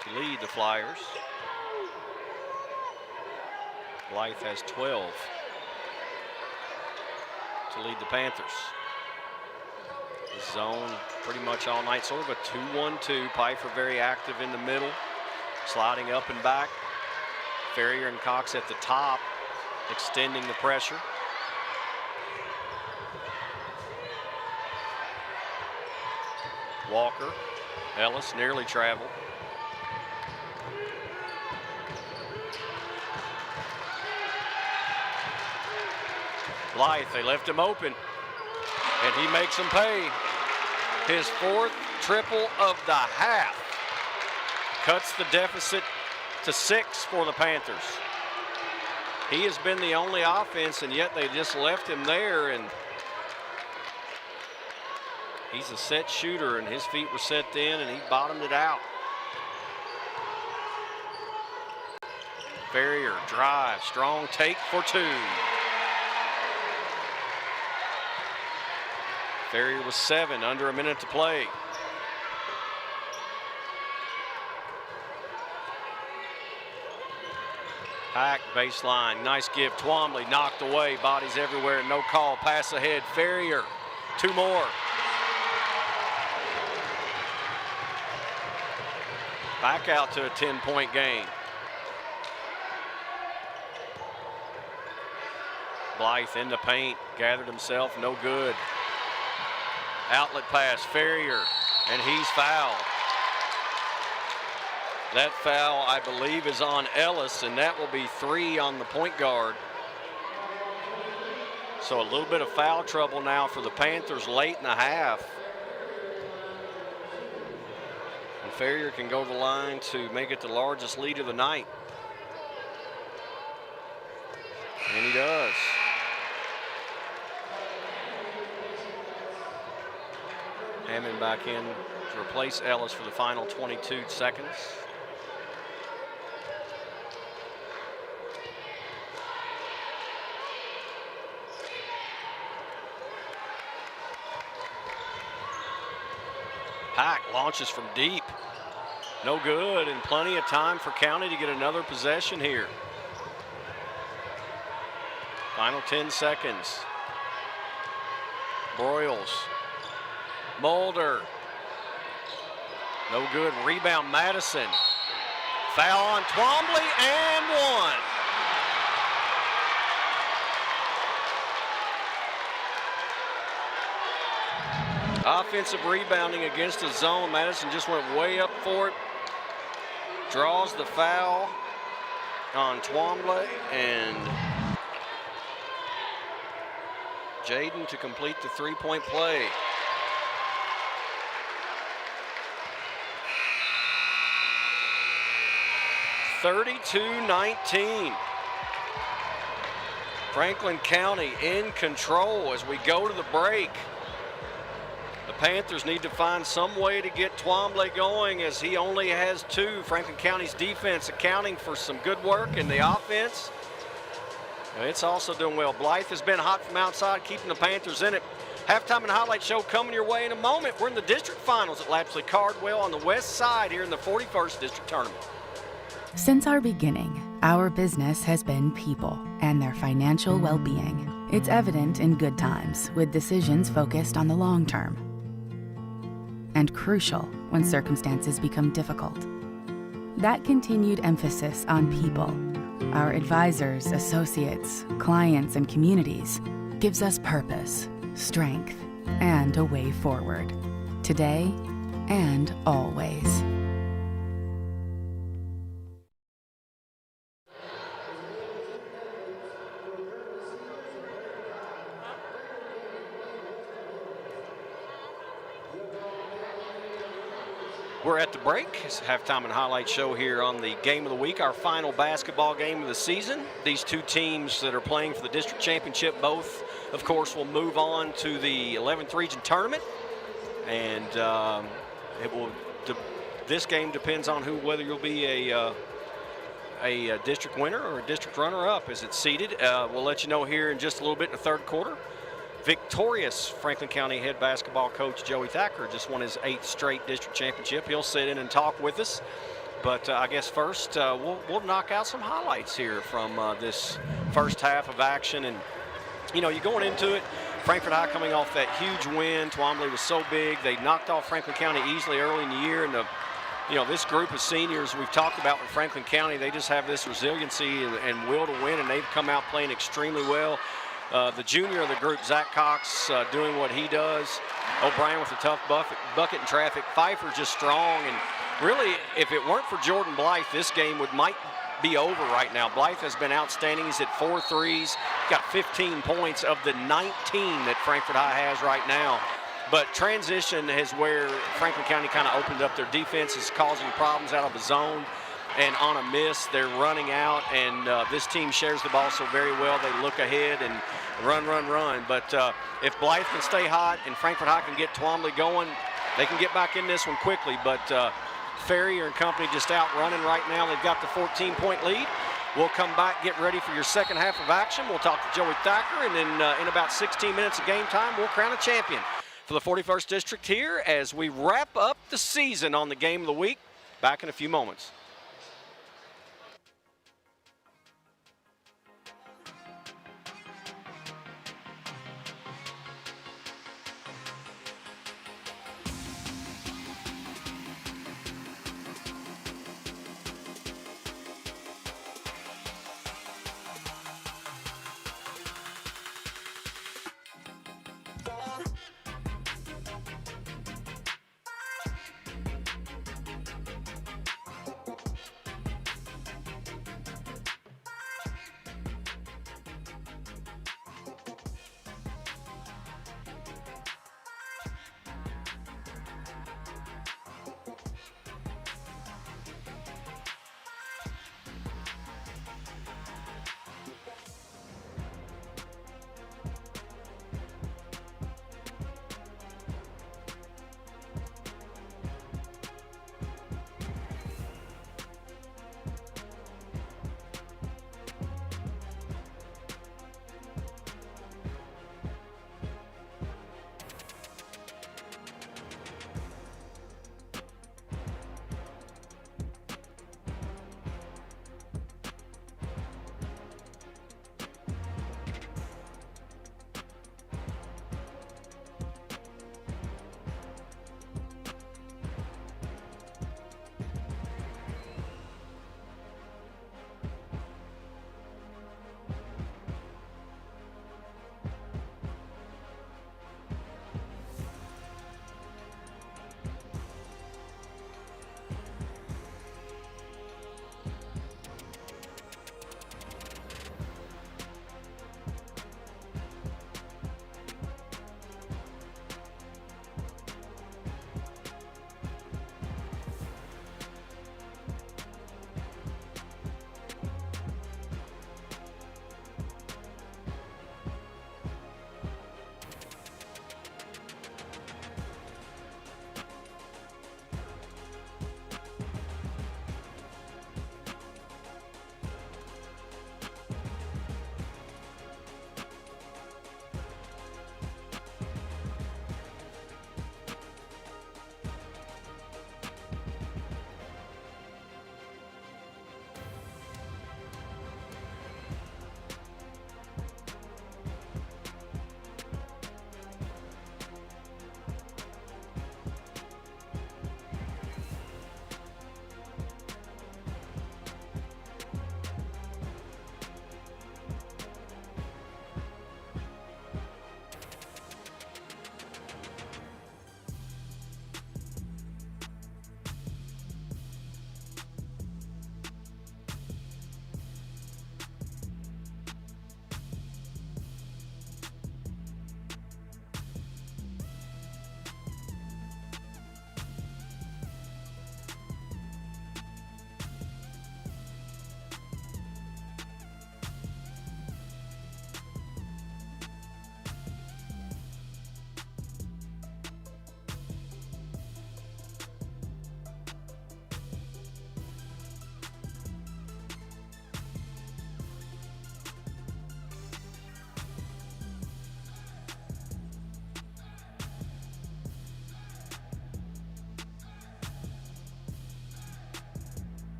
to lead the Flyers. Blythe has 12 to lead the Panthers. The zone pretty much all night, sort of a 2-1-2. Pfeiffer very active in the middle, sliding up and back. Ferrier and Cox at the top, extending the pressure. Walker, Ellis nearly traveled. Blythe, they left him open, and he makes them pay. His 4th triple of the half. Cuts the deficit to 6 for the Panthers. He has been the only offense, and yet they just left him there, and he's a set shooter, and his feet were set in, and he bottomed it out. Ferrier, drive, strong take for 2. Ferrier was 7, under a minute to play. Hack, baseline, nice give. Twombly knocked away, bodies everywhere, no call, pass ahead. Ferrier, 2 more. Back out to a 10-point game. Blythe in the paint, gathered himself, no good. Outlet pass, Ferrier, and he's fouled. That foul, I believe, is on Ellis, and that will be 3 on the point guard. So a little bit of foul trouble now for the Panthers late in the half. Ferrier can go to the line to make it the largest lead of the night. And he does. Hammond back in to replace Ellis for the final 22 seconds. Pack launches from deep. No good, and plenty of time for County to get another possession here. Final 10 seconds. Broyles. Mulder. No good. Rebound, Madison. Foul on Twombly, and one. Offensive rebounding against the zone. Madison just went way up for it. Draws the foul on Twombly, and Jaden to complete the three-point play. (32-19). Franklin County in control as we go to the break. The Panthers need to find some way to get Twombly going, as he only has two. Franklin County's defense accounting for some good work in the offense. It's also doing well. Blythe has been hot from outside, keeping the Panthers in it. Halftime and highlight show coming your way in a moment. We're in the district finals at Lapsley Cardwell on the west side here in the 41st district tournament. Since our beginning, our business has been people and their financial well-being. It's evident in good times, with decisions focused on the long term, and crucial when circumstances become difficult. That continued emphasis on people, our advisors, associates, clients, and communities, gives us purpose, strength, and a way forward, today and always. We're at the break. It's a halftime and highlight show here on the game of the week, our final basketball game of the season. These two teams that are playing for the district championship both, of course, will move on to the 11th region tournament. And this game depends on whether you'll be a district winner or a district runner-up as it's seeded. We'll let you know here in just a little bit in the third quarter. Victorious Franklin County head basketball coach Joey Thacker just won his 8th straight district championship. He'll sit in and talk with us. But I guess first we'll knock out some highlights here from this first half of action. And, you know, you're going into it, Frankfort High coming off that huge win. Twombly was so big. They knocked off Franklin County easily early in the year. And, this group of seniors we've talked about with Franklin County, they just have this resiliency and will to win, and they've come out playing extremely well. The junior of the group, Zach Cox, doing what he does. O'Brien with a tough bucket in traffic. Pfeiffer just strong. And really, if it weren't for Jordan Blythe, this game might be over right now. Blythe has been outstanding. He's hit 4 threes, got 15 points of the 19 that Frankfort High has right now. But transition is where Franklin County kind of opened up. Their defense is causing problems out of the zone. And on a miss, they're running out, and this team shares the ball so very well. They look ahead and run. But if Blythe can stay hot and Frankfort High can get Twombly going, they can get back in this one quickly. But Ferrier and company just out running right now. They've got the 14-point lead. We'll come back, get ready for your second half of action. We'll talk to Joey Thacker, and then in about 16 minutes of game time, we'll crown a champion for the 41st District here as we wrap up the season on the game of the week. Back in a few moments.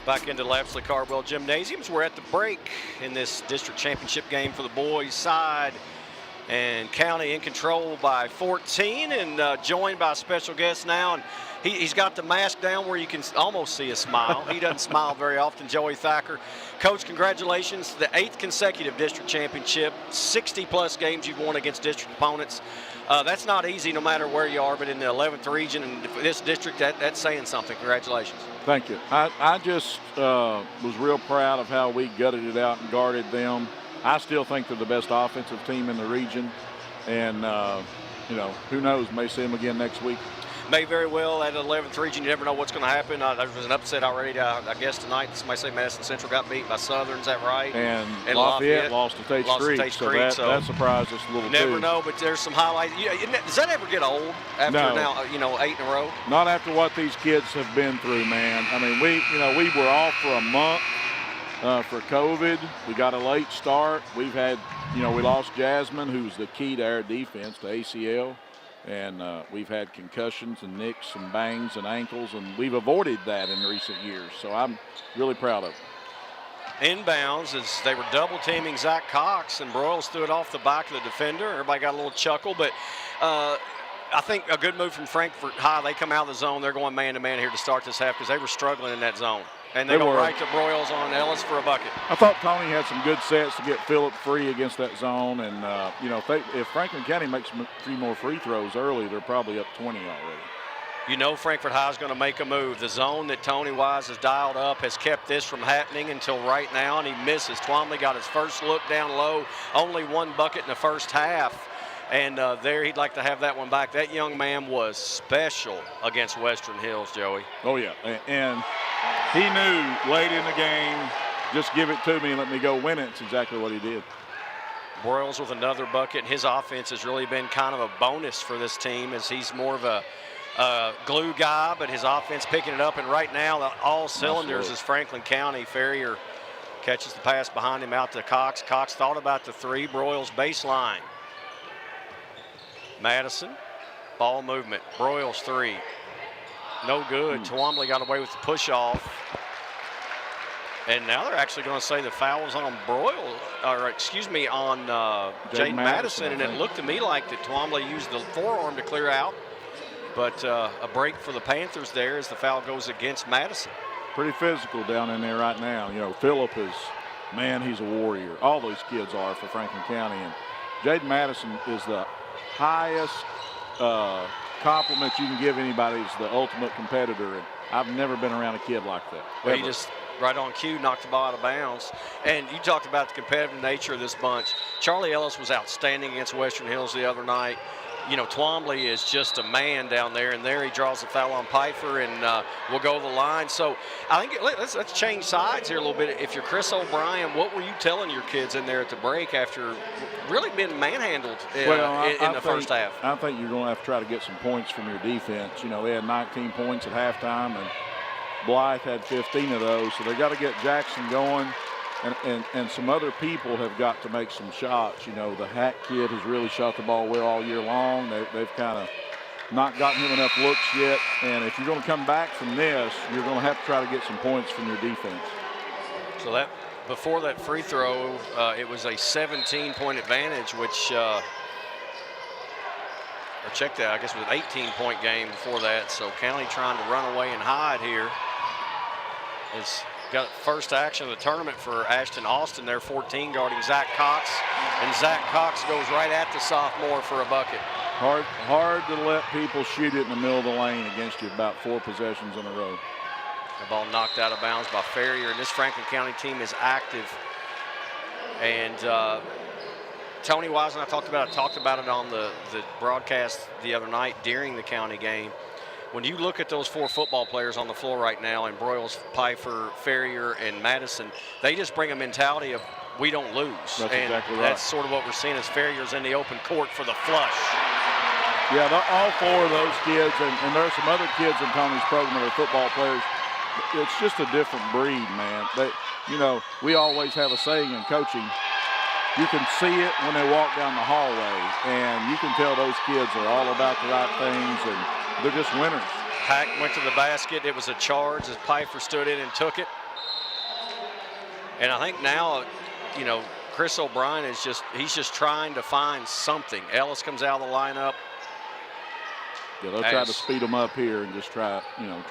Back into Lapsley Cardwell Gymnasiums. We're at the break in this district championship game for the boys side. And County in control by 14 and joined by a special guest now. And he's got the mask down where you can almost see a smile. He doesn't smile very often, Joey Thacker. Coach, congratulations. The 8th consecutive district championship, 60-plus games you've won against district opponents. That's not easy no matter where you are, but in the 11th region and this district, that's saying something. Congratulations. Thank you. I just was real proud of how we gutted it out and guarded them. I still think they're the best offensive team in the region. And, you know, who knows, may see them again next week. May very well at 11th region. You never know what's going to happen. There was an upset already, I guess, tonight. Somebody say Madison Central got beat by Southern. Is that right? And Lafayette lost to Tate Street. That surprised us a little too. Never know, but there's some highlights. Does that ever get old after now, 8 in a row? Not after what these kids have been through, man. I mean, we were off for a month for COVID. We got a late start. We've had, we lost Jasmine, who's the key to our defense, to ACL. And we've had concussions and nicks and bangs and ankles, and we've avoided that in recent years. So I'm really proud of it. Inbounds as they were double teaming Zach Cox, and Broyles threw it off the back of the defender. Everybody got a little chuckle, but I think a good move from Frankfort High. They come out of the zone. They're going man-to-man here to start this half because they were struggling in that zone. And they go right to Broyles on Ellis for a bucket. I thought Tony had some good sets to get Phillip free against that zone. And, if Franklin County makes a few more free throws early, they're probably up 20 already. Frankfort High is going to make a move. The zone that Tony Wise has dialed up has kept this from happening until right now, and he misses. Twombly got his first look down low, only one bucket in the first half. And there he'd like to have that one back. That young man was special against Western Hills, Joey. Oh, yeah. And he knew late in the game, just give it to me and let me go win it. It's exactly what he did. Broyles with another bucket, and his offense has really been kind of a bonus for this team as he's more of a glue guy, but his offense picking it up. And right now, all cylinders is Franklin County. Ferrier catches the pass behind him out to Cox. Cox thought about the three. Broyles baseline. Madison, ball movement. Broyles three. No good. Twombly got away with the push off. And now they're actually going to say the foul was on Broyles, on Jaden Madison. And it looked to me like that Twombly used the forearm to clear out. But a break for the Panthers there as the foul goes against Madison. Pretty physical down in there right now. Phillip is, man, he's a warrior. All those kids are for Franklin County. And Jaden Madison is the highest compliment you can give anybody. Is the ultimate competitor. And I've never been around a kid like that. Well, he just right on cue knocked the ball out of bounds. And you talked about the competitive nature of this bunch. Charlie Ellis was outstanding against Western Hills the other night. Twombly is just a man down there, and there he draws the foul on Pfeiffer, and we'll go to the line. So I think let's change sides here a little bit. If you're Chris O'Brien, what were you telling your kids in there at the break after really being manhandled in the first half? I think you're going to have to try to get some points from your defense. They had 19 points at halftime, and Blythe had 15 of those. So they got to get Jackson going. And some other people have got to make some shots. The Hack kid has really shot the ball well all year long. They've kind of not gotten him enough looks yet. And if you're going to come back from this, you're going to have to try to get some points from your defense. So that before that free throw, it was a 17-point advantage, which or check that, I guess it was an 18-point game before that. So County trying to run away and hide here. Got first action of the tournament for Ashton Austin. They're 14 guarding Zach Cox, and Zach Cox goes right at the sophomore for a bucket. Hard to let people shoot it in the middle of the lane against you about 4 possessions in a row. The ball knocked out of bounds by Ferrier, and this Franklin County team is active. And Tony Wise and I talked about it on the broadcast the other night during the county game. When you look at those 4 football players on the floor right now, and Broyles, Pfeiffer, Ferrier, and Madison, they just bring a mentality of we don't lose. That's and exactly right. That's sort of what we're seeing as Ferrier's in the open court for the flush. Yeah, all 4 of those kids, and there are some other kids in Tony's program that are football players. It's just a different breed, man. We always have a saying in coaching, you can see it when they walk down the hallway, and you can tell those kids are all about the right things, and they're just winners. Hack went to the basket. It was a charge as Pfeiffer stood in and took it. And I think now, you know, Chris O'Brien is he's just trying to find something. Ellis comes out of the lineup. Yeah, they'll try to speed them up here and just try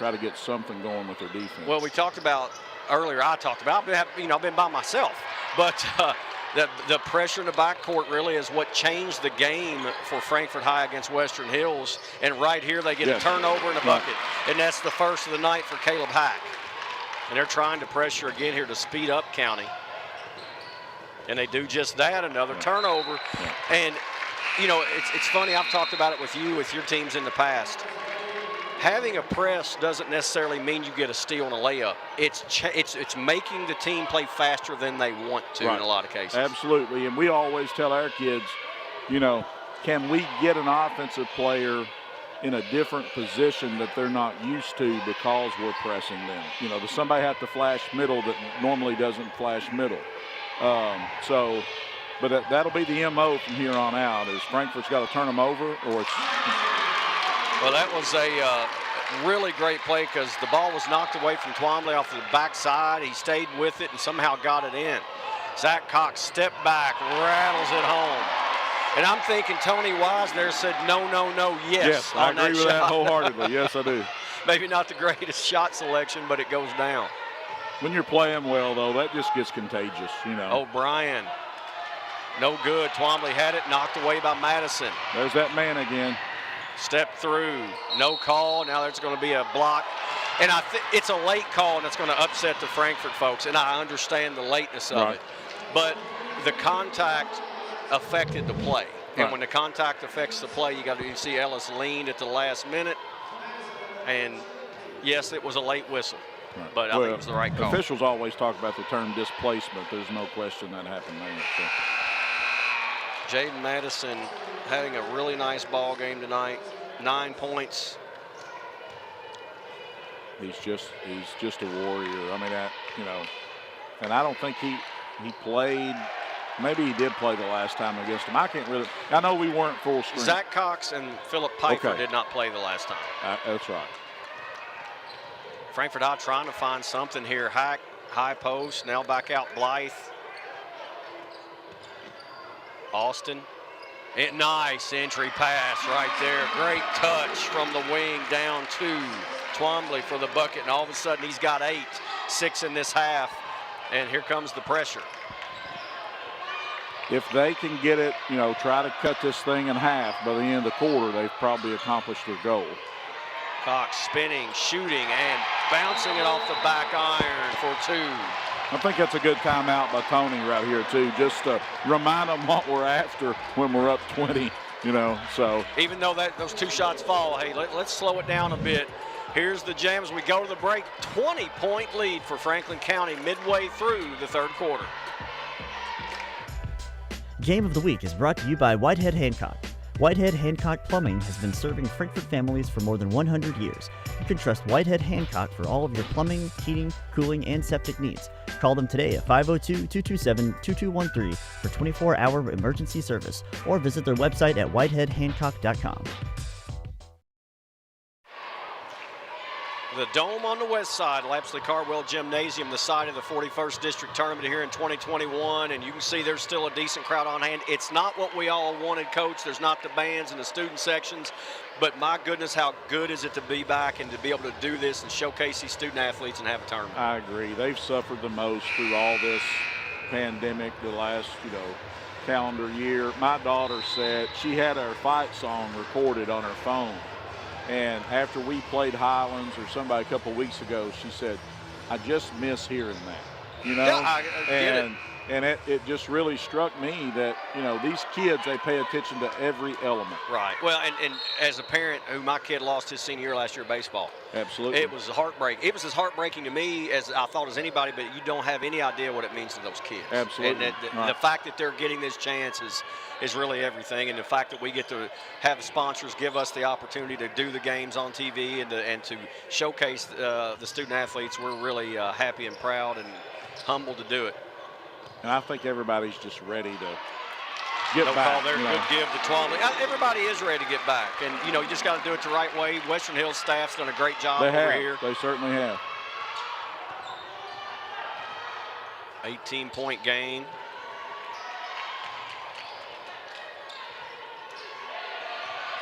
to get something going with their defense. Well, we talked about earlier. I've been by myself, but the pressure in the backcourt really is what changed the game for Frankfort High against Western Hills. And right here, they get a turnover in the bucket, and that's the first of the night for Caleb Hack. And they're trying to pressure again here to speed up County. And they do just that, another turnover. And, you know, it's funny, I've talked about it with you, with your teams in the past. Having a press doesn't necessarily mean you get a steal and a layup. It's making the team play faster than they want to in a lot of cases. Absolutely, and we always tell our kids, you know, can we get an offensive player in a different position that they're not used to because we're pressing them? You know, does somebody have to flash middle that normally doesn't flash middle? But that'll be the MO from here on out, is Frankfort's got to turn them over, or it's... Well, that was a really great play because the ball was knocked away from Twombly off the backside. He stayed with it and somehow got it in. Zach Cox stepped back, rattles it home. And I'm thinking Tony Wise there said no, yes. Yes, I agree with that wholeheartedly. Yes, I do. Maybe not the greatest shot selection, but it goes down. When you're playing well, though, that just gets contagious, you know. O'Brien, no good. Twombly had it, knocked away by Madison. There's that man again. Step through, no call. Now there's going to be a block. And it's a late call, and it's going to upset the Frankfort folks, and I understand the lateness of it. But the contact affected the play. And when the contact affects the play, you see Ellis leaned at the last minute. And, yes, it was a late whistle. But I think it was the right call. Officials always talk about the term displacement. There's no question that happened there. So. Jaden Madison having a really nice ball game tonight. 9 points. He's just a warrior. I mean, and I don't think he played. Maybe he did play the last time against him. I know we weren't full strength. Zach Cox and Philip Piper did not play the last time. That's right. Frankfort High trying to find something here. Hack, high post, now back out Blythe. Austin. Nice entry pass right there. Great touch from the wing down to Twombly for the bucket. And all of a sudden he's got 8, 6 in this half. And here comes the pressure. If they can get it, try to cut this thing in half by the end of the quarter, they've probably accomplished their goal. Cox spinning, shooting, and bouncing it off the back iron for 2. I think that's a good timeout by Tony right here, too, just to remind them what we're after when we're up 20, so. Even though those 2 shots fall, hey, let's slow it down a bit. Here's the jam as we go to the break. 20-point lead for Franklin County midway through the 3rd quarter. Game of the Week is brought to you by Whitehead Hancock. Whitehead Hancock Plumbing has been serving Frankfort families for more than 100 years. You can trust Whitehead Hancock for all of your plumbing, heating, cooling, and septic needs. Call them today at 502-227-2213 for 24-hour emergency service, or visit their website at whiteheadhancock.com. The Dome on the west side, Lapsley Cardwell Gymnasium, the site of the 41st District Tournament here in 2021, and you can see there's still a decent crowd on hand. It's not what we all wanted, Coach. There's not the bands and the student sections, but my goodness, how good is it to be back and to be able to do this and showcase these student athletes and have a tournament. I agree. They've suffered the most through all this pandemic the last, calendar year. My daughter said she had her fight song recorded on her phone. And after we played Highlands or somebody a couple weeks ago, she said, I just miss hearing that, Yeah, I get it. And it just really struck me that, these kids, they pay attention to every element. Right. Well, and as a parent who my kid lost his senior year last year of baseball. Absolutely. It was heartbreaking. It was as heartbreaking to me as I thought as anybody, but you don't have any idea what it means to those kids. Absolutely. And the fact that they're getting this chance is really everything. And the fact that we get to have the sponsors give us the opportunity to do the games on TV and to showcase the student athletes, we're really happy and proud and humbled to do it. And I think everybody's just ready to get back. Good give to Twombly. Everybody is ready to get back. And, you just got to do it the right way. Western Hills staff's done a great job over here. They certainly have. 18-point game.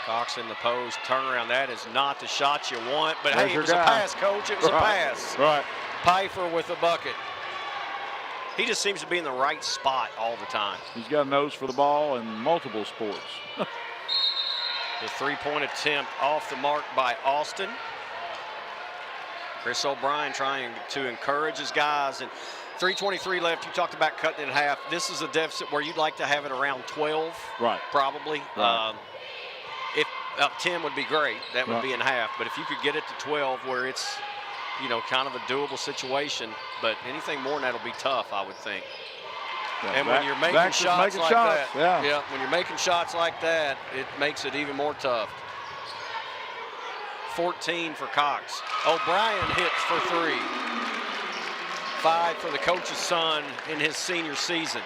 Cox in the post, turnaround. That is not the shot you want, but There's hey, it your was a guy. pass, Coach. It was a pass. Right. Pfeiffer with the bucket. He just seems to be in the right spot all the time. He's got a nose for the ball in multiple sports. The three-point attempt off the mark by Austin. Chris O'Brien trying to encourage his guys. And 3:23 left. You talked about cutting it in half. This is a deficit where you'd like to have it around 12, right? Probably. Right. If 10 would be great. That would Right. be in half. But if you could get it to 12 where it's, you know, kind of a doable situation, but anything more than that will be tough, I would think. Yeah, and when you're making shots like that, when you're making shots like that, it makes it even more tough. 14 for Cox. O'Brien hits for 3. 5 for the coach's son in his senior season.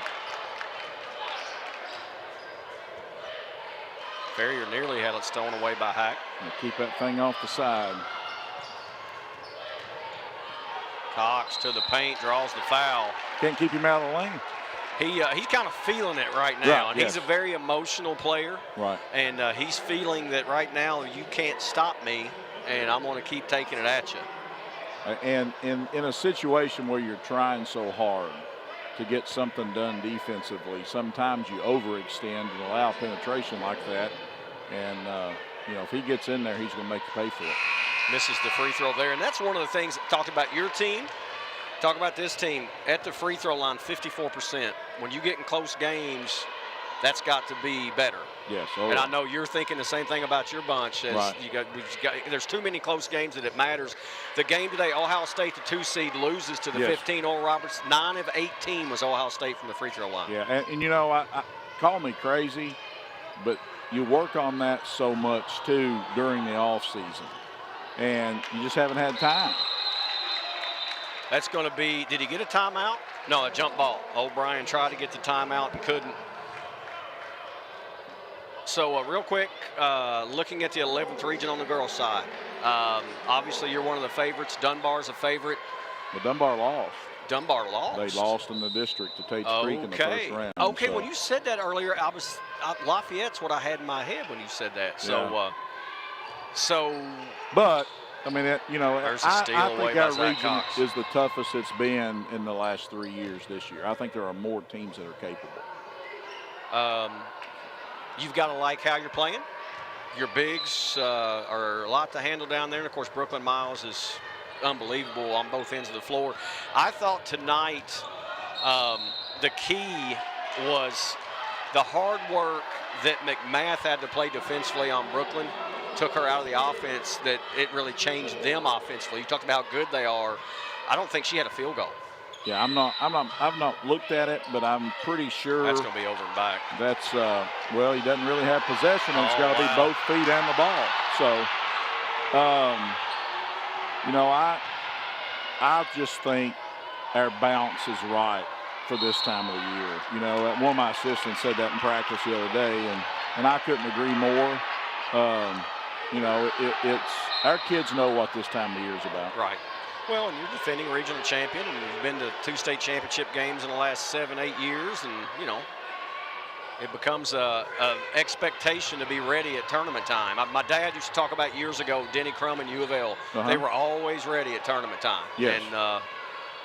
Ferrier nearly had it stolen away by Hack. Keep that thing off the side. Cox to the paint, draws the foul. Can't keep him out of the lane. He's kind of feeling it right now, Right, and yes. he's a very emotional player. Right. And he's feeling that right now you can't stop me, and I'm going to keep taking it at you. And in a situation where you're trying so hard to get something done defensively, sometimes you overextend and allow penetration like that. And, you know, if he gets in there, he's going to make you pay for it. Misses the free throw there. And that's one of the things that talked about your team. Talk about this team at the free throw line, 54%. When you get in close games, that's got to be better. Yes. And I know you're thinking the same thing about your bunch. As Right. There's too many close games that it matters. The game today, Ohio State, the 2 seed, loses to the Yes. 15, Oral Roberts. 9 of 18 was Ohio State from the free throw line. Yeah, and you know, I call me crazy, but you work on that so much too during the off season, and you just haven't had time. That's going to be, did he get a timeout? No, a jump ball. O'Brien tried to get the timeout and couldn't. So real quick, looking at the 11th region on the girls' side. Obviously, you're one of the favorites. Dunbar's a favorite. But Dunbar lost. Dunbar lost? They lost in the district to Tate's Creek in the first round. Okay, so. when you said that earlier, Lafayette's what I had in my head when you said that. So, But, I mean, you know, there's a steal I away think by our Zach region Cox. is the toughest it's been in the last 3 years this year. I think there are more teams that are capable. You've got to like how you're playing. Your bigs are a lot to handle down there. And, of course, Brooklyn Miles is unbelievable on both ends of the floor. I thought tonight the key was the hard work that McMath had to play defensively on Brooklyn took her out of the offense, that it really changed them offensively. You talked about how good they are. I don't think she had a field goal. Yeah, I've not looked at it, but I'm pretty sure That's going to be over and back. That's well, he doesn't really have possession, and it's got to be both feet and the ball. So, you know, I just think our bounce is right for this time of the year. You know, one of my assistants said that in practice the other day, and I couldn't agree more. You know, it's our kids know what this time of the year is about. Right. Well, and you're defending regional champion, and you've been to 2 state championship games in the last 7-8 years, and, you know, it becomes a expectation to be ready at tournament time. My dad used to talk about years ago, Denny Crum and U of L. They were always ready at tournament time. Yes. And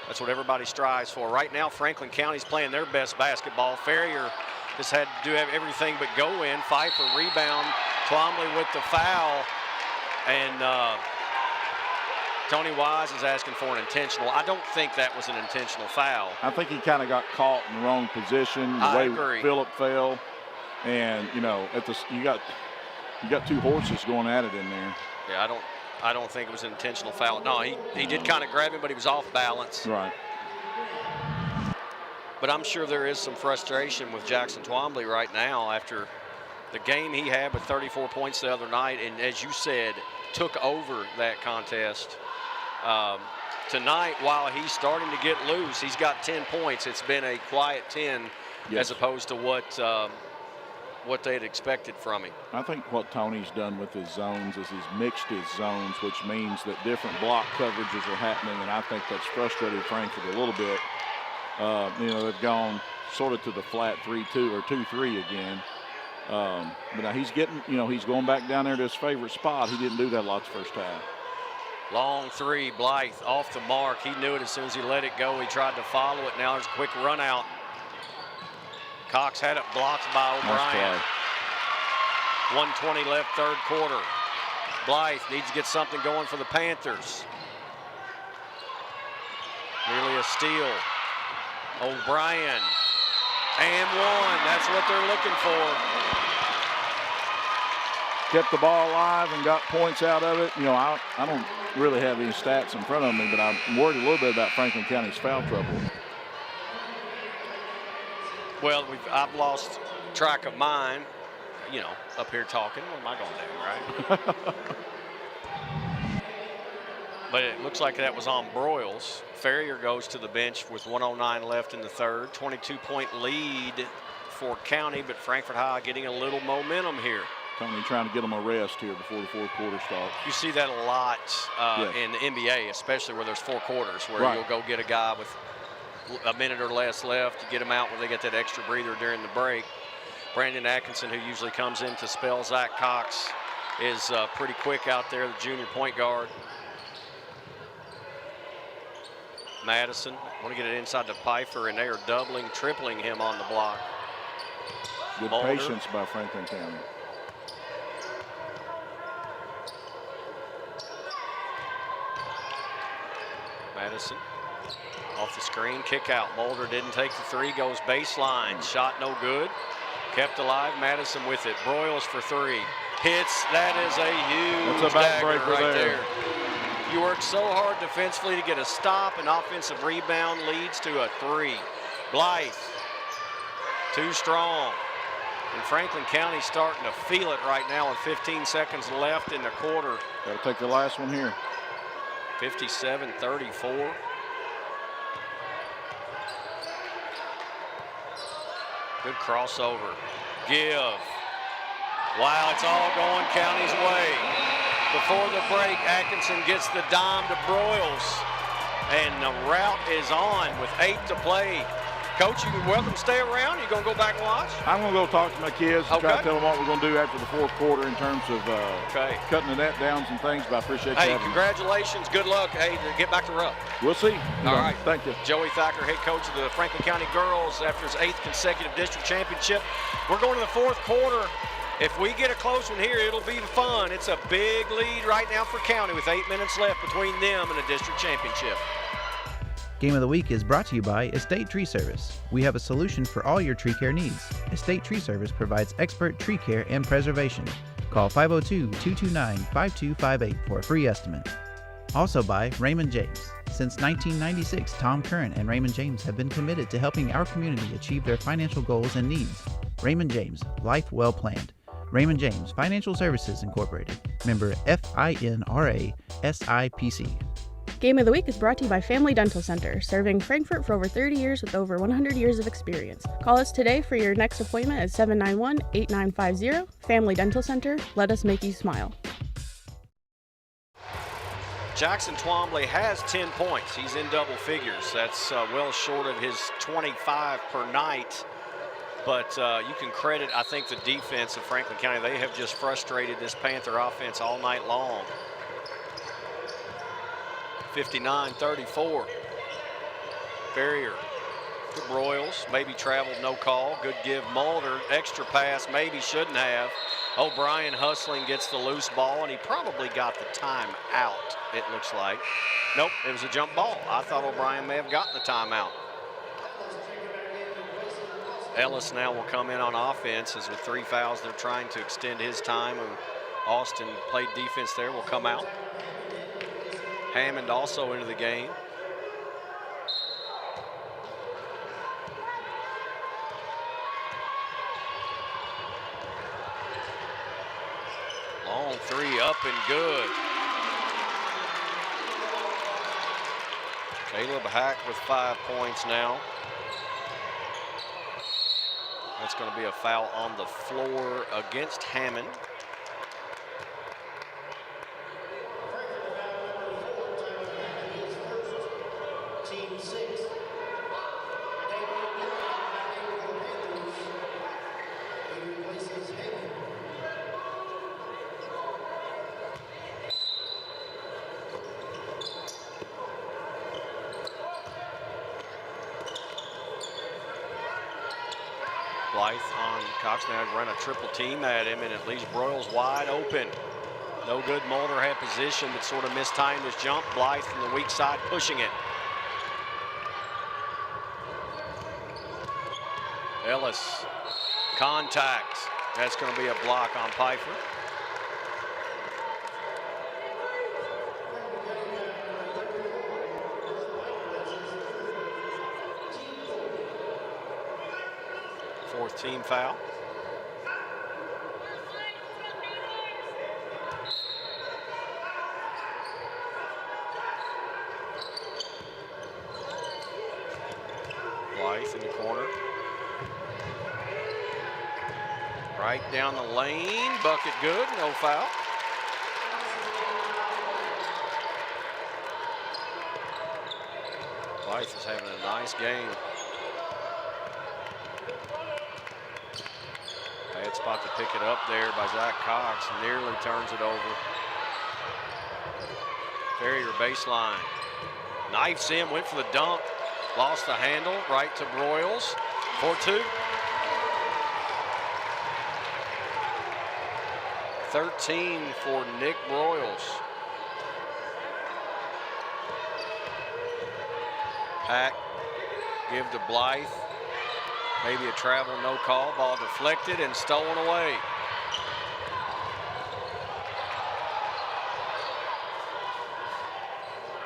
that's what everybody strives for. Right now, Franklin County's playing their best basketball. Ferrier just had to do everything but go in. Pfeiffer rebound. Twombly with the foul. And Tony Wise is asking for an intentional. I don't think that was an intentional foul. I think he kind of got caught in the wrong position. The way Phillip fell, and you know, you got 2 horses going at it in there. Yeah, I don't think it was an intentional foul. No, he did kind of grab him, but he was off balance. Right. But I'm sure there is some frustration with Jackson Twombly right now after the game he had with 34 points the other night, and as you said, took over that contest. Tonight, while he's starting to get loose, he's got 10 points. It's been a quiet 10 as opposed to what they had expected from him. I think what Tony's done with his zones is he's mixed his zones, which means that different block coverages are happening, and I think that's frustrated Frankfurt a little bit. They've gone sort of to the flat 3-2 or 2-3 again. But now he's getting, he's going back down there to his favorite spot. He didn't do that a lot the first time. Long three, Blythe off the mark. He knew it as soon as he let it go. He tried to follow it. Now there's a quick run out. Cox had it blocked by O'Brien. 1:20 left, third quarter. Blythe needs to get something going for the Panthers. Nearly a steal. O'Brien. And one. That's what they're looking for. Kept the ball alive and got points out of it. I don't really have any stats in front of me, but I'm worried a little bit about Franklin County's foul trouble. Well, I've lost track of mine, up here talking. What am I going to do, right? But it looks like that was on Broyles. Ferrier goes to the bench with 1:09 left in the third. 22-point lead for County, but Frankfort High getting a little momentum here. Tony trying to get them a rest here before the fourth quarter starts. You see that a lot in the NBA, especially where there's 4 quarters, where you'll go get a guy with a minute or less left. You get them out when they get that extra breather during the break. Brandon Atkinson, who usually comes in to spell Zach Cox, is pretty quick out there, the junior point guard. Madison want to get it inside to Pfeiffer, and they are doubling, tripling him on the block. Good patience by Franklin County. Madison off the screen, kick out. Mulder didn't take the three, goes baseline. Shot no good. Kept alive. Madison with it. Broyles for 3. Hits. That is a huge dagger right there. You work so hard defensively to get a stop. An offensive rebound leads to a 3. Blythe, too strong. And Franklin County starting to feel it right now with 15 seconds left in the quarter. Got to take the last one here. 57-34. Good crossover. Give. Wow, it's all going County's way. Before the break, Atkinson gets the dime to Broyles. And the route is on with 8 to play. Coach, you're welcome to stay around. You going to go back and watch? I'm going to go talk to my kids and try to tell them what we're going to do after the fourth quarter in terms of cutting the net downs and things, but I appreciate you having me. Congratulations. Good luck. Hey, to get back to Rupp. We'll see. All right. Thank you. Joey Thacker, head coach of the Franklin County Girls after his 8th consecutive district championship. We're going to the fourth quarter. If we get a close one here, it'll be fun. It's a big lead right now for County with 8 minutes left between them and a district championship. Game of the Week is brought to you by Estate Tree Service. We have a solution for all your tree care needs. Estate Tree Service provides expert tree care and preservation. Call 502-229-5258 for a free estimate. Also by Raymond James. Since 1996, Tom Curran and Raymond James have been committed to helping our community achieve their financial goals and needs. Raymond James, life well planned. Raymond James Financial Services Incorporated. Member FINRA SIPC. Game of the Week is brought to you by Family Dental Center, serving Frankfort for over 30 years with over 100 years of experience. Call us today for your next appointment at 791-8950. Family Dental Center, let us make you smile. Jackson Twombly has 10 points. He's in double figures. That's well short of his 25 per night. But you can credit, I think, the defense of Franklin County. They have just frustrated this Panther offense all night long. 59-34. Ferrier to Broyles, maybe traveled, no call. Good give. Mulder, extra pass, maybe shouldn't have. O'Brien hustling, gets the loose ball, and he probably got the time out, it looks like. Nope, it was a jump ball. I thought O'Brien may have gotten the timeout. Ellis now will come in on offense, as with 3 fouls, they're trying to extend his time, and Austin played defense there, will come out. Hammond also into the game. Long 3 up and good. Caleb Hack with 5 points now. That's going to be a foul on the floor against Hammond. Blythe on Cox. Now run a triple team at him, and it leaves Broyles wide open. No good. Mulder had position, but sort of mistimed his jump. Blythe from the weak side pushing it. Ellis, contact. That's going to be a block on Pfeiffer. Fourth team foul. Blythe in the corner. Right down the lane, bucket good, no foul. Blythe is having a nice game. Bad spot to pick it up there by Zach Cox, nearly turns it over. Farrier baseline, knifes in, went for the dunk, lost the handle, right to Broyles, 4-2. 13 for Nick Broyles. Pack, give to Blythe. Maybe a travel, no call. Ball deflected and stolen away.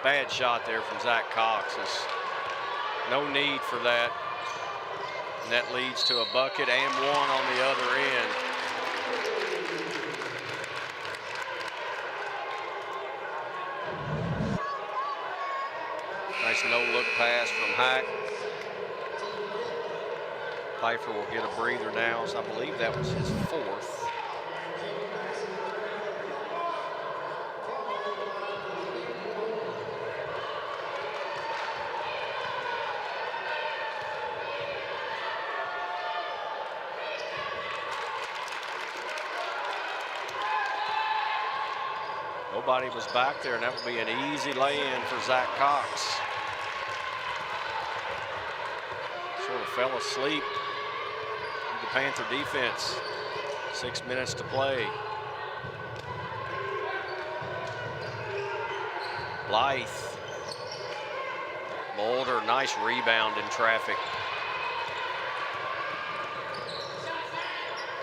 Bad shot there from Zach Cox. There's no need for that. And that leads to a bucket and one on the other end. Nice no-look pass from Hack. Pfeiffer will get a breather now, so I believe that was his fourth. Nobody was back there, and that would be an easy lay-in for Zach Cox. Sort of fell asleep in the Panther defense. 6 minutes to play. Blythe. Mulder, nice rebound in traffic.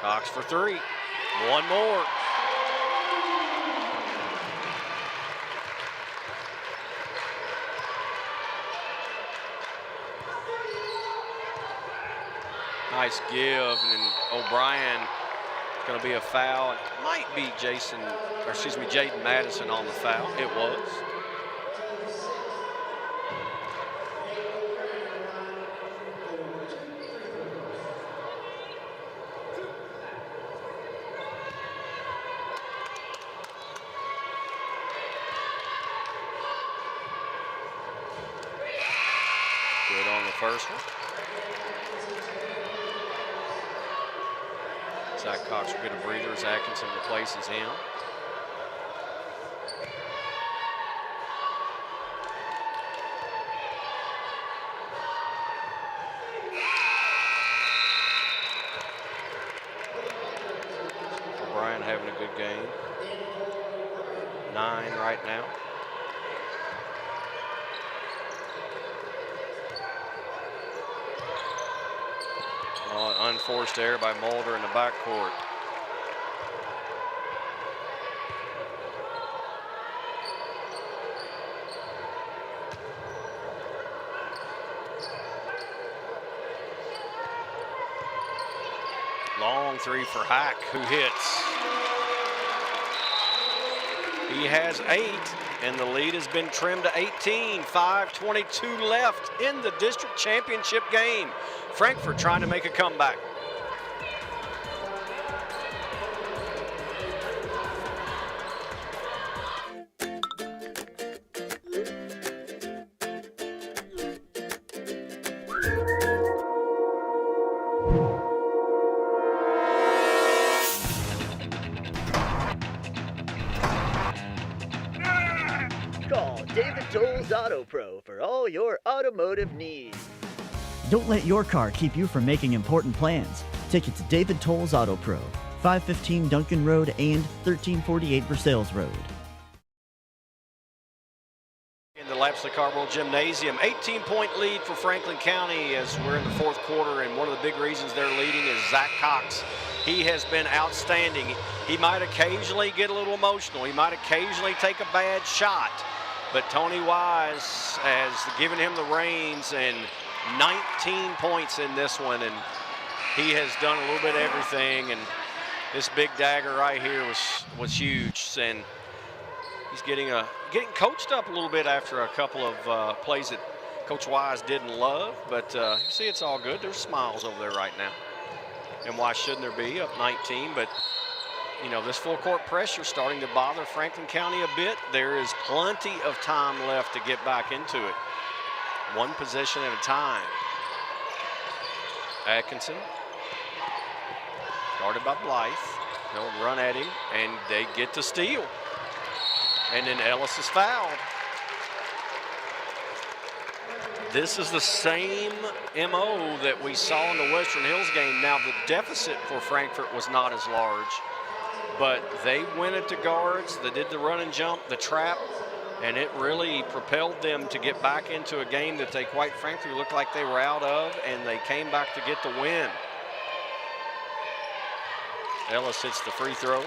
Cox for three. One more. Nice give, and O'Brien, it's going to be a foul. It might be Jaden Madison on the foul. It was. Good on the first one. Zach Cox will get a breather as Atkinson replaces him. O'Brien having a good game. 9 right now. Unforced error by Mulder in the backcourt. Long three for Hack, who hits. He has 8, and the lead has been trimmed to 18. 5:22 left in the district championship game. Frankfort trying to make a comeback. Call David Tolles Auto Pro for all your automotive needs. Don't let your car keep you from making important plans. Take it to David Tolles Auto Pro, 515 Duncan Road and 1348 Versailles Road. In the Lapsley Carborough Gymnasium, 18-point lead for Franklin County as we're in the fourth quarter, and one of the big reasons they're leading is Zach Cox. He has been outstanding. He might occasionally get a little emotional. He might occasionally take a bad shot, but Tony Wise has given him the reins, and 19 points in this one, and he has done a little bit of everything, and this big dagger right here was huge, and he's getting coached up a little bit after a couple of plays that Coach Wise didn't love, but you see it's all good. There's smiles over there right now, and why shouldn't there be? Up 19, but you know, this full court pressure starting to bother Franklin County a bit. There is plenty of time left to get back into it. One possession at a time. Atkinson, guarded by Blythe. They'll run at him, and they get to steal. And then Ellis is fouled. This is the same MO that we saw in the Western Hills game. Now, the deficit for Frankfort was not as large, but they went at the guards. They did the run and jump, the trap, and it really propelled them to get back into a game that they quite frankly looked like they were out of, and they came back to get the win. Ellis hits the free throw.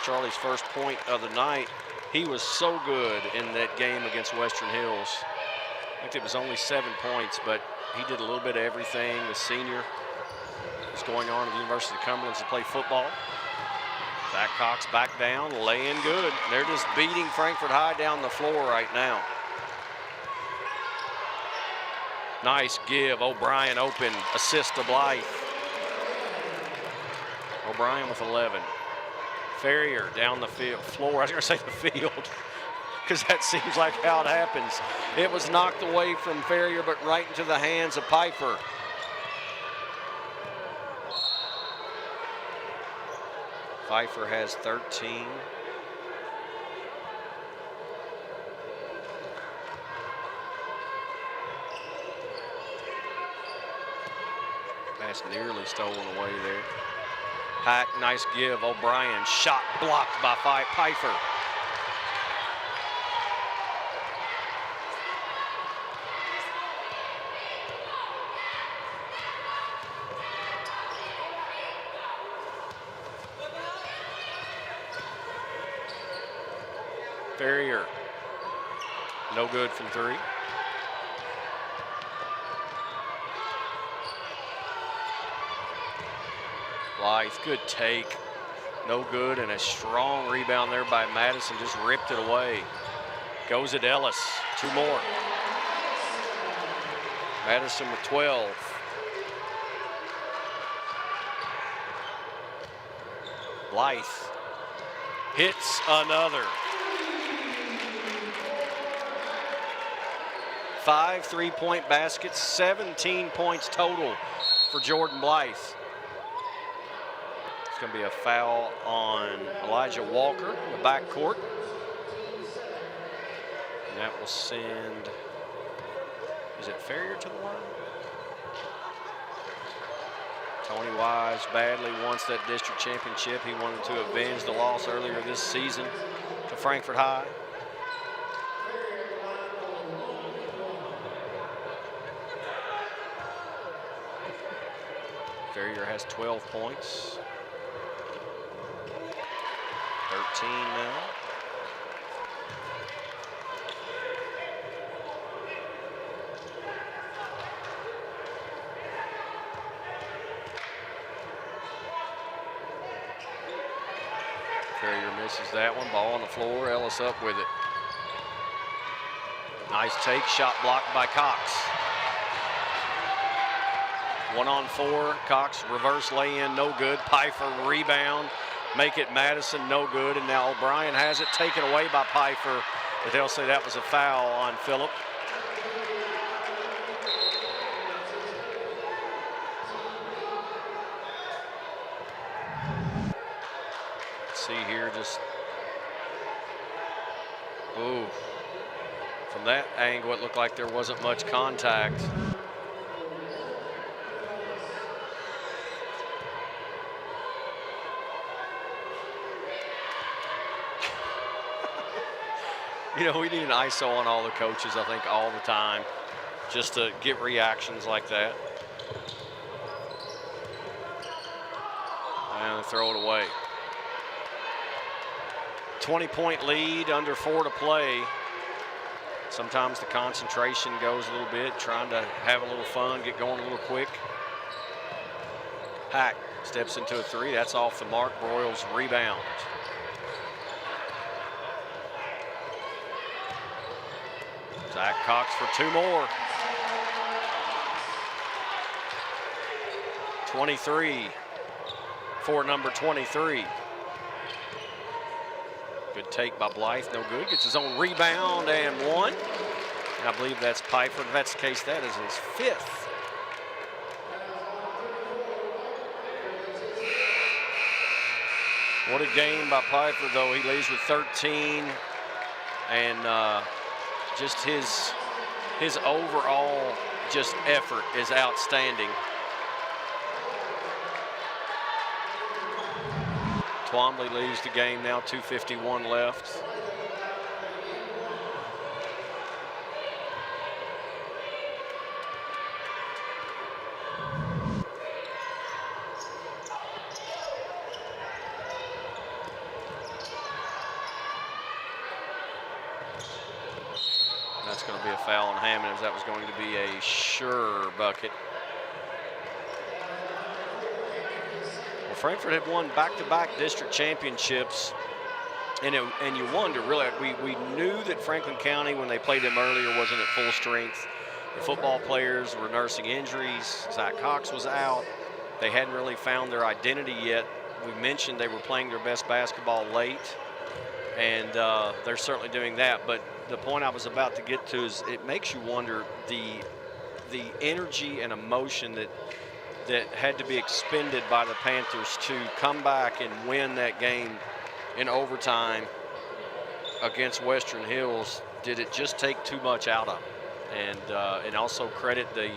Charlie's first point of the night. He was so good in that game against Western Hills. I think it was only 7 points, but he did a little bit of everything. The senior is going on at the University of Cumberland to play football. Zach Cox back down, laying good. They're just beating Frankfort High down the floor right now. Nice give. O'Brien open. Assist to Blythe. O'Brien with 11. Ferrier down the floor. I was going to say the field, because that seems like how it happens. It was knocked away from Ferrier, but right into the hands of Piper. Pfeiffer has 13. Pass nearly stolen away there. Hack, nice give. O'Brien, shot blocked by Pfeiffer. Ferrier, no good from three. Blythe, good take, no good, and a strong rebound there by Madison, just ripped it away. Goes at Ellis, 2 more. Madison with 12. Blythe hits another. 5 3-point baskets, 17 points total for Jordan Blythe. It's going to be a foul on Elijah Walker in the backcourt. And that will send, is it Ferrier to the line? Tony Wise badly wants that district championship. He wanted to avenge the loss earlier this season to Frankfort High. Ferrier has 12 points. 13 now. Ferrier misses that one. Ball on the floor. Ellis up with it. Nice take. Shot blocked by Cox. 1-on-4. Cox reverse lay-in. No good. Pfeiffer rebound. Make it Madison. No good. And now O'Brien has it taken away by Pfeiffer. But they'll say that was a foul on Phillip. See here, just, ooh, from that angle it looked like there wasn't much contact. You know, we need an ISO on all the coaches, I think, all the time, just to get reactions like that. And throw it away. 20-point lead, under 4 to play. Sometimes the concentration goes a little bit, trying to have a little fun, get going a little quick. Hack steps into a 3. That's off the mark. Broyles rebound. Zach Cox for 2 more. 23 for number 23. Good take by Blythe, no good. Gets his own rebound and 1. And I believe that's Pfeiffer. If that's the case, that is his 5th. What a game by Pfeiffer, though. He leads with 13, and just his overall just effort is outstanding. Twombly leads the game now, 2:51 left. That's going to be a foul on Hammond, as that was going to be a sure bucket. Well, Frankfort had won back-to-back district championships, and you wonder, really, we knew that Franklin County, when they played them earlier, wasn't at full strength. The football players were nursing injuries. Zach Cox was out. They hadn't really found their identity yet. We mentioned they were playing their best basketball late, and they're certainly doing that. But the point I was about to get to is it makes you wonder the energy and emotion that had to be expended by the Panthers to come back and win that game in overtime against Western Hills. Did it just take too much out of them? And also credit the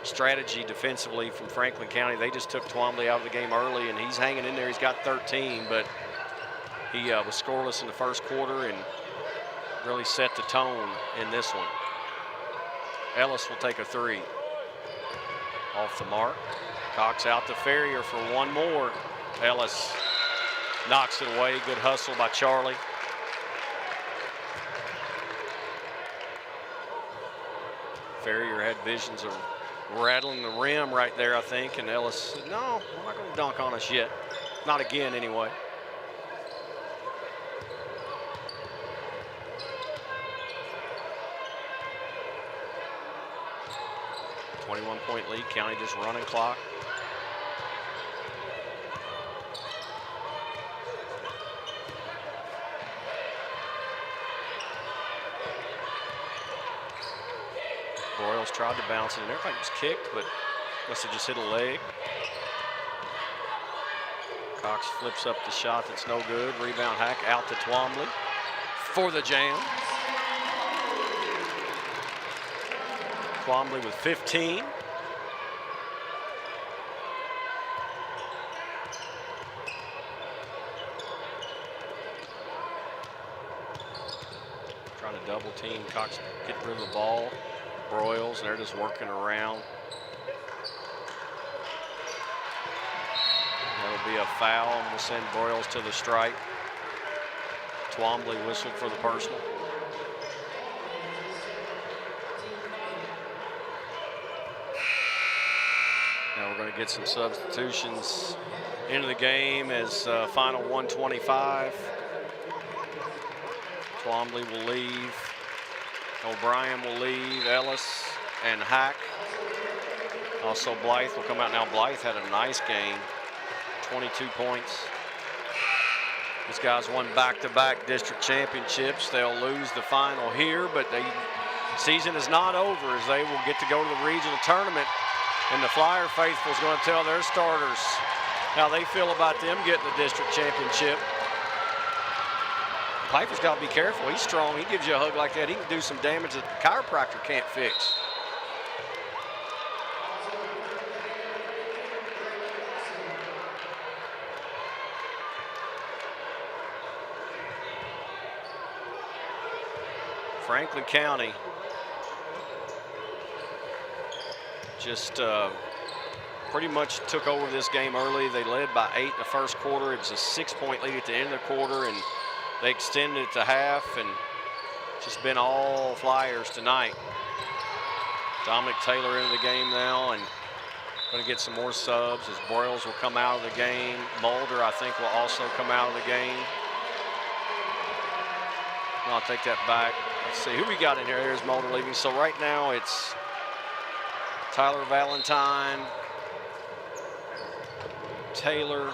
strategy defensively from Franklin County. They just took Twombly out of the game early, and he's hanging in there. He's got 13, but he was scoreless in the first quarter and really set the tone in this one. Ellis will take a 3. Off the mark. Cox out to Ferrier for 1 more. Ellis knocks it away. Good hustle by Charlie. Ferrier had visions of rattling the rim right there, I think, and Ellis said, no, we're not going to dunk on us yet. Not again, anyway. .1 lead. County just running clock. Broyles tried to bounce it, and everything was kicked, but must have just hit a leg. Cox flips up the shot that's no good. Rebound Hack out to Twombly for the jam. Twombly with 15. Trying to double team. Cox get rid of the ball. Broyles, and they're just working around. That'll be a foul, and we'll send Broyles to the stripe. Twombly whistled for the personal. Now we're going to get some substitutions into the game as final 1:25. Twombly will leave. O'Brien will leave. Ellis and Hack. Also Blythe will come out. Now Blythe had a nice game. 22 points. These guys won back-to-back district championships. They'll lose the final here, but the season is not over as they will get to go to the regional tournament. And the Flyer faithful is going to tell their starters how they feel about them getting the district championship. Piper's got to be careful. He's strong. He gives you a hug like that. He can do some damage that the chiropractor can't fix. Franklin County just pretty much took over this game early. They led by 8 in the first quarter. It was a 6-point lead at the end of the quarter, and they extended it to half, and just been all Flyers tonight. Dominic Taylor into the game now, and going to get some more subs as Broyles will come out of the game. Mulder, I think, will also come out of the game. I'll take that back. Let's see who we got in here. There's Mulder leaving. So right now it's Tyler Valentine, Taylor,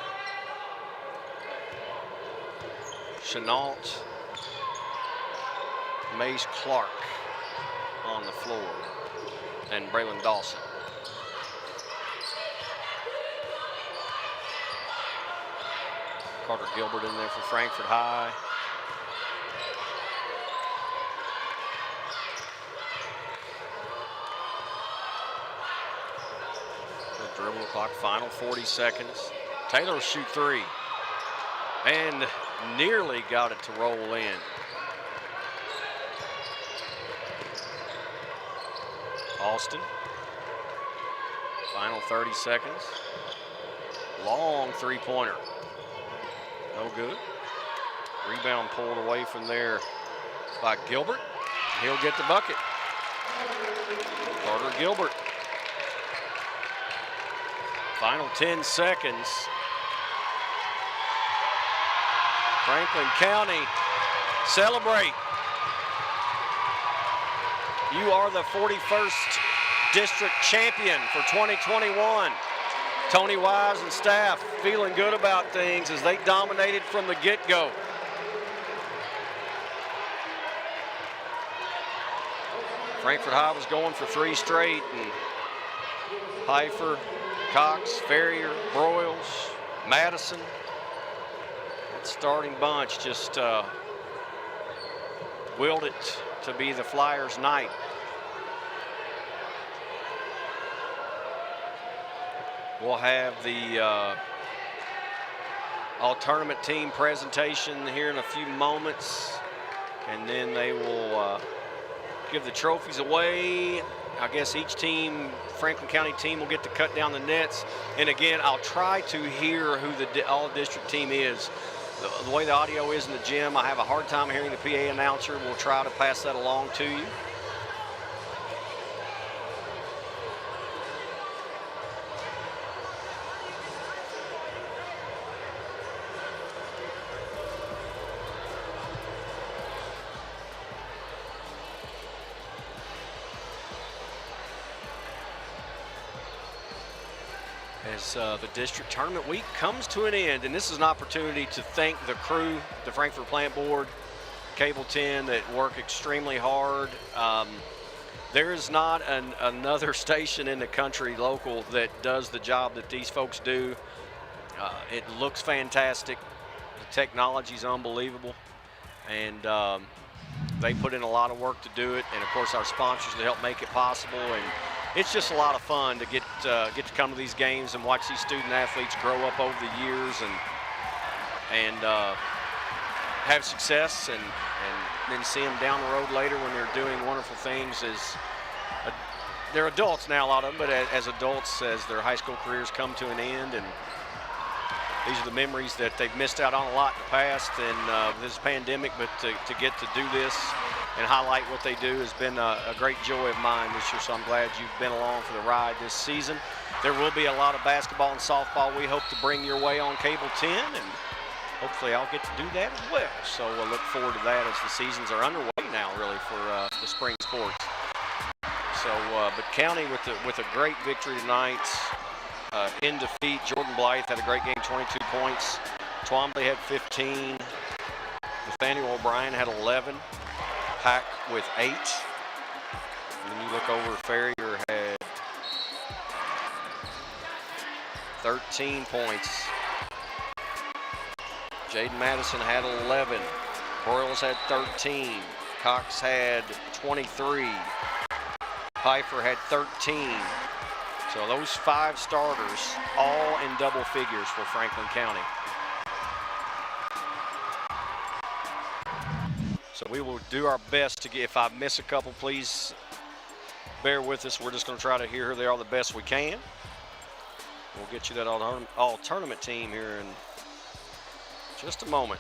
Chenault, Mace Clark on the floor, and Braylon Dawson. Carter Gilbert in there for Frankfort High. The dribble clock, final 40 seconds. Taylor will shoot 3 and nearly got it to roll in. Austin, final 30 seconds. Long three-pointer. No good. Rebound pulled away from there by Gilbert. He'll get the bucket. Carter Gilbert. Final 10 seconds. Franklin County, celebrate. You are the 41st district champion for 2021. Tony Wise and staff feeling good about things as they dominated from the get-go. Frankfort High was going for 3 straight, and Pfeiffer, Cox, Ferrier, Broyles, Madison. That starting bunch just willed it to be the Flyers' night. We'll have the all-tournament team presentation here in a few moments, and then they will give the trophies away. I guess each team, Franklin County team, will get to cut down the nets. And again, I'll try to hear who the all-district team is. The way the audio is in the gym, I have a hard time hearing the PA announcer. We'll try to pass that along to you. As the district tournament week comes to an end, and this is an opportunity to thank the crew, the Frankfort Plant Board, Cable 10, that work extremely hard. There is not another station in the country local that does the job that these folks do. It looks fantastic. The technology is unbelievable, and they put in a lot of work to do it. And of course, our sponsors to help make it possible. And it's just a lot of fun to get to come to these games and watch these student athletes grow up over the years and have success, and then see them down the road later when they're doing wonderful things. They're adults now, a lot of them, but as adults, as their high school careers come to an end, and these are the memories that they've missed out on a lot in the past, and this pandemic, but to get to do this and highlight what they do has been a great joy of mine this year, so I'm glad you've been along for the ride this season. There will be a lot of basketball and softball we hope to bring your way on Cable 10, and hopefully I'll get to do that as well. So we'll look forward to that as the seasons are underway now, really, for the spring sports. So, but County with a great victory tonight. In defeat, Jordan Blythe had a great game, 22 points. Twombly had 15. Nathaniel O'Brien had 11. Pack with 8. And then you look over, Ferrier had 13 points. Jaden Madison had 11. Broyles had 13. Cox had 23. Pfeiffer had 13. So those 5 starters, all in double figures for Franklin County. So we will do our best to get, if I miss a couple, please bear with us. We're just going to try to hear who they are the best we can. We'll get you that all tournament team here in just a moment.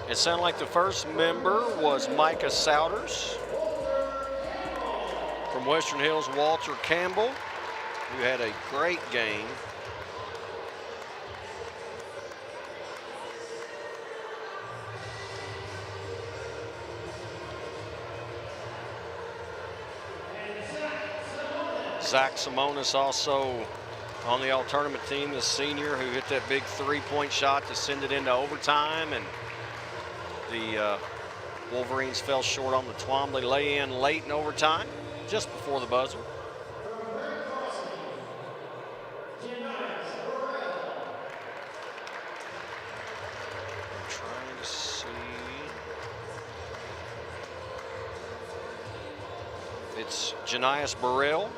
It sounded like the first member was Micah Souders. From Western Hills, Walter Campbell, who had a great game. Zach Simonis also on the all-tournament team, the senior who hit that big three-point shot to send it into overtime, and the Wolverines fell short on the Twombly lay-in late in overtime, just before the buzzer. I'm trying to see. It's Janias Burrell.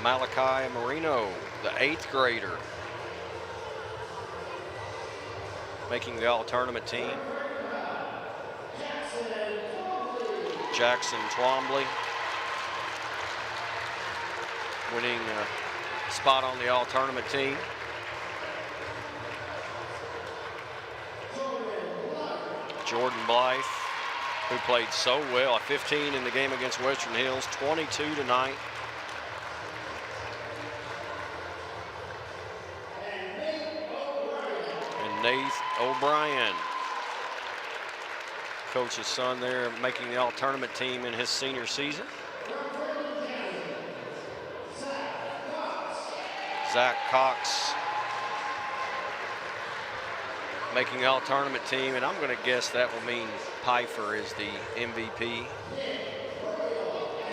Malachi Marino, the 8th grader, making the all-tournament team. Jackson Twombly winning a spot on the all-tournament team. Jordan Blythe, who played so well, 15 in the game against Western Hills, 22 tonight. Nath O'Brien, coach's son there, making the all-tournament team in his senior season. Zach Cox making the all-tournament team, and I'm going to guess that will mean Pfeiffer is the MVP.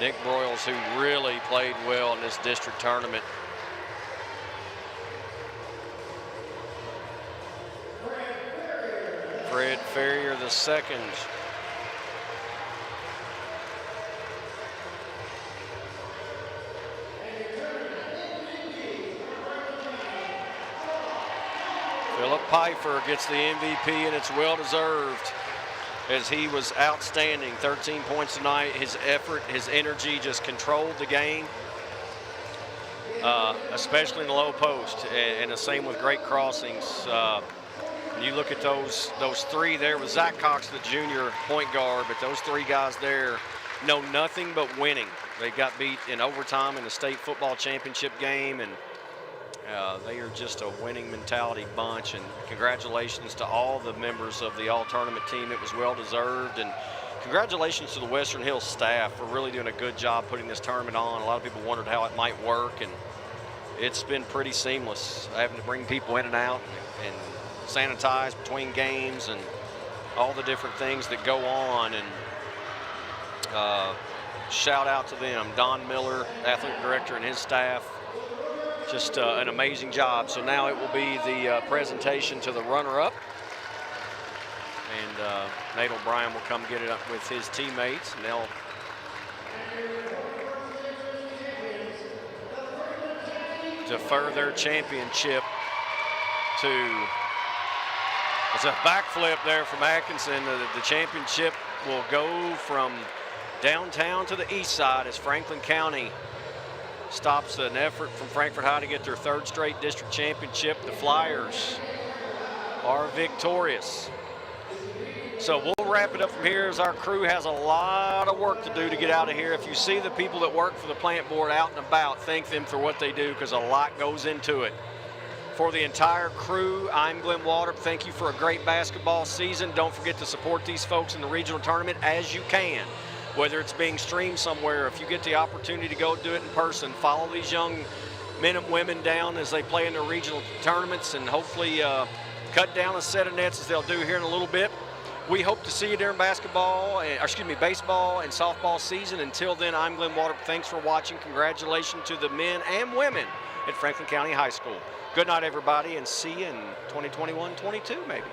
Nick Broyles, who really played well in this district tournament. Fred Ferrier the second. Philip Pfeiffer gets the MVP, and it's well deserved, as he was outstanding. 13 points tonight. His effort, his energy just controlled the game, especially in the low post, and the same with great crossings. You look at those three there with Zach Cox, the junior point guard, but those three guys there know nothing but winning. They got beat in overtime in the state football championship game, and They are just a winning mentality bunch, and congratulations to all the members of the all-tournament team. It was well-deserved, and congratulations to the Western Hills staff for really doing a good job putting this tournament on. A lot of people wondered how it might work, and it's been pretty seamless, having to bring people in and out and sanitize between games and all the different things that go on. And shout out to them, Don Miller, athletic director, and his staff. Just an amazing job. So now it will be the presentation to the runner-up. And Nate O'Brien will come get it up with his teammates, and they'll defer their championship to, it's a backflip there from Atkinson. The championship will go from downtown to the east side as Franklin County stops an effort from Frankfort High to get their 3rd straight district championship. The Flyers are victorious. So we'll wrap it up from here, as our crew has a lot of work to do to get out of here. If you see the people that work for the plant board out and about, thank them for what they do, because a lot goes into it. For the entire crew, I'm Glenn Waltrip. Thank you for a great basketball season. Don't forget to support these folks in the regional tournament as you can, whether it's being streamed somewhere. If you get the opportunity to go do it in person, follow these young men and women down as they play in their regional tournaments, and hopefully cut down a set of nets as they'll do here in a little bit. We hope to see you during baseball and softball season. Until then, I'm Glenn Waltrip. Thanks for watching. Congratulations to the men and women at Franklin County High School. Good night, everybody, and see you in 2021-22 maybe.